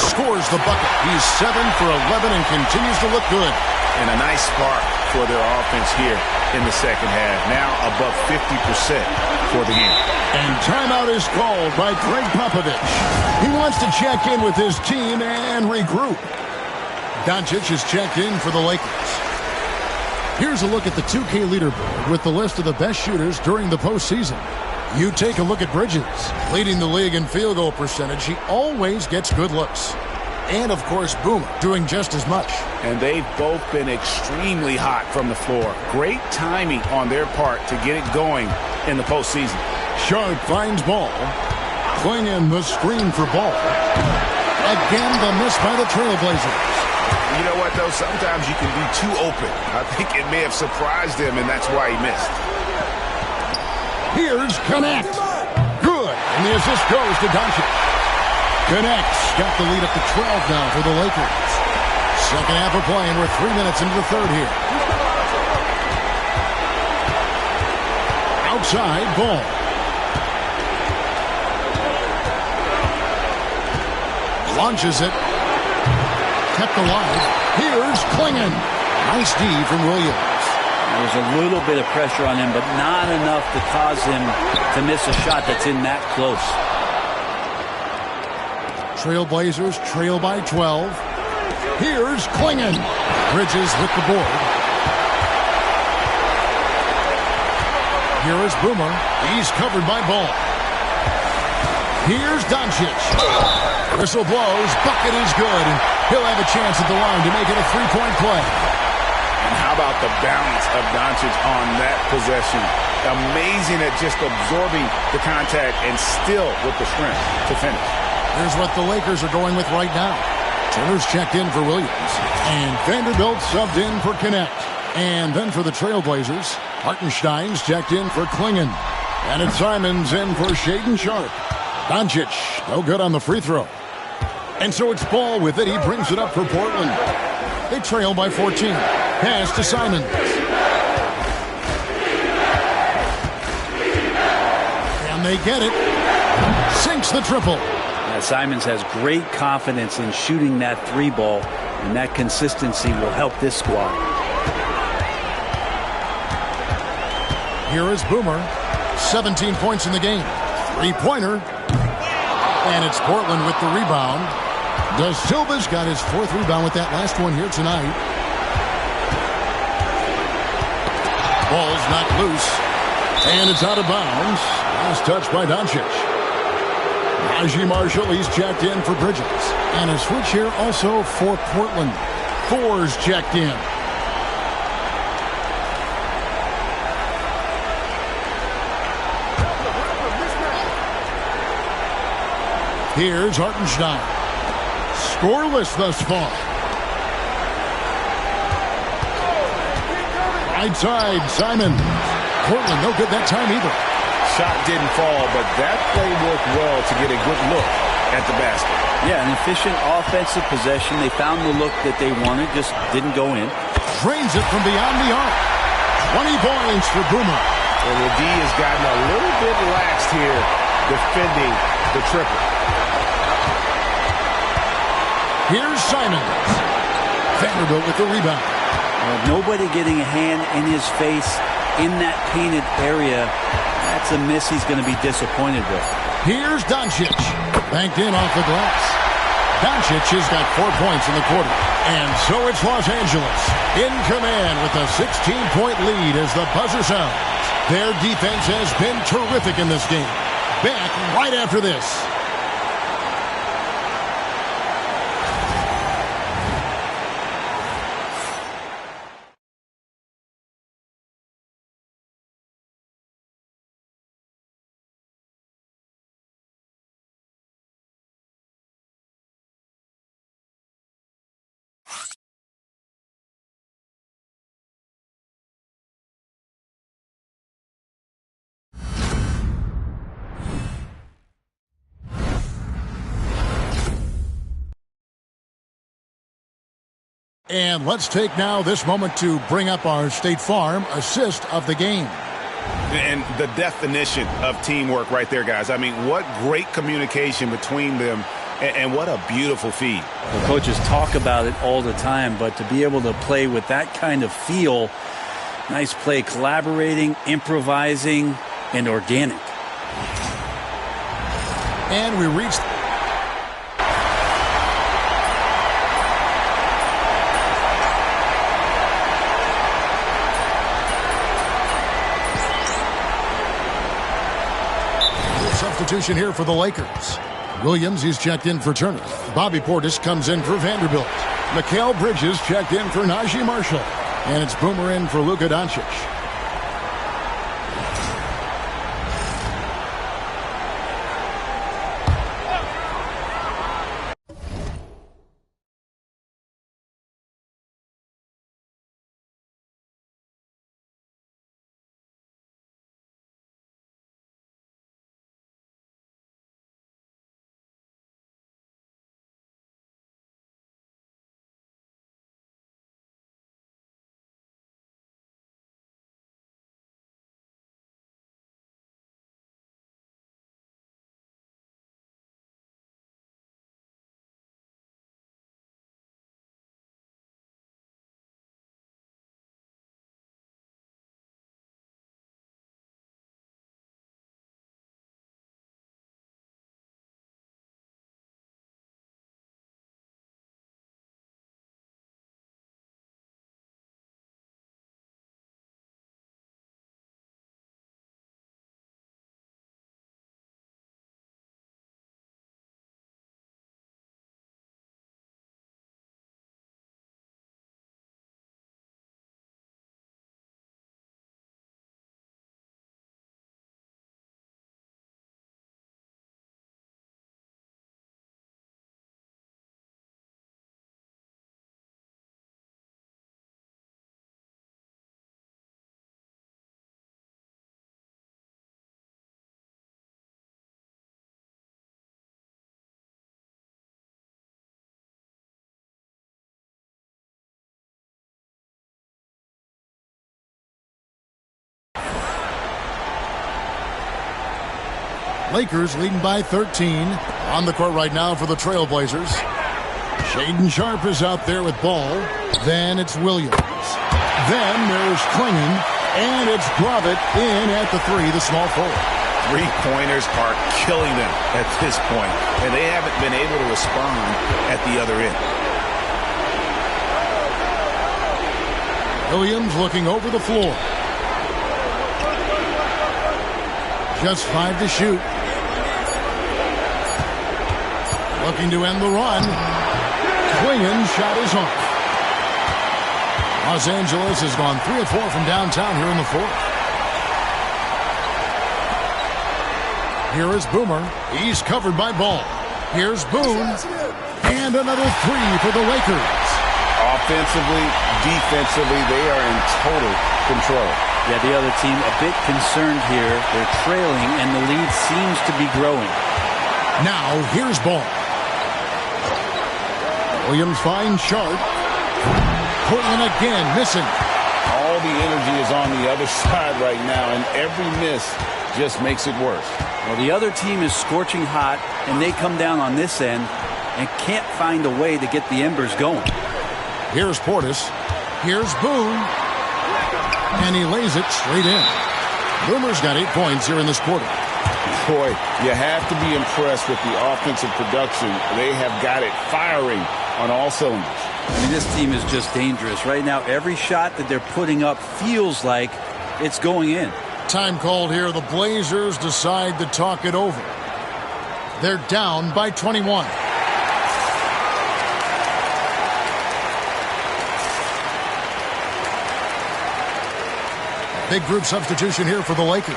Scores the bucket. He's 7 for 11 and continues to look good. And a nice spark for their offense here in the second half. Now above 50% for the game. And timeout is called by Greg Popovich. He wants to check in with his team and regroup. Doncic is checked in for the Lakers. Here's a look at the 2K leaderboard with the list of the best shooters during the postseason. You take a look at Bridges, leading the league in field goal percentage. He always gets good looks. And, of course, Boomer doing just as much. And they've both been extremely hot from the floor. Great timing on their part to get it going in the postseason. Sharp finds Ball. Clingan the screen for Ball. Again, the miss by the Trailblazers. You know what, though? Sometimes you can be too open. I think it may have surprised him, and that's why he missed. Here's Connect. Good. And the assist goes to Doncic. Connect's got the lead up to 12 now for the Lakers. Second half of play, and we're 3 minutes into the third here. Outside, Ball. Launches it. Kept alive. Here's Clingan. Nice D from Williams. There was a little bit of pressure on him, but not enough to cause him to miss a shot that's in that close. Trailblazers trail by 12. Here's Clingan. Bridges with the board. Here is Boomer. He's covered by Ball. Here's Doncic. Whistle blows. Bucket is good. And he'll have a chance at the line to make it a 3-point play. And how about the balance of Doncic on that possession? Amazing at just absorbing the contact and still with the strength to finish. Here's what the Lakers are going with right now. Turner's checked in for Williams. And Vanderbilt subbed in for Connect. And then for the Trailblazers, Hartenstein's checked in for Clingan. And it's Simons in for Shaedon Sharp. Doncic, no good on the free throw. And so it's Ball with it. He brings it up for Portland. They trail by 14. Pass to Simons. And they get it. Sinks the triple. Simons has great confidence in shooting that 3-ball, and that consistency will help this squad. Here is Boomer. 17 points in the game. 3-pointer. And it's Portland with the rebound. Da Silva's got his 4th rebound with that last one here tonight. Ball's knocked loose. And it's out of bounds. Last touch by Doncic. Najee Marshall, he's checked in for Bridges. And a switch here also for Portland. Four's checked in. Here's Hartenstein. Scoreless thus far. Right side, Simon. Portland, no good that time either. Shot didn't fall, but that play worked well to get a good look at the basket. Yeah, an efficient offensive possession. They found the look that they wanted, just didn't go in. Drains it from beyond the arc. 20 points for Boomer. And the D has gotten a little bit laxed here defending the triple. Here's Simon. Vanderbilt with the rebound. Nobody getting a hand in his face in that painted area. That's a miss he's going to be disappointed with. Here's Doncic. Banked in off the glass. Doncic has got 4 points in the quarter. And so it's Los Angeles in command with a 16-point lead as the buzzer sounds. Their defense has been terrific in this game. Back right after this. And let's take now this moment to bring up our State Farm assist of the game. And the definition of teamwork right there, guys. I mean, what great communication between them, and what a beautiful feed. The coaches talk about it all the time, but to be able to play with that kind of feel, nice play, collaborating, improvising, and organic. And we reached... substitution here for the Lakers. Williams, he's checked in for Turner. Bobby Portis comes in for Vanderbilt. Mikal Bridges checked in for Najee Marshall. And it's Boomer in for Luka Doncic. Lakers leading by 13. On the court right now for the Trailblazers. Shaedon Sharpe is out there with ball. Then it's Williams. Then there's Klingon. And it's Gravett in at the three, the small forward. three-pointers are killing them at this point, and they haven't been able to respond at the other end. Williams looking over the floor. Just 5 to shoot. Looking to end the run. Swinging shot is off. Los Angeles has gone 3 of 4 from downtown here in the fourth. Here is Boomer. He's covered by Ball. Here's Boone. And another 3 for the Lakers. Offensively, defensively, they are in total control. Yeah, the other team a bit concerned here. They're trailing, and the lead seems to be growing. Now, here's Ball. Williams finds Sharp. Portland again missing. All the energy is on the other side right now, and every miss just makes it worse. Well, the other team is scorching hot, and they come down on this end and can't find a way to get the embers going. Here's Portis. Here's Boone. And he lays it straight in. Boomer's got 8 points here in this quarter. Boy, you have to be impressed with the offensive production. They have got it firing on all cylinders. I mean, this team is just dangerous. Right now, every shot that they're putting up feels like it's going in. Time called here. The Blazers decide to talk it over. They're down by 21. Big group substitution here for the Lakers.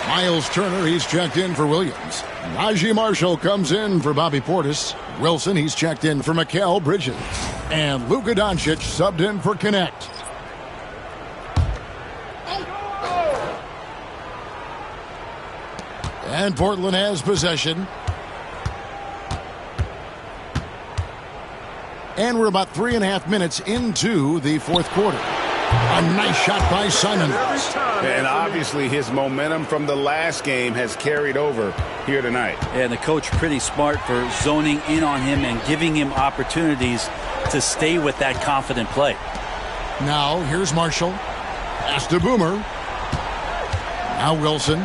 Miles Turner, he's checked in for Williams. Najee Marshall comes in for Bobby Portis. Wilson, he's checked in for Mikal Bridges. And Luka Doncic subbed in for Connect. And Portland has possession. And we're about 3.5 minutes into the fourth quarter. A nice shot by Simons. And obviously his momentum from the last game has carried over here tonight. And the coach pretty smart for zoning in on him and giving him opportunities to stay with that confident play. Now here's Marshall. Pass to Boomer. Now Wilson.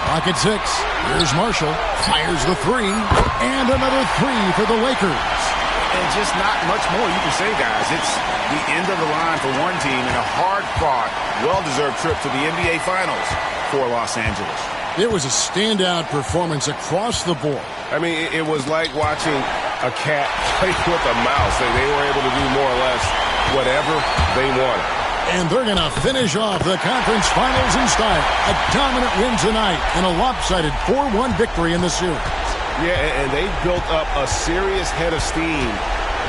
Clock at 6. Here's Marshall. Fires the 3. And another 3 for the Lakers. And just not much more you can say, guys. It's the end of the line for one team and a hard-fought, well-deserved trip to the NBA Finals for Los Angeles. It was a standout performance across the board. I mean, it was like watching a cat play with a mouse. They were able to do more or less whatever they wanted. And they're going to finish off the conference finals in style. A dominant win tonight and a lopsided 4-1 victory in the series. Yeah, and they've built up a serious head of steam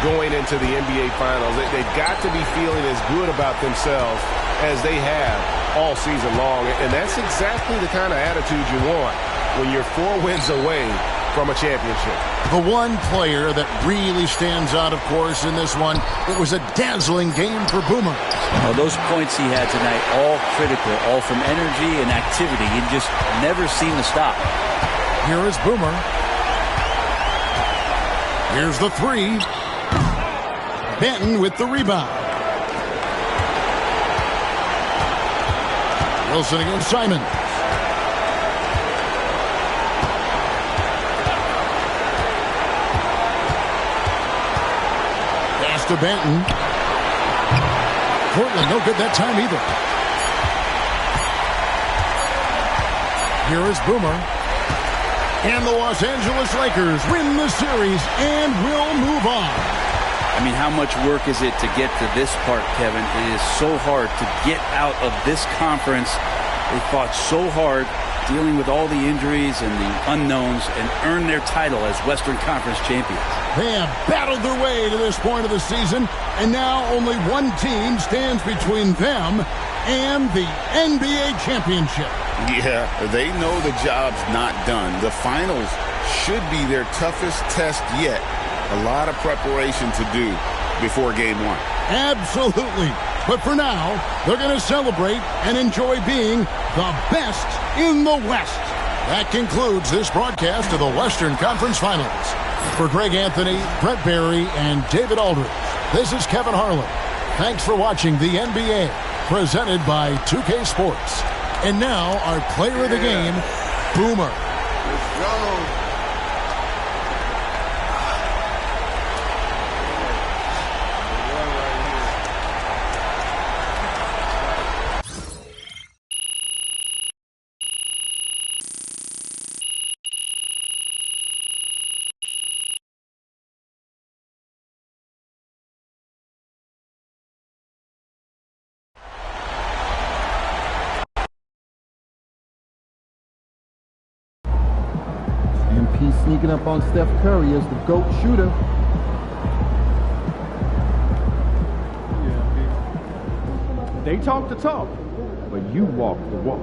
going into the NBA Finals. They've got to be feeling as good about themselves as they have all season long. And that's exactly the kind of attitude you want when you're 4 wins away from a championship. The one player that really stands out, of course, in this one, it was a dazzling game for Boomer. Well, those points he had tonight, all critical, all from energy and activity. He just never seemed to stop. Here is Boomer. Here's the 3. Benton with the rebound. Wilson against Simon. Pass to Benton. Portland no good that time either. Here is Boomer. And the Los Angeles Lakers win the series and will move on. I mean, how much work is it to get to this part, Kevin? It is so hard to get out of this conference. They fought so hard dealing with all the injuries and the unknowns and earned their title as Western Conference champions. They have battled their way to this point of the season, and now only one team stands between them and the NBA championship. Yeah, they know the job's not done. The finals should be their toughest test yet. A lot of preparation to do before game 1. Absolutely. But for now, they're going to celebrate and enjoy being the best in the West. That concludes this broadcast of the Western Conference Finals. For Greg Anthony, Brett Barry, and David Aldridge, this is Kevin Harlan. Thanks for watching the NBA presented by 2K Sports. And now our player of the game, Boomer. Let's go. MP sneaking up on Steph Curry as the GOAT shooter. They talk the talk, but you walk the walk.